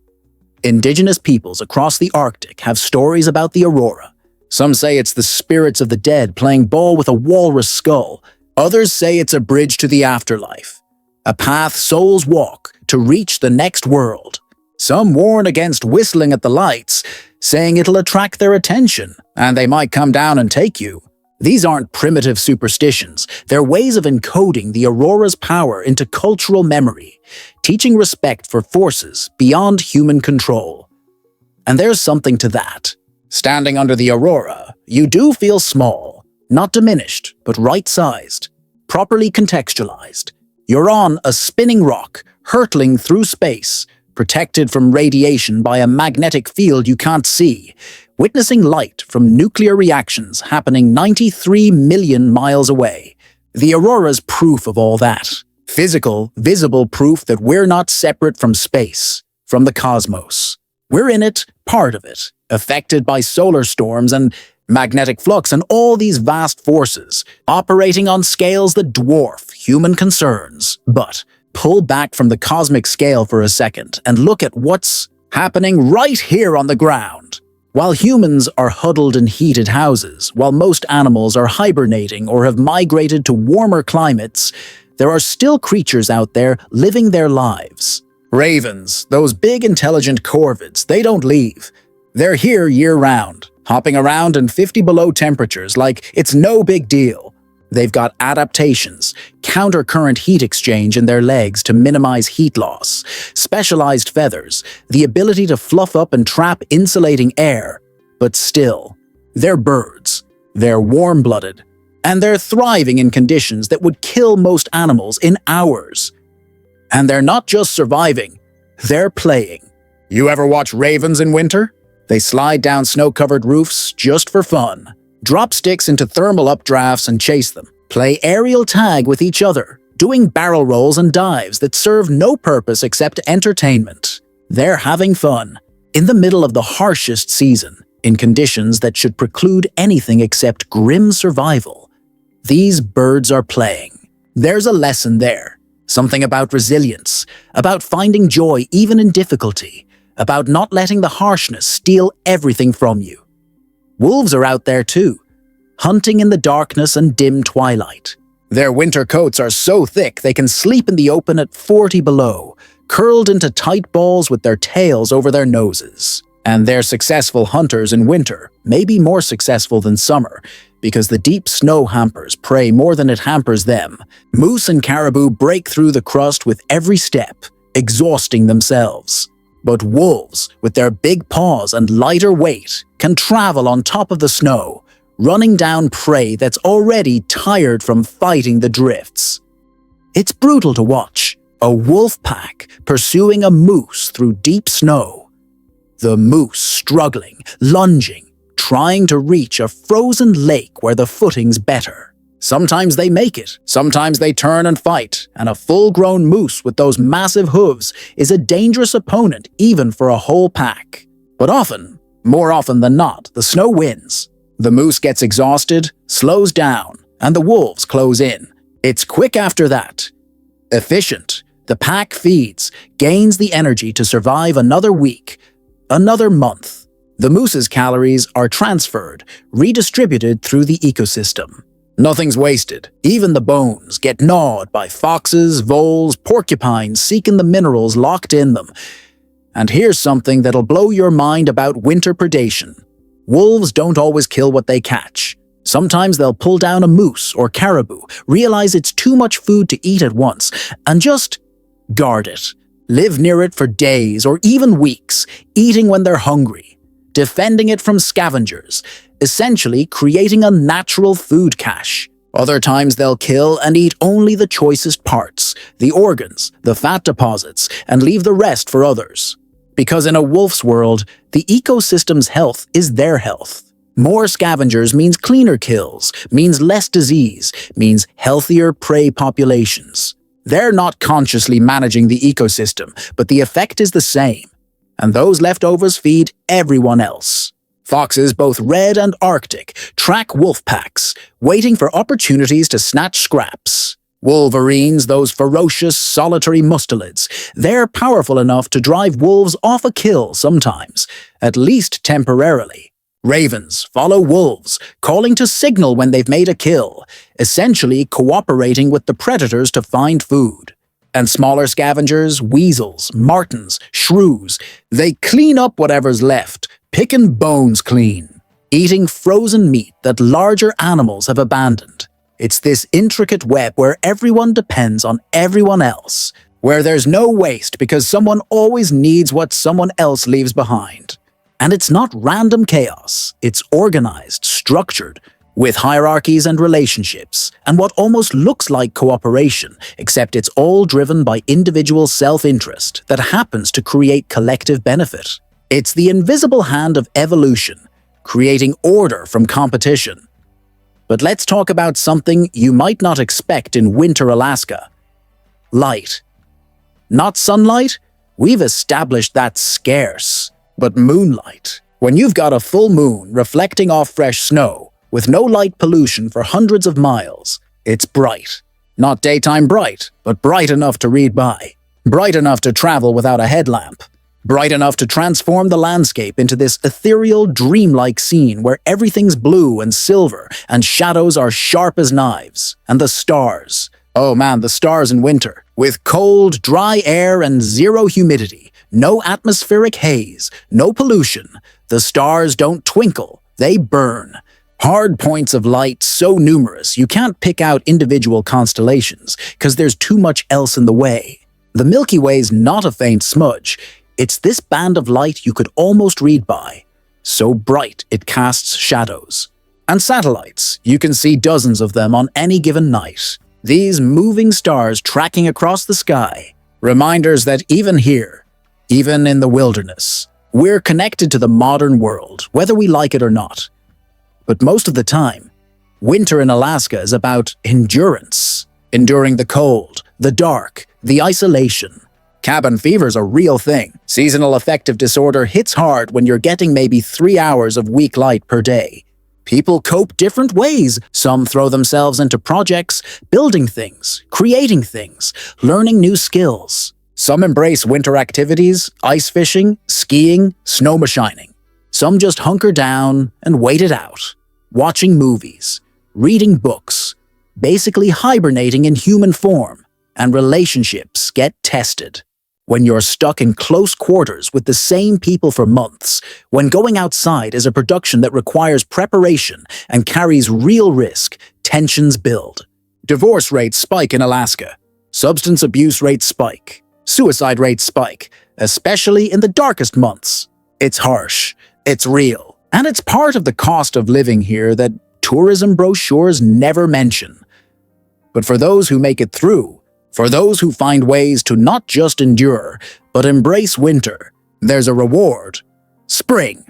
Indigenous peoples across the Arctic have stories about the aurora. Some say it's the spirits of the dead playing ball with a walrus skull. Others say it's a bridge to the afterlife, a path souls walk to reach the next world. Some warn against whistling at the lights, saying it'll attract their attention and they might come down and take you. These aren't primitive superstitions, they're ways of encoding the aurora's power into cultural memory, teaching respect for forces beyond human control. And there's something to that. Standing under the aurora, you do feel small, not diminished, but right-sized, properly contextualized. You're on a spinning rock, hurtling through space, protected from radiation by a magnetic field you can't see, witnessing light from nuclear reactions happening 93 million miles away. The aurora's proof of all that. Physical, visible proof that we're not separate from space, from the cosmos. We're in it, part of it, affected by solar storms and magnetic flux and all these vast forces, operating on scales that dwarf human concerns. But pull back from the cosmic scale for a second and look at what's happening right here on the ground. While humans are huddled in heated houses, while most animals are hibernating or have migrated to warmer climates, there are still creatures out there living their lives. Ravens, those big intelligent corvids, they don't leave. They're here year-round, hopping around in 50 below temperatures like it's no big deal. They've got adaptations, counter-current heat exchange in their legs to minimize heat loss, specialized feathers, the ability to fluff up and trap insulating air. But still, they're birds. They're warm-blooded, and they're thriving in conditions that would kill most animals in hours. And they're not just surviving, they're playing. You ever watch ravens in winter? They slide down snow-covered roofs just for fun, drop sticks into thermal updrafts and chase them, play aerial tag with each other, doing barrel rolls and dives that serve no purpose except entertainment. They're having fun, in the middle of the harshest season, in conditions that should preclude anything except grim survival. These birds are playing. There's a lesson there. Something about resilience, about finding joy even in difficulty, about not letting the harshness steal everything from you. Wolves are out there too, hunting in the darkness and dim twilight. Their winter coats are so thick they can sleep in the open at 40 below, curled into tight balls with their tails over their noses. And they're successful hunters in winter, maybe more successful than summer, because the deep snow hampers prey more than it hampers them. Moose and caribou break through the crust with every step, exhausting themselves. But wolves, with their big paws and lighter weight, can travel on top of the snow, running down prey that's already tired from fighting the drifts. It's brutal to watch, a wolf pack pursuing a moose through deep snow. The moose struggling, lunging, trying to reach a frozen lake where the footing's better. Sometimes they make it, sometimes they turn and fight, and a full-grown moose with those massive hooves is a dangerous opponent even for a whole pack. But often, more often than not, the snow wins. The moose gets exhausted, slows down, and the wolves close in. It's quick after that. Efficient. The pack feeds, gains the energy to survive another week, another month. The moose's calories are transferred, redistributed through the ecosystem. Nothing's wasted. Even the bones get gnawed by foxes, voles, porcupines seeking the minerals locked in them. And here's something that'll blow your mind about winter predation. Wolves don't always kill what they catch. Sometimes they'll pull down a moose or caribou, realize it's too much food to eat at once, and just guard it. Live near it for days or even weeks, eating when they're hungry. defending it from scavengers, essentially creating a natural food cache. Other times they'll kill and eat only the choicest parts, the organs, the fat deposits, and leave the rest for others. Because in a wolf's world, the ecosystem's health is their health. More scavengers means cleaner kills, means less disease, means healthier prey populations. They're not consciously managing the ecosystem, but the effect is the same. And those leftovers feed everyone else. Foxes, both red and arctic, track wolf packs, waiting for opportunities to snatch scraps. Wolverines, those ferocious, solitary mustelids, they're powerful enough to drive wolves off a kill sometimes, at least temporarily. Ravens follow wolves, calling to signal when they've made a kill, essentially cooperating with the predators to find food. And smaller scavengers, weasels, martens, shrews, they clean up whatever's left, picking bones clean, eating frozen meat that larger animals have abandoned. It's this intricate web where everyone depends on everyone else, where there's no waste because someone always needs what someone else leaves behind. And it's not random chaos, it's organized, structured, with hierarchies and relationships, and what almost looks like cooperation, except it's all driven by individual self-interest that happens to create collective benefit. It's the invisible hand of evolution, creating order from competition. But let's talk about something you might not expect in winter Alaska. Light. Not sunlight? We've established that's scarce. But moonlight. When you've got a full moon reflecting off fresh snow, with no light pollution for hundreds of miles, it's bright. Not daytime bright, but bright enough to read by. Bright enough to travel without a headlamp. Bright enough to transform the landscape into this ethereal, dreamlike scene where everything's blue and silver and shadows are sharp as knives. And the stars. Oh man, the stars in winter. With cold, dry air and zero humidity. No atmospheric haze, no pollution. The stars don't twinkle, they burn. Hard points of light so numerous you can't pick out individual constellations because there's too much else in the way. The Milky Way's not a faint smudge. It's this band of light you could almost read by. So bright it casts shadows. And satellites, you can see dozens of them on any given night. These moving stars tracking across the sky. Reminders that even here, even in the wilderness, we're connected to the modern world, whether we like it or not. But most of the time, winter in Alaska is about endurance. Enduring the cold, the dark, the isolation. Cabin fever's a real thing. Seasonal affective disorder hits hard when you're getting maybe 3 hours of weak light per day. People cope different ways. Some throw themselves into projects, building things, creating things, learning new skills. Some embrace winter activities, ice fishing, skiing, snowmachining. Some just hunker down and wait it out, watching movies, reading books, basically hibernating in human form, and relationships get tested. When you're stuck in close quarters with the same people for months, when going outside is a production that requires preparation and carries real risk, tensions build. Divorce rates spike in Alaska. Substance abuse rates spike. Suicide rates spike, especially in the darkest months. It's harsh, it's real, and it's part of the cost of living here that tourism brochures never mention. But for those who make it through, for those who find ways to not just endure, but embrace winter, there's a reward. Spring.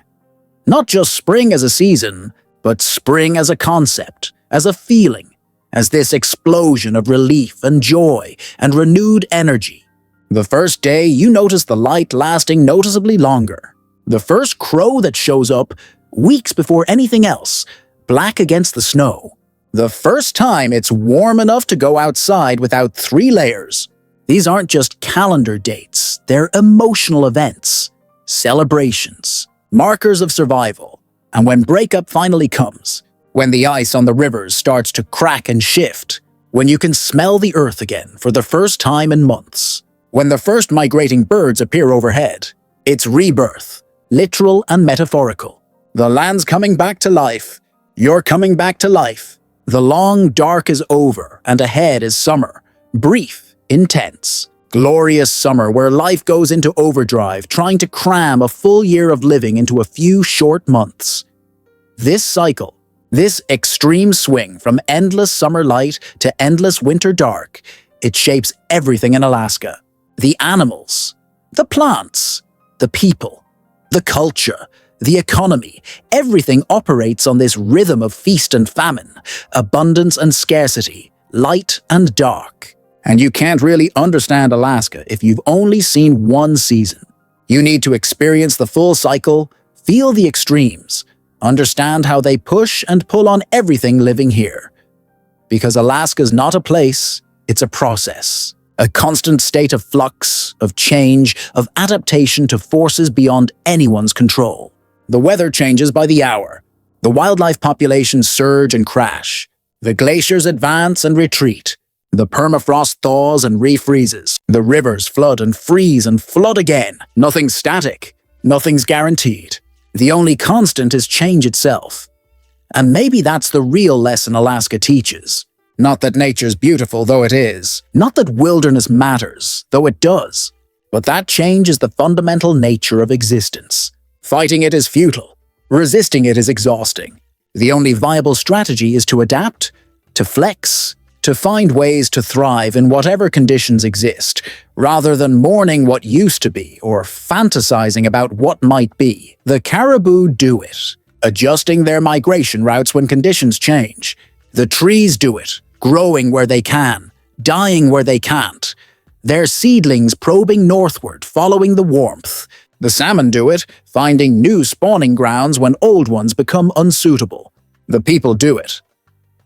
Not just spring as a season, but spring as a concept, as a feeling, as this explosion of relief and joy and renewed energy. The first day, you notice the light lasting noticeably longer. The first crow that shows up, weeks before anything else, black against the snow. The first time it's warm enough to go outside without 3 layers. These aren't just calendar dates, they're emotional events, celebrations, markers of survival. And when breakup finally comes, when the ice on the rivers starts to crack and shift, when you can smell the earth again for the first time in months, when the first migrating birds appear overhead, it's rebirth, literal and metaphorical. The land's coming back to life. You're coming back to life. The long dark is over, and ahead is summer. Brief, intense, Glorious summer where life goes into overdrive, trying to cram a full year of living into a few short months. This cycle, this extreme swing from endless summer light to endless winter dark, it shapes everything in Alaska. The animals, the plants, the people, the culture, the economy, everything operates on this rhythm of feast and famine, abundance and scarcity, light and dark. And you can't really understand Alaska if you've only seen one season. You need to experience the full cycle, feel the extremes, understand how they push and pull on everything living here. Because Alaska's not a place, it's a process. A constant state of flux, of change, of adaptation to forces beyond anyone's control. The weather changes by the hour. The wildlife populations surge and crash. The glaciers advance and retreat. The permafrost thaws and refreezes. The rivers flood and freeze and flood again. Nothing's static. Nothing's guaranteed. The only constant is change itself. And maybe that's the real lesson Alaska teaches. Not that nature's beautiful, though it is. Not that wilderness matters, though it does. But that change is the fundamental nature of existence. Fighting it is futile. Resisting it is exhausting. The only viable strategy is to adapt, to flex, to find ways to thrive in whatever conditions exist, rather than mourning what used to be or fantasizing about what might be. The caribou do it, adjusting their migration routes when conditions change. The trees do it, growing where they can, dying where they can't. Their seedlings probing northward, following the warmth. The salmon do it, finding new spawning grounds when old ones become unsuitable. The people do it,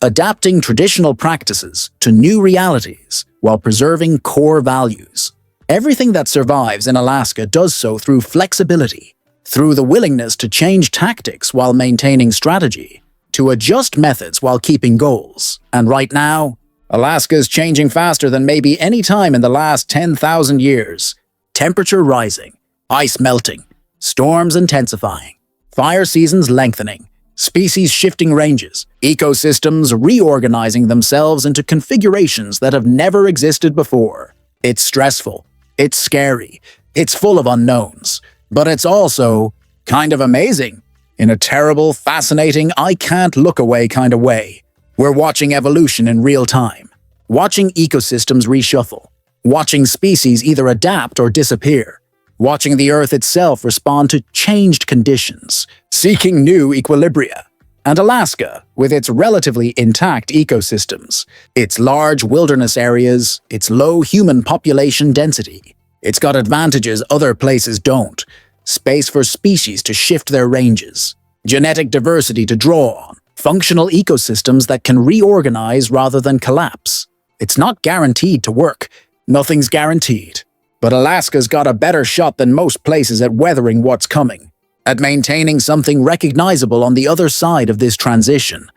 adapting traditional practices to new realities while preserving core values. Everything that survives in Alaska does so through flexibility, through the willingness to change tactics while maintaining strategy, to adjust methods while keeping goals. And right now, Alaska is changing faster than maybe any time in the last 10,000 years. Temperature rising, ice melting, storms intensifying, fire seasons lengthening, species shifting ranges, ecosystems reorganizing themselves into configurations that have never existed before. It's stressful, it's scary, it's full of unknowns, but it's also kind of amazing. In a terrible, fascinating, I-can't-look-away kind of way. We're watching evolution in real time, watching ecosystems reshuffle, watching species either adapt or disappear, watching the Earth itself respond to changed conditions, seeking new equilibria. And Alaska, with its relatively intact ecosystems, its large wilderness areas, its low human population density, it's got advantages other places don't. Space for species to shift their ranges, genetic diversity to draw on, functional ecosystems that can reorganize rather than collapse. It's not guaranteed to work. Nothing's guaranteed. But Alaska's got a better shot than most places at weathering what's coming, at maintaining something recognizable on the other side of this transition.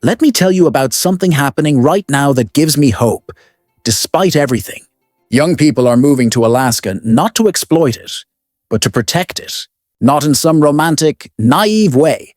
Let me tell you about something happening right now that gives me hope, despite everything. Young people are moving to Alaska not to exploit it, but to protect it, not in some romantic, naive way,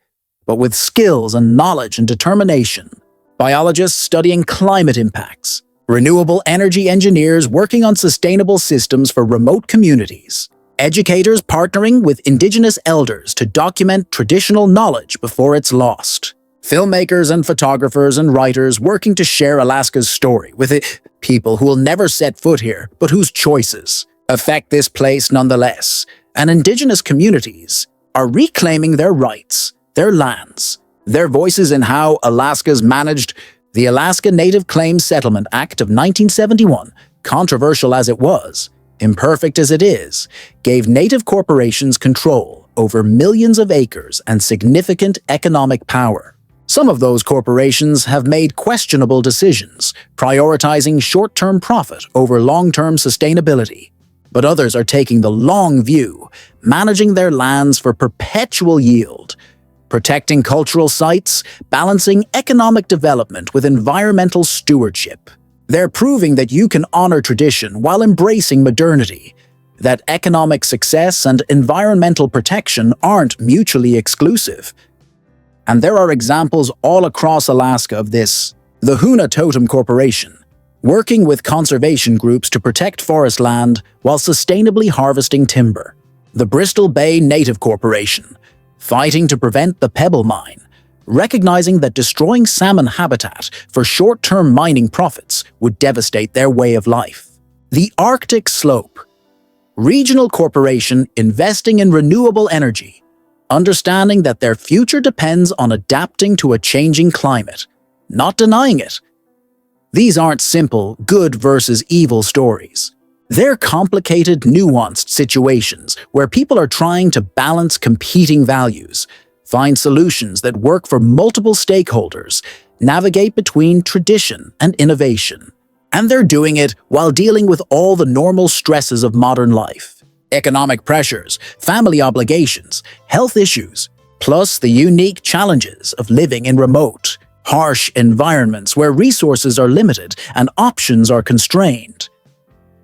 but with skills and knowledge and determination. Biologists studying climate impacts, renewable energy engineers working on sustainable systems for remote communities, educators partnering with Indigenous elders to document traditional knowledge before it's lost, filmmakers and photographers and writers working to share Alaska's story with people who will never set foot here, but whose choices affect this place nonetheless. And Indigenous communities are reclaiming their rights, their lands, their voices in how Alaska's managed. The Alaska Native Claims Settlement Act of 1971, controversial as it was, imperfect as it is, gave Native corporations control over millions of acres and significant economic power. Some of those corporations have made questionable decisions, prioritizing short-term profit over long-term sustainability. But others are taking the long view, managing their lands for perpetual yield, protecting cultural sites, balancing economic development with environmental stewardship. They're proving that you can honor tradition while embracing modernity, that economic success and environmental protection aren't mutually exclusive. And there are examples all across Alaska of this. The Huna Totem Corporation, working with conservation groups to protect forest land while sustainably harvesting timber. The Bristol Bay Native Corporation, fighting to prevent the Pebble Mine, recognizing that destroying salmon habitat for short-term mining profits would devastate their way of life. The Arctic Slope, regional corporation investing in renewable energy, understanding that their future depends on adapting to a changing climate, not denying it. These aren't simple good versus evil stories. They're complicated, nuanced situations where people are trying to balance competing values, find solutions that work for multiple stakeholders, navigate between tradition and innovation. And they're doing it while dealing with all the normal stresses of modern life. Economic pressures, family obligations, health issues, plus the unique challenges of living in remote, harsh environments where resources are limited and options are constrained.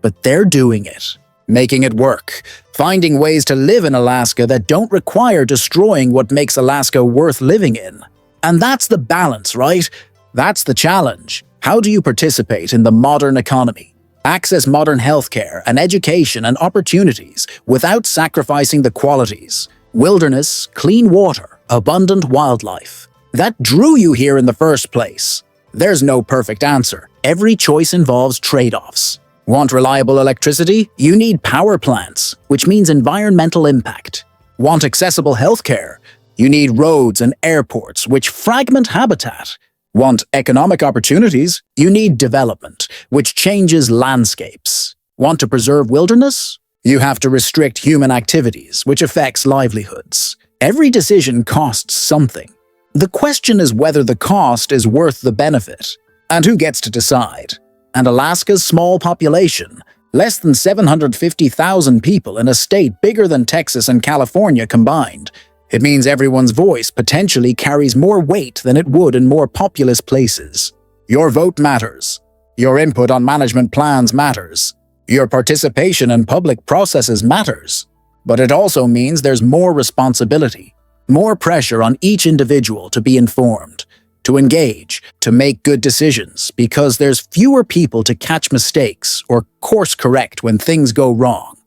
But they're doing it, making it work, finding ways to live in Alaska that don't require destroying what makes Alaska worth living in. And that's the balance, right? That's the challenge. How do you participate in the modern economy, access modern healthcare and education and opportunities without sacrificing the qualities, wilderness, clean water, abundant wildlife, that drew you here in the first place? There's no perfect answer. Every choice involves trade-offs. Want reliable electricity? You need power plants, which means environmental impact. Want accessible healthcare? You need roads and airports, which fragment habitat. Want economic opportunities? You need development, which changes landscapes. Want to preserve wilderness? You have to restrict human activities, which affects livelihoods. Every decision costs something. The question is whether the cost is worth the benefit. And who gets to decide? And Alaska's small population, less than 750,000 people in a state bigger than Texas and California combined. It means everyone's voice potentially carries more weight than it would in more populous places. Your vote matters. Your input on management plans matters. Your participation in public processes matters. But it also means there's more responsibility, more pressure on each individual to be informed, to engage, to make good decisions, because there's fewer people to catch mistakes or course correct when things go wrong.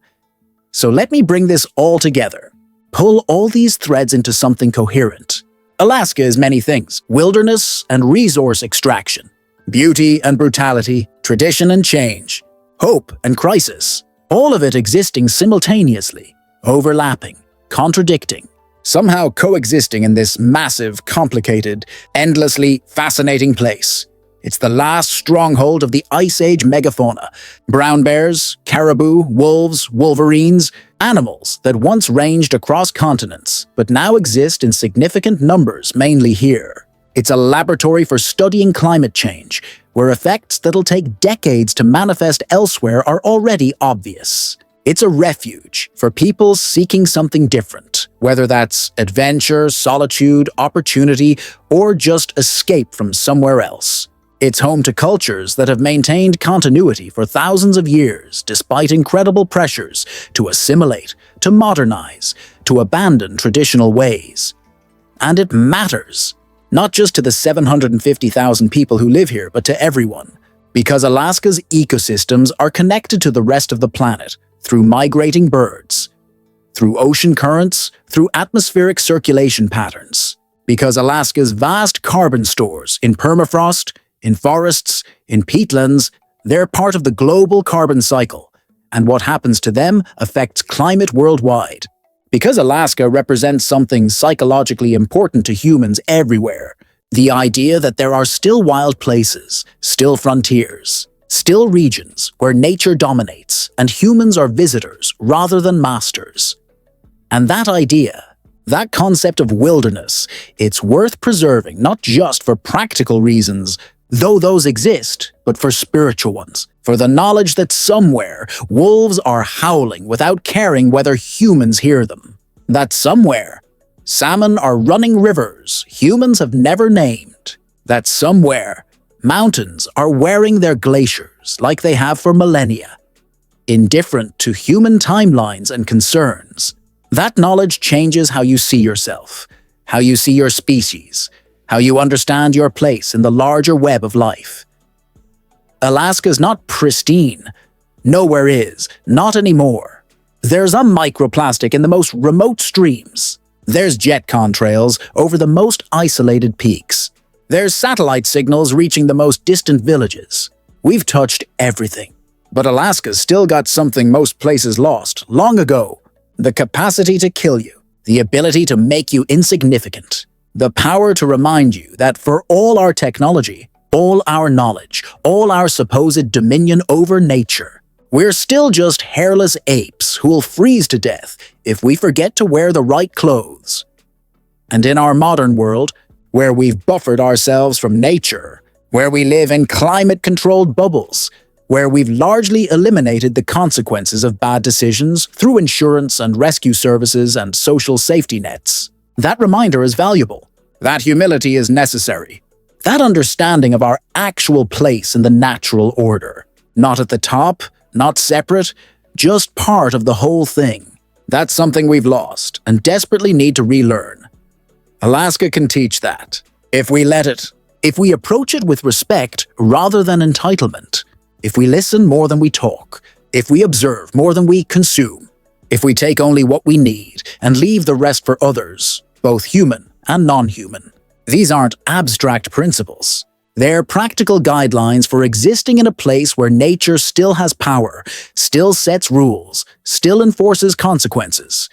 So let me bring this all together. Pull all these threads into something coherent. Alaska is many things: wilderness and resource extraction, beauty and brutality, tradition and change, hope and crisis, all of it existing simultaneously, overlapping, contradicting, somehow coexisting in this massive, complicated, endlessly fascinating place. It's the last stronghold of the Ice Age megafauna. Brown bears, caribou, wolves, wolverines, animals that once ranged across continents, but now exist in significant numbers mainly here. It's a laboratory for studying climate change, where effects that'll take decades to manifest elsewhere are already obvious. It's a refuge for people seeking something different, whether that's adventure, solitude, opportunity, or just escape from somewhere else. It's home to cultures that have maintained continuity for thousands of years despite incredible pressures to assimilate, to modernize, to abandon traditional ways. And it matters, not just to the 750,000 people who live here, but to everyone, because Alaska's ecosystems are connected to the rest of the planet through migrating birds, through ocean currents, through atmospheric circulation patterns, because Alaska's vast carbon stores in permafrost, in forests, in peatlands, they're part of the global carbon cycle, and what happens to them affects climate worldwide. Because Alaska represents something psychologically important to humans everywhere, the idea that there are still wild places, still frontiers, still regions where nature dominates and humans are visitors rather than masters. And that idea, that concept of wilderness, it's worth preserving not just for practical reasons, though those exist, but for spiritual ones, for the knowledge that somewhere wolves are howling without caring whether humans hear them. That somewhere salmon are running rivers humans have never named. That somewhere mountains are wearing their glaciers like they have for millennia, indifferent to human timelines and concerns. That knowledge changes how you see yourself, how you see your species, how you understand your place in the larger web of life. Alaska's not pristine. Nowhere is, not anymore. There's a microplastic in the most remote streams. There's jet contrails over the most isolated peaks. There's satellite signals reaching the most distant villages. We've touched everything. But Alaska's still got something most places lost long ago. The capacity to kill you. The ability to make you insignificant. The power to remind you that for all our technology, all our knowledge, all our supposed dominion over nature, we're still just hairless apes who'll freeze to death if we forget to wear the right clothes. And in our modern world, where we've buffered ourselves from nature, where we live in climate-controlled bubbles, where we've largely eliminated the consequences of bad decisions through insurance and rescue services and social safety nets, that reminder is valuable. That humility is necessary. That understanding of our actual place in the natural order, not at the top, not separate, just part of the whole thing. That's something we've lost and desperately need to relearn. Alaska can teach that, if we let it. If we approach it with respect rather than entitlement. If we listen more than we talk. If we observe more than we consume. If we take only what we need and leave the rest for others, both human and non-human. These aren't abstract principles. They're practical guidelines for existing in a place where nature still has power, still sets rules, still enforces consequences.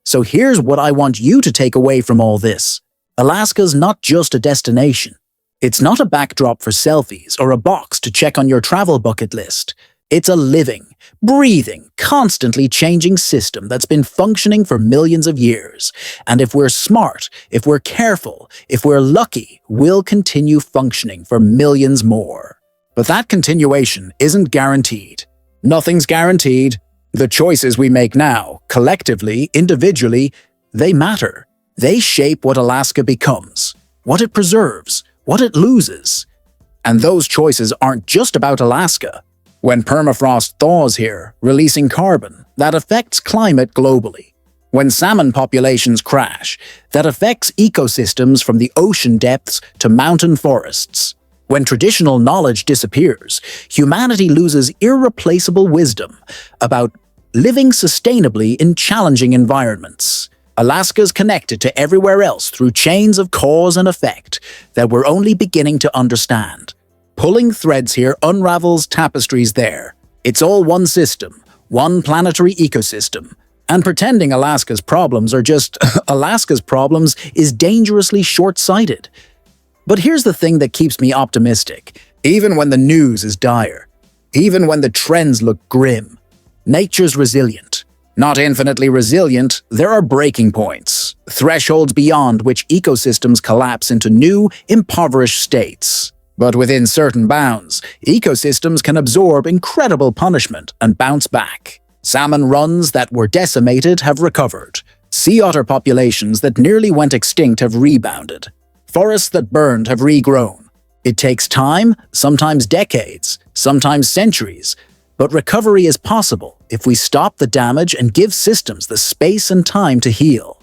So here's what I want you to take away from all this. Alaska's not just a destination. It's not a backdrop for selfies or a box to check on your travel bucket list. It's a living, breathing, constantly changing system that's been functioning for millions of years. And if we're smart, if we're careful, if we're lucky, we'll continue functioning for millions more. But that continuation isn't guaranteed. Nothing's guaranteed. The choices we make now, collectively, individually, they matter. They shape what Alaska becomes, what it preserves, what it loses. And those choices aren't just about Alaska. When permafrost thaws here, releasing carbon, that affects climate globally. When salmon populations crash, that affects ecosystems from the ocean depths to mountain forests. When traditional knowledge disappears, humanity loses irreplaceable wisdom about living sustainably in challenging environments. Alaska's connected to everywhere else through chains of cause and effect that we're only beginning to understand. Pulling threads here unravels tapestries there. It's all one system, one planetary ecosystem. And pretending Alaska's problems are just Alaska's problems is dangerously short-sighted. But here's the thing that keeps me optimistic. Even when the news is dire, even when the trends look grim, nature's resilient. Not infinitely resilient, there are breaking points, thresholds beyond which ecosystems collapse into new, impoverished states. But within certain bounds, ecosystems can absorb incredible punishment and bounce back. Salmon runs that were decimated have recovered. Sea otter populations that nearly went extinct have rebounded. Forests that burned have regrown. It takes time, sometimes decades, sometimes centuries, but recovery is possible if we stop the damage and give systems the space and time to heal.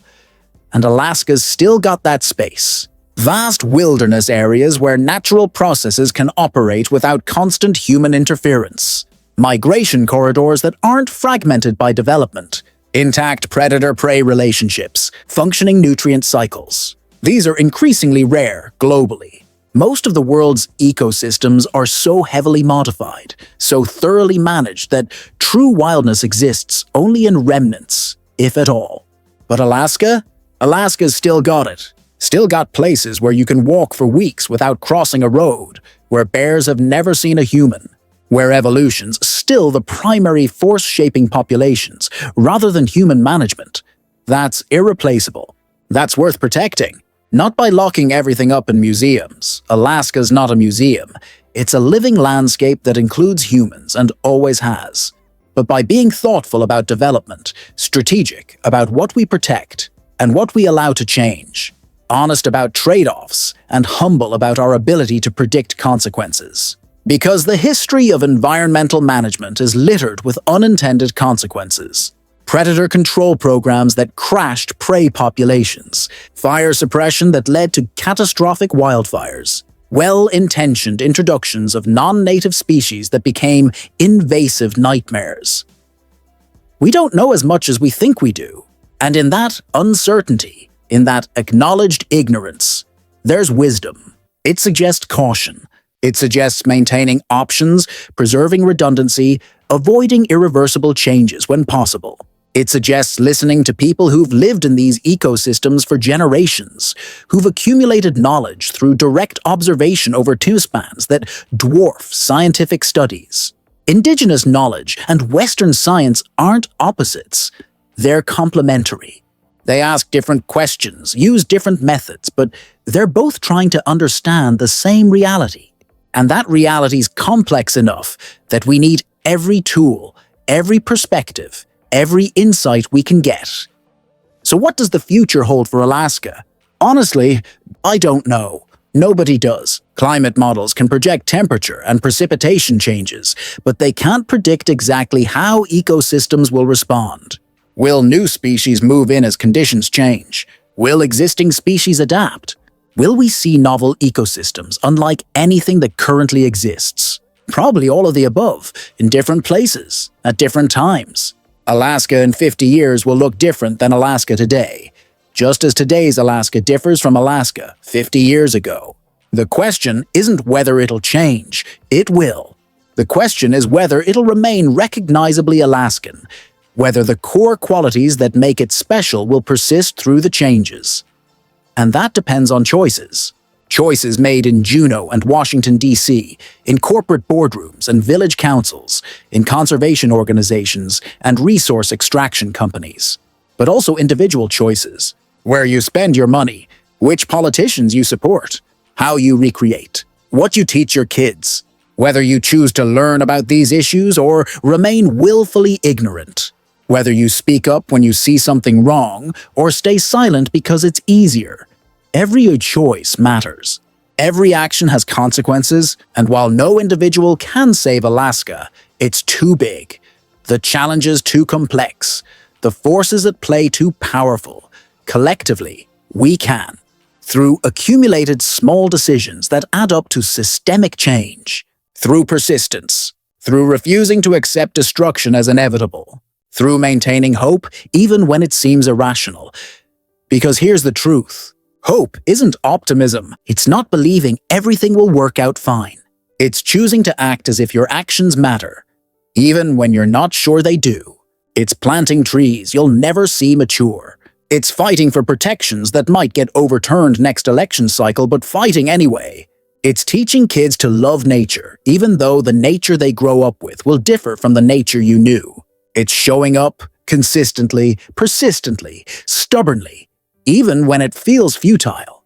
And Alaska's still got that space. Vast wilderness areas where natural processes can operate without constant human interference. Migration corridors that aren't fragmented by development. Intact predator-prey relationships. Functioning nutrient cycles. These are increasingly rare globally. Most of the world's ecosystems are so heavily modified, so thoroughly managed that true wildness exists only in remnants, if at all. But Alaska's still got it. Still got places where you can walk for weeks without crossing a road, where bears have never seen a human, where evolution's still the primary force shaping populations rather than human management. That's irreplaceable. That's worth protecting. Not by locking everything up in museums. Alaska's not a museum. It's a living landscape that includes humans and always has. But by being thoughtful about development, strategic about what we protect and what we allow to change, honest about trade-offs, and humble about our ability to predict consequences. Because the history of environmental management is littered with unintended consequences. Predator control programs that crashed prey populations, fire suppression that led to catastrophic wildfires, Well-intentioned introductions of non-native species that became invasive nightmares. We don't know as much as we think we do, and in that uncertainty, in that acknowledged ignorance, there's wisdom. It suggests caution. It suggests maintaining options, preserving redundancy, avoiding irreversible changes when possible. It suggests listening to people who've lived in these ecosystems for generations, who've accumulated knowledge through direct observation over time spans that dwarf scientific studies. Indigenous knowledge and Western science aren't opposites. They're complementary. They ask different questions, use different methods, but they're both trying to understand the same reality. And that reality's complex enough that we need every tool, every perspective, every insight we can get. So what does the future hold for Alaska? Honestly, I don't know. Nobody does. Climate models can project temperature and precipitation changes, but they can't predict exactly how ecosystems will respond. Will new species move in as conditions change? Will existing species adapt? Will we see novel ecosystems unlike anything that currently exists? Probably all of the above, in different places, at different times. Alaska in 50 years will look different than Alaska today, just as today's Alaska differs from Alaska 50 years ago. The question isn't whether it'll change, it will. The question is whether it'll remain recognizably Alaskan, whether the core qualities that make it special will persist through the changes. And that depends on choices. Choices made in Juneau and Washington, D.C., in corporate boardrooms and village councils, in conservation organizations and resource extraction companies. But also individual choices. Where you spend your money, which politicians you support, how you recreate, what you teach your kids, whether you choose to learn about these issues or remain willfully ignorant, whether you speak up when you see something wrong or stay silent because it's easier. Every choice matters. Every action has consequences, and while no individual can save Alaska, it's too big. The challenges too complex. The forces at play too powerful. Collectively, we can. Through accumulated small decisions that add up to systemic change. Through persistence. Through refusing to accept destruction as inevitable. Through maintaining hope even when it seems irrational. Because here's the truth. Hope isn't optimism. It's not believing everything will work out fine. It's choosing to act as if your actions matter, even when you're not sure they do. It's planting trees you'll never see mature. It's fighting for protections that might get overturned next election cycle, but fighting anyway. It's teaching kids to love nature, even though the nature they grow up with will differ from the nature you knew. It's showing up consistently, persistently, stubbornly, even when it feels futile.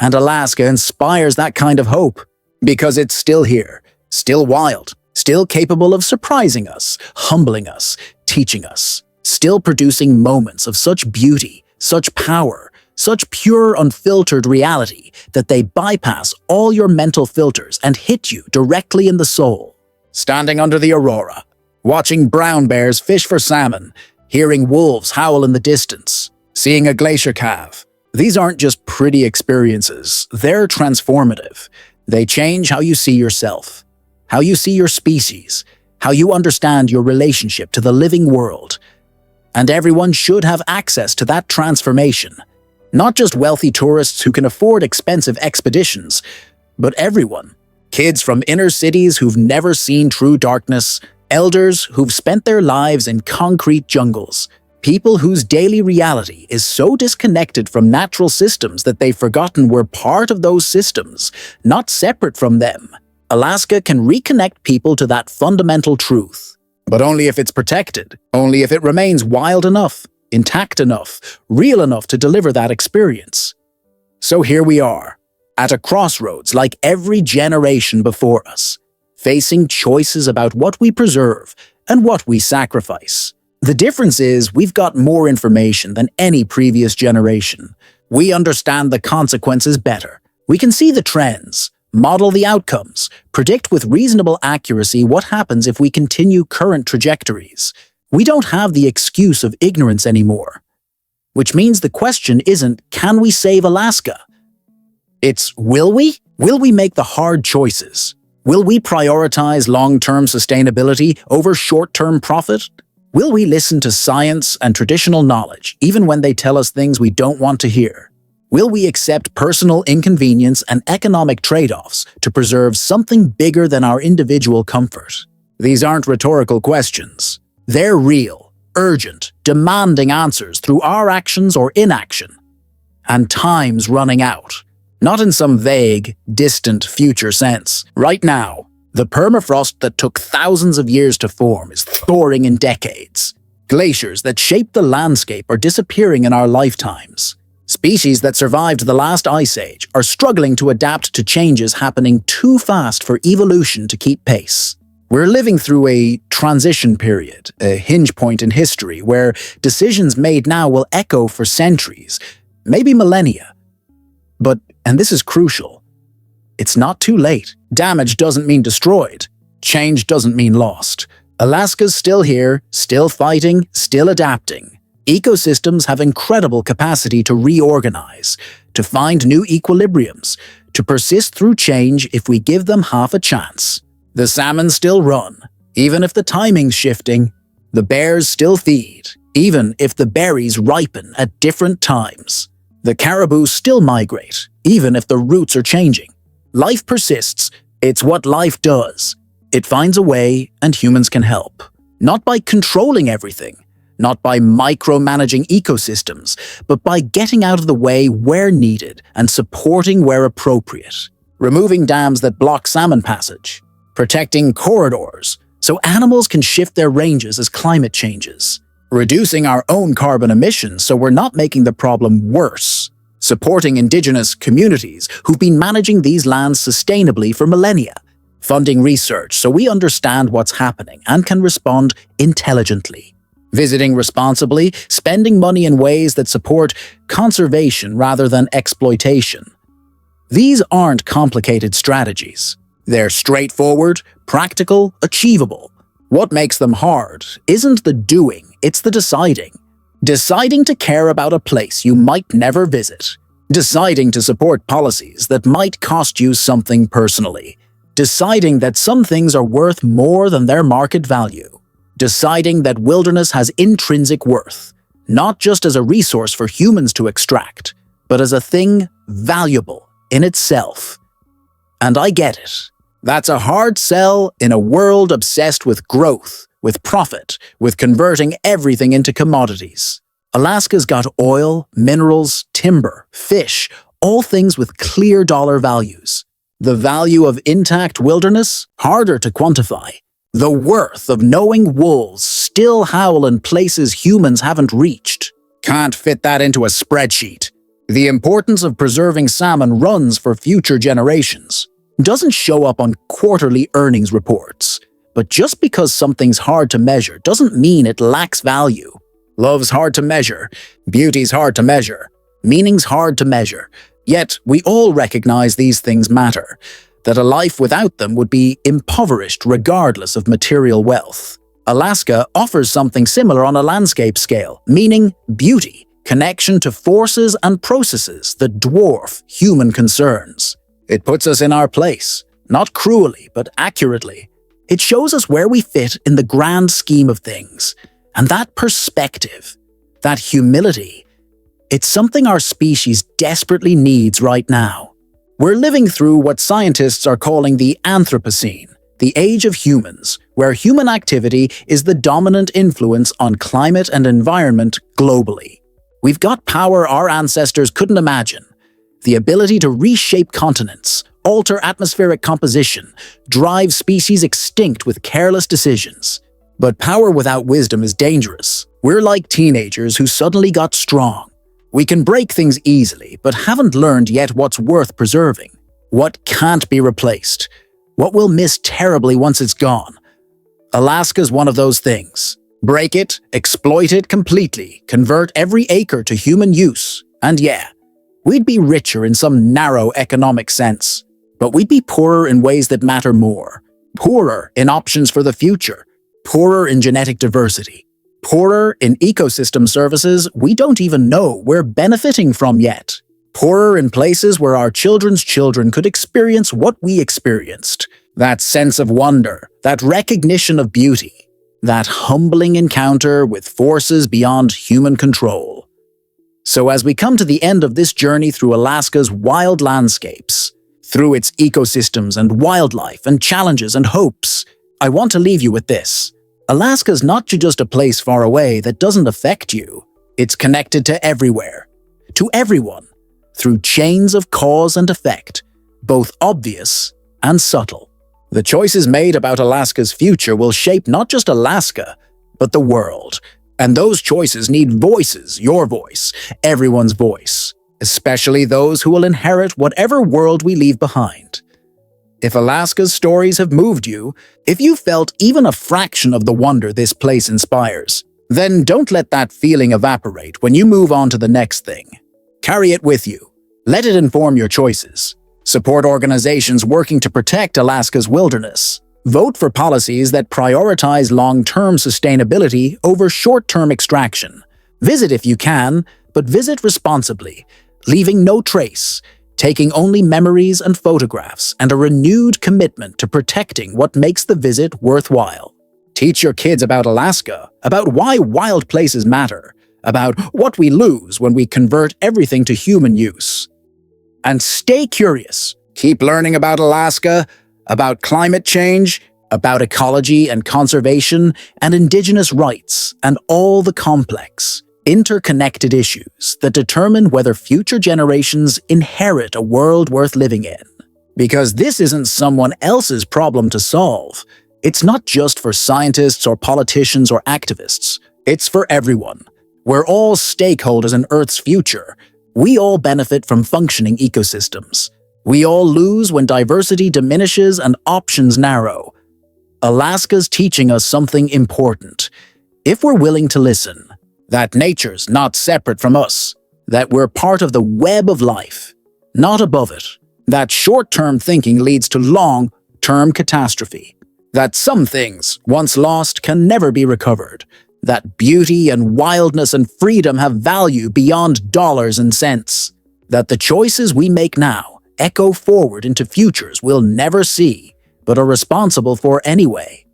And Alaska inspires that kind of hope, because it's still here, still wild, still capable of surprising us, humbling us, teaching us, still producing moments of such beauty, such power, such pure, unfiltered reality that they bypass all your mental filters and hit you directly in the soul. Standing under the aurora, watching brown bears fish for salmon, hearing wolves howl in the distance, seeing a glacier calve. These aren't just pretty experiences, they're transformative. They change how you see yourself, how you see your species, how you understand your relationship to the living world. And everyone should have access to that transformation. Not just wealthy tourists who can afford expensive expeditions, but everyone. Kids from inner cities who've never seen true darkness, elders who've spent their lives in concrete jungles, people whose daily reality is so disconnected from natural systems that they've forgotten we're part of those systems, not separate from them. Alaska can reconnect people to that fundamental truth. But only if it's protected, only if it remains wild enough, intact enough, real enough to deliver that experience. So here we are, at a crossroads like every generation before us, facing choices about what we preserve and what we sacrifice. The difference is we've got more information than any previous generation. We understand the consequences better. We can see the trends, model the outcomes, predict with reasonable accuracy what happens if we continue current trajectories. We don't have the excuse of ignorance anymore. Which means the question isn't, can we save Alaska? It's, will we? Will we make the hard choices? Will we prioritize long-term sustainability over short-term profit? Will we listen to science and traditional knowledge, even when they tell us things we don't want to hear? Will we accept personal inconvenience and economic trade-offs to preserve something bigger than our individual comfort? These aren't rhetorical questions. They're real, urgent, demanding answers through our actions or inaction. And time's running out. Not in some vague, distant future sense. Right now, the permafrost that took thousands of years to form is thawing in decades. Glaciers that shaped the landscape are disappearing in our lifetimes. Species that survived the last ice age are struggling to adapt to changes happening too fast for evolution to keep pace. We're living through a transition period, a hinge point in history where decisions made now will echo for centuries, maybe millennia. But, and this is crucial, it's not too late. Damage doesn't mean destroyed. Change doesn't mean lost. Alaska's still here, still fighting, still adapting. Ecosystems have incredible capacity to reorganize, to find new equilibriums, to persist through change if we give them half a chance. The salmon still run, even if the timing's shifting. The bears still feed, even if the berries ripen at different times. The caribou still migrate, even if the routes are changing. Life persists. It's what life does. It finds a way, and humans can help. Not by controlling everything, not by micromanaging ecosystems, but by getting out of the way where needed and supporting where appropriate. Removing dams that block salmon passage. Protecting corridors so animals can shift their ranges as climate changes. Reducing our own carbon emissions so we're not making the problem worse. Supporting indigenous communities who've been managing these lands sustainably for millennia. Funding research so we understand what's happening and can respond intelligently. Visiting responsibly, spending money in ways that support conservation rather than exploitation. These aren't complicated strategies. They're straightforward, practical, achievable. What makes them hard isn't the doing, it's the deciding. Deciding to care about a place you might never visit. Deciding to support policies that might cost you something personally. Deciding that some things are worth more than their market value. Deciding that wilderness has intrinsic worth, not just as a resource for humans to extract, but as a thing valuable in itself. And I get it. That's a hard sell in a world obsessed with growth, with profit, with converting everything into commodities. Alaska's got oil, minerals, timber, fish, all things with clear dollar values. The value of intact wilderness? Harder to quantify. The worth of knowing wolves still howl in places humans haven't reached. Can't fit that into a spreadsheet. The importance of preserving salmon runs for future generations. Doesn't show up on quarterly earnings reports. But just because something's hard to measure doesn't mean it lacks value. Love's hard to measure. Beauty's hard to measure. Meaning's hard to measure. Yet we all recognize these things matter. That a life without them would be impoverished regardless of material wealth. Alaska offers something similar on a landscape scale, meaning beauty, connection to forces and processes that dwarf human concerns. It puts us in our place, not cruelly, but accurately. It shows us where we fit in the grand scheme of things. And that perspective, that humility, it's something our species desperately needs right now. We're living through what scientists are calling the Anthropocene, the age of humans, where human activity is the dominant influence on climate and environment globally. We've got power our ancestors couldn't imagine. The ability to reshape continents, alter atmospheric composition, drive species extinct with careless decisions. But power without wisdom is dangerous. We're like teenagers who suddenly got strong. We can break things easily, but haven't learned yet what's worth preserving. What can't be replaced. What we'll miss terribly once it's gone. Alaska's one of those things. Break it, exploit it completely, convert every acre to human use, and yeah, we'd be richer in some narrow economic sense, but we'd be poorer in ways that matter more. Poorer in options for the future. Poorer in genetic diversity. Poorer in ecosystem services we don't even know we're benefiting from yet. Poorer in places where our children's children could experience what we experienced. That sense of wonder, that recognition of beauty, that humbling encounter with forces beyond human control. So as we come to the end of this journey through Alaska's wild landscapes, through its ecosystems and wildlife and challenges and hopes, I want to leave you with this. Alaska's not just a place far away that doesn't affect you. It's connected to everywhere, to everyone, through chains of cause and effect, both obvious and subtle. The choices made about Alaska's future will shape not just Alaska, but the world. And those choices need voices, your voice, everyone's voice, especially those who will inherit whatever world we leave behind. If Alaska's stories have moved you, if you felt even a fraction of the wonder this place inspires, then don't let that feeling evaporate when you move on to the next thing. Carry it with you. Let it inform your choices. Support organizations working to protect Alaska's wilderness. Vote for policies that prioritize long-term sustainability over short-term extraction. Visit if you can, but visit responsibly, leaving no trace, taking only memories and photographs and a renewed commitment to protecting what makes the visit worthwhile. Teach your kids about Alaska, about why wild places matter, about what we lose when we convert everything to human use. And stay curious. Keep learning about Alaska, about climate change, about ecology and conservation, and indigenous rights, and all the complex, interconnected issues that determine whether future generations inherit a world worth living in. Because this isn't someone else's problem to solve. It's not just for scientists or politicians or activists. It's for everyone. We're all stakeholders in Earth's future. We all benefit from functioning ecosystems. We all lose when diversity diminishes and options narrow. Alaska's teaching us something important. If we're willing to listen, that nature's not separate from us, that we're part of the web of life, not above it, that short-term thinking leads to long-term catastrophe, that some things, once lost, can never be recovered, that beauty and wildness and freedom have value beyond dollars and cents, that the choices we make now echo forward into futures we'll never see, but are responsible for anyway.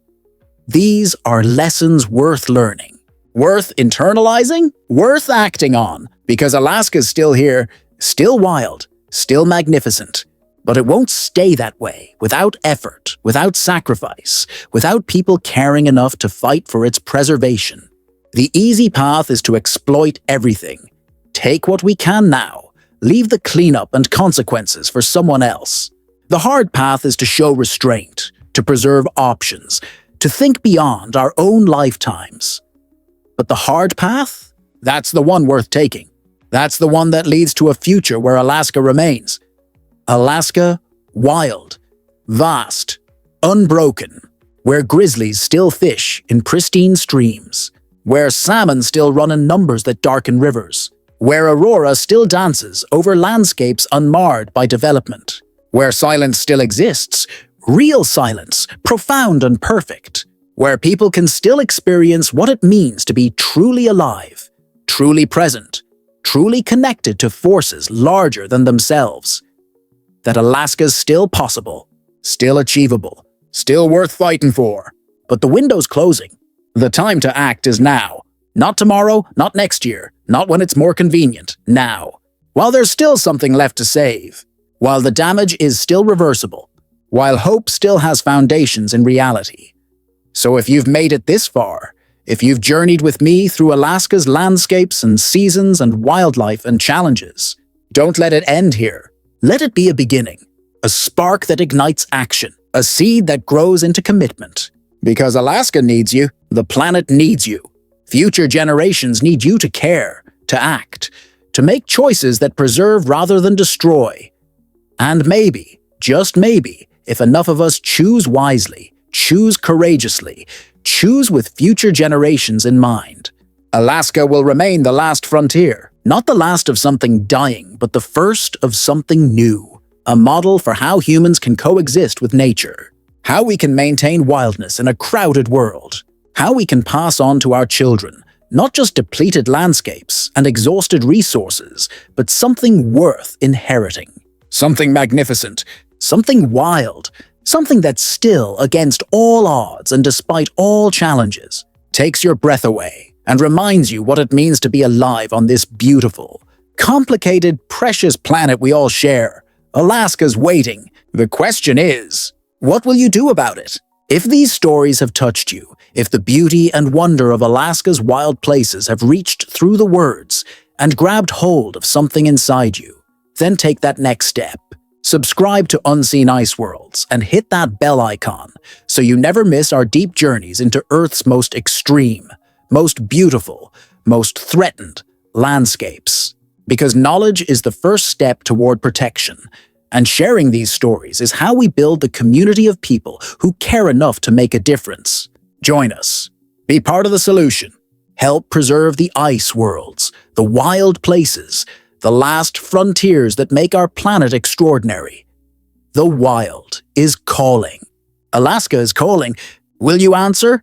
These are lessons worth learning, worth internalizing, worth acting on, because Alaska's still here, still wild, still magnificent. But it won't stay that way without effort, without sacrifice, without people caring enough to fight for its preservation. The easy path is to exploit everything. Take what we can now, leave the cleanup and consequences for someone else. The hard path is to show restraint, to preserve options, to think beyond our own lifetimes. But the hard path? That's the one worth taking. That's the one that leads to a future where Alaska remains. Alaska, wild, vast, unbroken, where grizzlies still fish in pristine streams, where salmon still run in numbers that darken rivers, where aurora still dances over landscapes unmarred by development, where silence still exists, real silence, profound and perfect, where people can still experience what it means to be truly alive, truly present, truly connected to forces larger than themselves. That Alaska's still possible, still achievable, still worth fighting for. But the window's closing. The time to act is now. Not tomorrow, not next year, not when it's more convenient, now. While there's still something left to save, while the damage is still reversible, while hope still has foundations in reality. So if you've made it this far, if you've journeyed with me through Alaska's landscapes and seasons and wildlife and challenges, don't let it end here. Let it be a beginning, a spark that ignites action, a seed that grows into commitment. Because Alaska needs you, the planet needs you. Future generations need you to care, to act, to make choices that preserve rather than destroy. And maybe, just maybe, if enough of us choose wisely, choose courageously, choose with future generations in mind, Alaska will remain the last frontier. Not the last of something dying, but the first of something new. A model for how humans can coexist with nature. How we can maintain wildness in a crowded world. How we can pass on to our children Not just depleted landscapes and exhausted resources, but something worth inheriting. Something magnificent, something wild, something that's still against all odds and despite all challenges, takes your breath away and reminds you what it means to be alive on this beautiful, complicated, precious planet we all share. Alaska's waiting. The question is, what will you do about it? If these stories have touched you, if the beauty and wonder of Alaska's wild places have reached through the words and grabbed hold of something inside you, then take that next step. Subscribe to Unseen Ice Worlds and hit that bell icon so you never miss our deep journeys into Earth's most extreme, most beautiful, most threatened landscapes. Because knowledge is the first step toward protection, and sharing these stories is how we build the community of people who care enough to make a difference. Join us. Be part of the solution. Help preserve the ice worlds, the wild places, the last frontiers that make our planet extraordinary. The wild is calling. Alaska is calling. Will you answer?